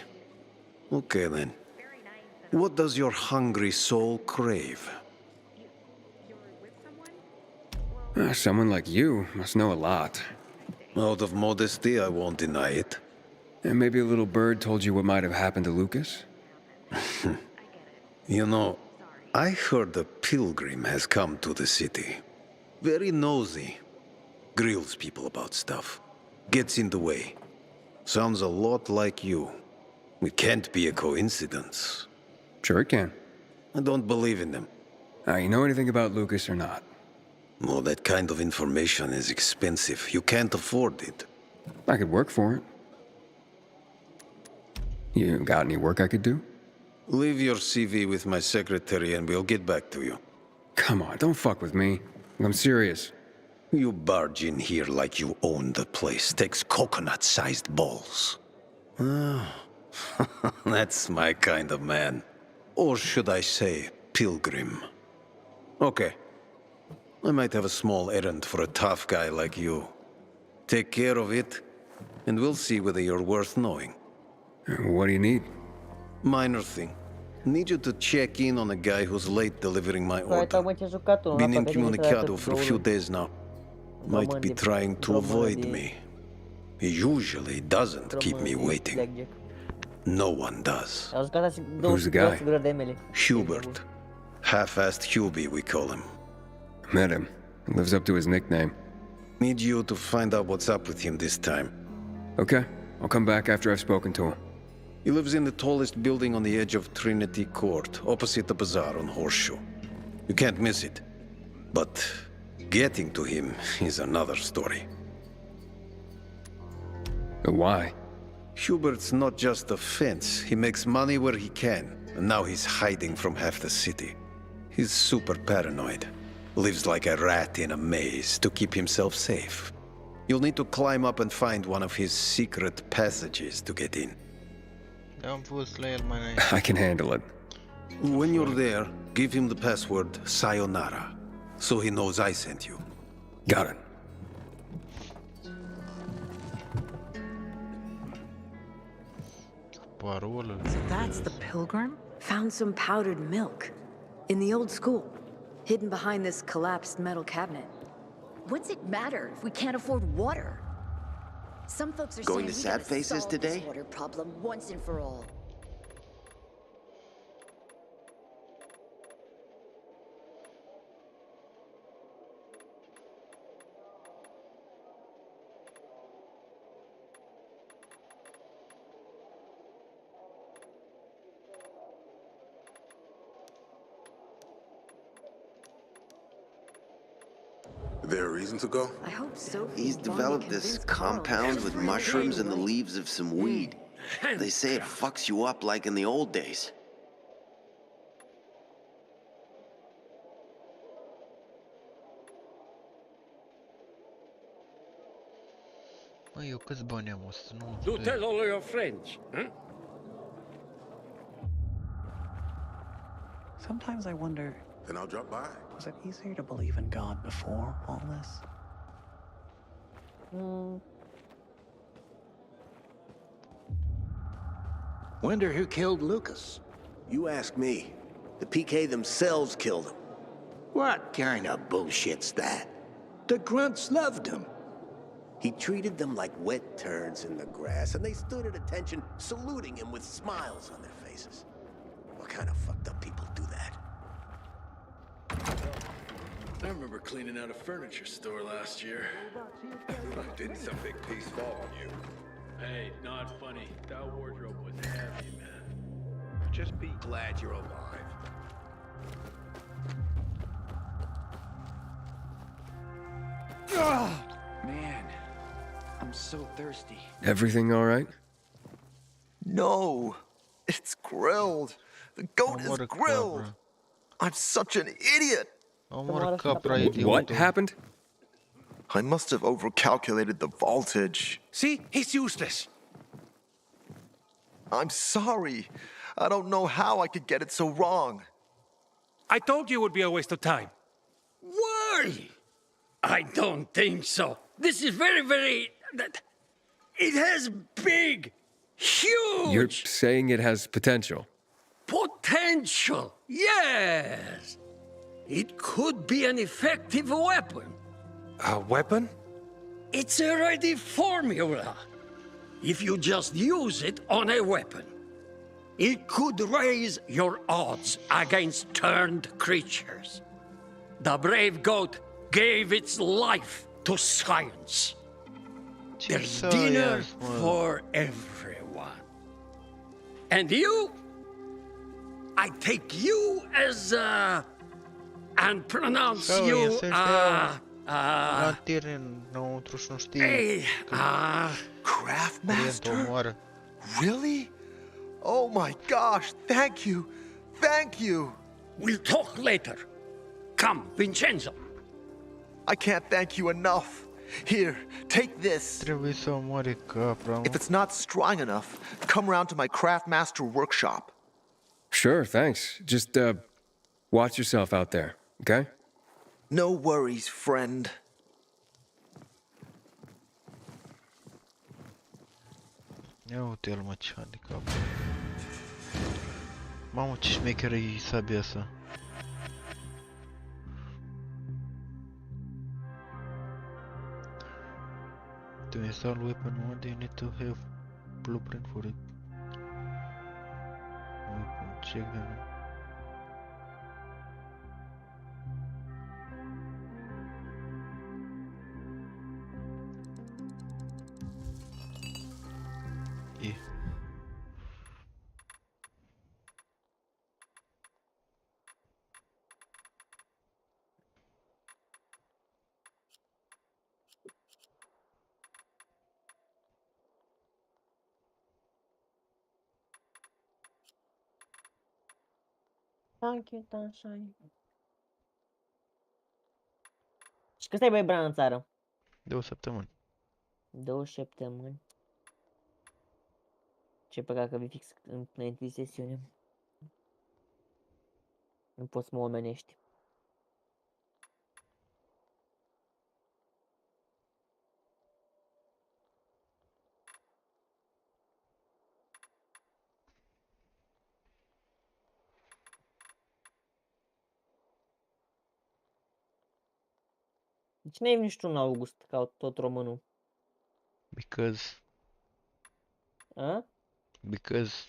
[SPEAKER 18] Okay, then. What does your hungry soul crave?
[SPEAKER 4] Someone like you must know a lot.
[SPEAKER 18] Out of modesty, I won't deny it.
[SPEAKER 4] And maybe a little bird told you what might have happened to Lucas?
[SPEAKER 18] You know, I heard a pilgrim has come to the city. Very nosy. Grills people about stuff. Gets in the way. Sounds a lot like you. It can't be a coincidence.
[SPEAKER 4] Sure it can.
[SPEAKER 18] I don't believe in them.
[SPEAKER 4] You know anything about Lucas or not?
[SPEAKER 18] Well, that kind of information is expensive. You can't afford it.
[SPEAKER 4] I could work for it. You got any work I could do?
[SPEAKER 18] Leave your CV with my secretary and we'll get back to you.
[SPEAKER 4] Come on, don't fuck with me. I'm serious.
[SPEAKER 18] You barge in here like you own the place. Takes coconut-sized balls. That's my kind of man. Or should I say, pilgrim. Okay. I might have a small errand for a tough guy like you. Take care of it, and we'll see whether you're worth knowing.
[SPEAKER 4] What do you need?
[SPEAKER 18] Minor thing. Need you to check in on a guy who's late delivering my order. Been incommunicado for a few days now. Might be trying to avoid me. He usually doesn't keep me waiting. No one does.
[SPEAKER 4] Who's the guy?
[SPEAKER 18] Hubert. Half-assed Hubie, we call him.
[SPEAKER 4] Met him. Lives up to his nickname.
[SPEAKER 18] Need you to find out what's up with him this time.
[SPEAKER 4] Okay. I'll come back after I've spoken to him.
[SPEAKER 18] He lives in the tallest building on the edge of Trinity Court, opposite the bazaar on Horseshoe. You can't miss it. But getting to him is another story.
[SPEAKER 4] Why?
[SPEAKER 18] Hubert's not just a fence. He makes money where he can, and now he's hiding from half the city. He's super paranoid. Lives like a rat in a maze to keep himself safe. You'll need to climb up and find one of his secret passages to get in.
[SPEAKER 4] I can handle it.
[SPEAKER 18] When you're there, give him the password Sayonara, so he knows I sent you.
[SPEAKER 4] Got it.
[SPEAKER 22] So that's the pilgrim?
[SPEAKER 23] Found some powdered milk. In the old school. Hidden behind this collapsed metal cabinet.
[SPEAKER 24] What's it matter if we can't afford water? Some folks are
[SPEAKER 25] going to
[SPEAKER 24] saying
[SPEAKER 25] Sad Faces today?
[SPEAKER 24] This water problem once and for all.
[SPEAKER 14] There a reason to go?
[SPEAKER 24] I hope so.
[SPEAKER 25] He's developed this compound with mushrooms and the leaves of some weed. They say it fucks you up like in the old days.
[SPEAKER 26] Do tell all your friends, huh?
[SPEAKER 27] Sometimes I wonder...
[SPEAKER 14] Then I'll drop by.
[SPEAKER 27] Was it easier to believe in God before all this?
[SPEAKER 9] Wonder who killed Lucas?
[SPEAKER 5] You ask me. The PK themselves killed him.
[SPEAKER 2] What kind of bullshit's that? The grunts loved him.
[SPEAKER 5] He treated them like wet turds in the grass, and they stood at attention, saluting him with smiles on their faces. What kind of fucked up people do that?
[SPEAKER 7] I remember cleaning out a furniture store last year.
[SPEAKER 14] Didn't some big piece fall on you?
[SPEAKER 7] Hey, not funny. That wardrobe was heavy, man. Just be glad you're alive.
[SPEAKER 21] Man, I'm so thirsty.
[SPEAKER 4] Everything all right?
[SPEAKER 8] No, it's grilled. The goat is grilled. I'm such an idiot.
[SPEAKER 4] What happened?
[SPEAKER 8] I must have overcalculated the voltage.
[SPEAKER 9] See? He's useless.
[SPEAKER 8] I'm sorry. I don't know how I could get it so wrong.
[SPEAKER 11] I told you it would be a waste of time.
[SPEAKER 12] Why? I don't think so. This is very... It has big, huge...
[SPEAKER 4] You're saying it has potential?
[SPEAKER 12] Potential, yes. It could be an effective weapon.
[SPEAKER 11] A weapon?
[SPEAKER 12] It's a ready formula. If you just use it on a weapon, it could raise your odds against turned creatures. The brave goat gave its life to science. There's dinner for everyone. And you? I take you as and pronounce you
[SPEAKER 8] Craftmaster? Really? Oh my gosh, thank you. Thank you.
[SPEAKER 12] We'll talk later. Come, Vincenzo.
[SPEAKER 8] I can't thank you enough. Here, take this. If it's not strong enough, come round to my Craftmaster workshop.
[SPEAKER 4] Sure, thanks. Just, watch yourself out there, okay?
[SPEAKER 8] No worries, friend.
[SPEAKER 1] Ia uite-l, mă, ce handicap. Mamă, ce șmecheră e sabia asta. To install weapon mode, you need to have blueprint for it. Weapon check them. E.
[SPEAKER 6] Thank you, Sunshine. Și cât stai, băi, Bran, în țară?
[SPEAKER 1] 2 săptămâni.
[SPEAKER 6] 2 săptămâni. Ce păcat că vii fix înainte de sesiune. Nu poți să mă omenești. De ce n-ai venit și tu în august, ca tot românul?
[SPEAKER 1] Because...
[SPEAKER 6] A?
[SPEAKER 1] Because...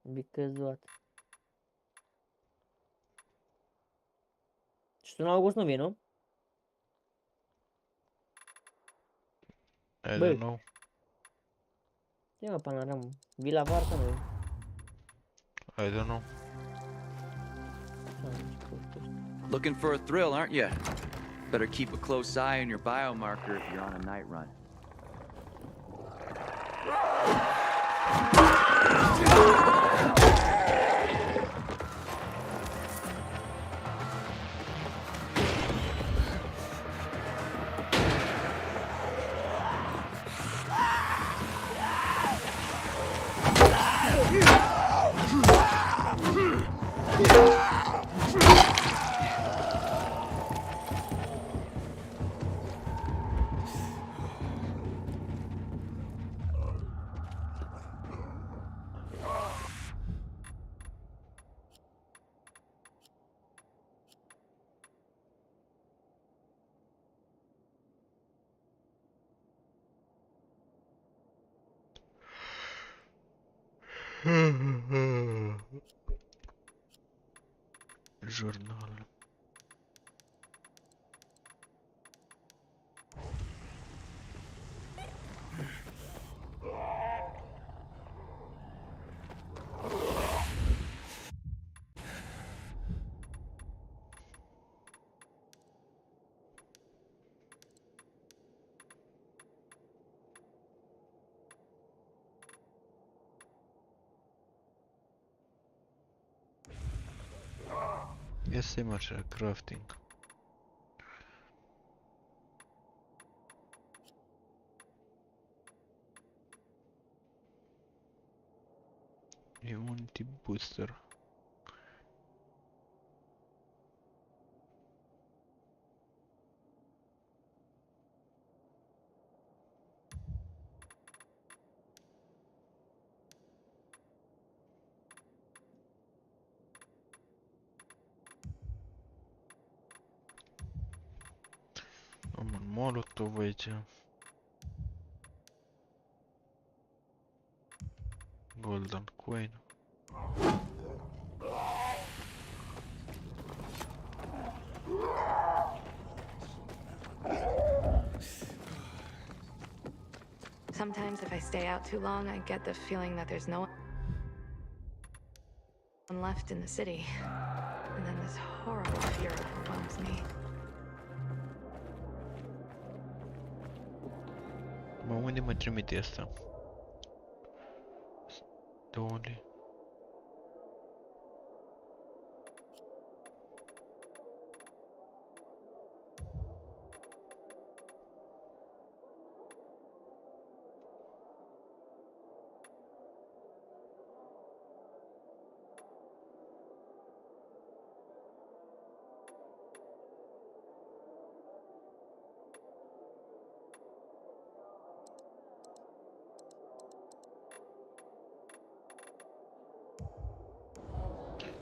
[SPEAKER 6] Because what? Și tu în august nu vii, nu?
[SPEAKER 1] I don't know.
[SPEAKER 6] Ia mă, panoramă. Vii la vară, nu?
[SPEAKER 1] I don't know.
[SPEAKER 21] Looking for a thrill, aren't you? Better keep a close eye on your biomarker if you're on a night run.
[SPEAKER 1] Jurnal. Este marșa crafting. Immunity booster. Am un molotov aici. Golden coin.
[SPEAKER 19] Sometimes if I stay out too long, I get the feeling that there's no one left in the city. And then this horrible fear overwhelms me.
[SPEAKER 1] Mă, unde mă trimite asta? Stole.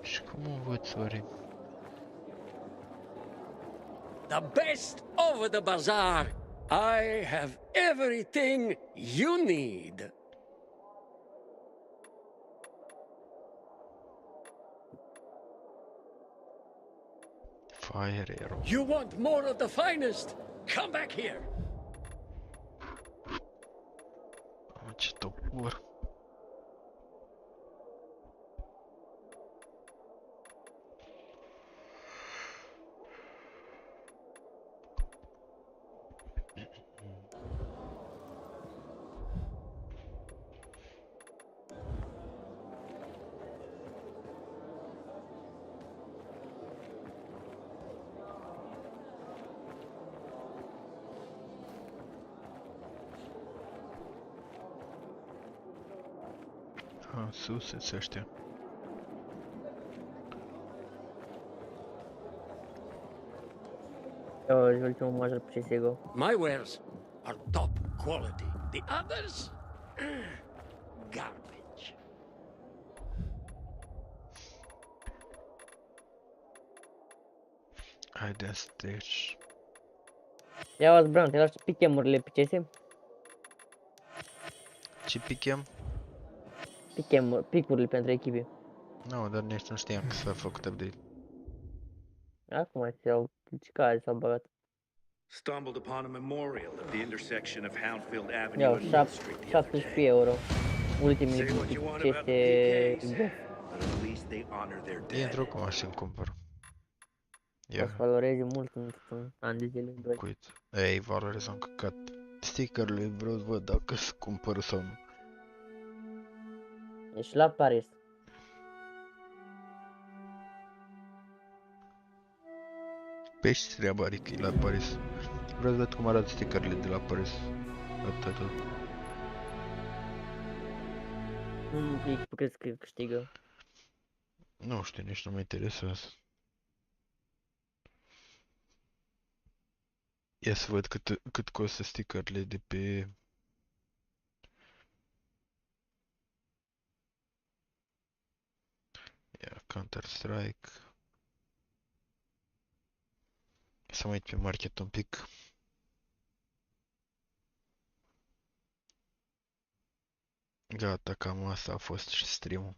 [SPEAKER 1] Și cum învăț oare?
[SPEAKER 12] The best of the bazaar. I have everything you need.
[SPEAKER 1] Fire arrow.
[SPEAKER 12] You want more of the finest? Come back here.
[SPEAKER 1] Am ce topor. Sus sunt ăștia.
[SPEAKER 6] Eu ultimul major pe CSGO.
[SPEAKER 12] My wares are top quality. The others, garbage.
[SPEAKER 1] Haide stage.
[SPEAKER 6] Ia uzi, Bran, te lași pichemurile pe CS?
[SPEAKER 1] Ce pichem?
[SPEAKER 6] Picurile pentru echipe.
[SPEAKER 1] Nu, dar nici nu știam că s-a făcut update.
[SPEAKER 6] Acum ți-au care s-au băgat.
[SPEAKER 9] Stumbled upon a memorial at the intersection of Houndfield Avenue
[SPEAKER 6] Iau,
[SPEAKER 9] and Wall Street the other
[SPEAKER 6] 17
[SPEAKER 9] day.
[SPEAKER 6] euro. Ultimele
[SPEAKER 9] Say what you want
[SPEAKER 6] ce
[SPEAKER 9] about the
[SPEAKER 6] este...
[SPEAKER 9] PKs, but at least they honor their dead.
[SPEAKER 1] Intru cum așa-mi cumpăr.
[SPEAKER 6] O să valoreze mult într-un an de zile.
[SPEAKER 1] Uite. Ei, valorez am căcat. Sticker-urile vreau să văd dacă să cumpăr sau nu.
[SPEAKER 6] Ești la Paris.
[SPEAKER 1] Pești treaba, adică e la Paris. Vreau să văd cum arată sticker-urile de la Paris. Atât.
[SPEAKER 6] Echipă crezi că câștigă?
[SPEAKER 1] Nu știu, nici nu mă interesează. Ia să văd cât costă sticker-urile de pe... Ia, Counter-Strike. Să mă uit pe market un pic. Gata, cam asta a fost și stream-ul.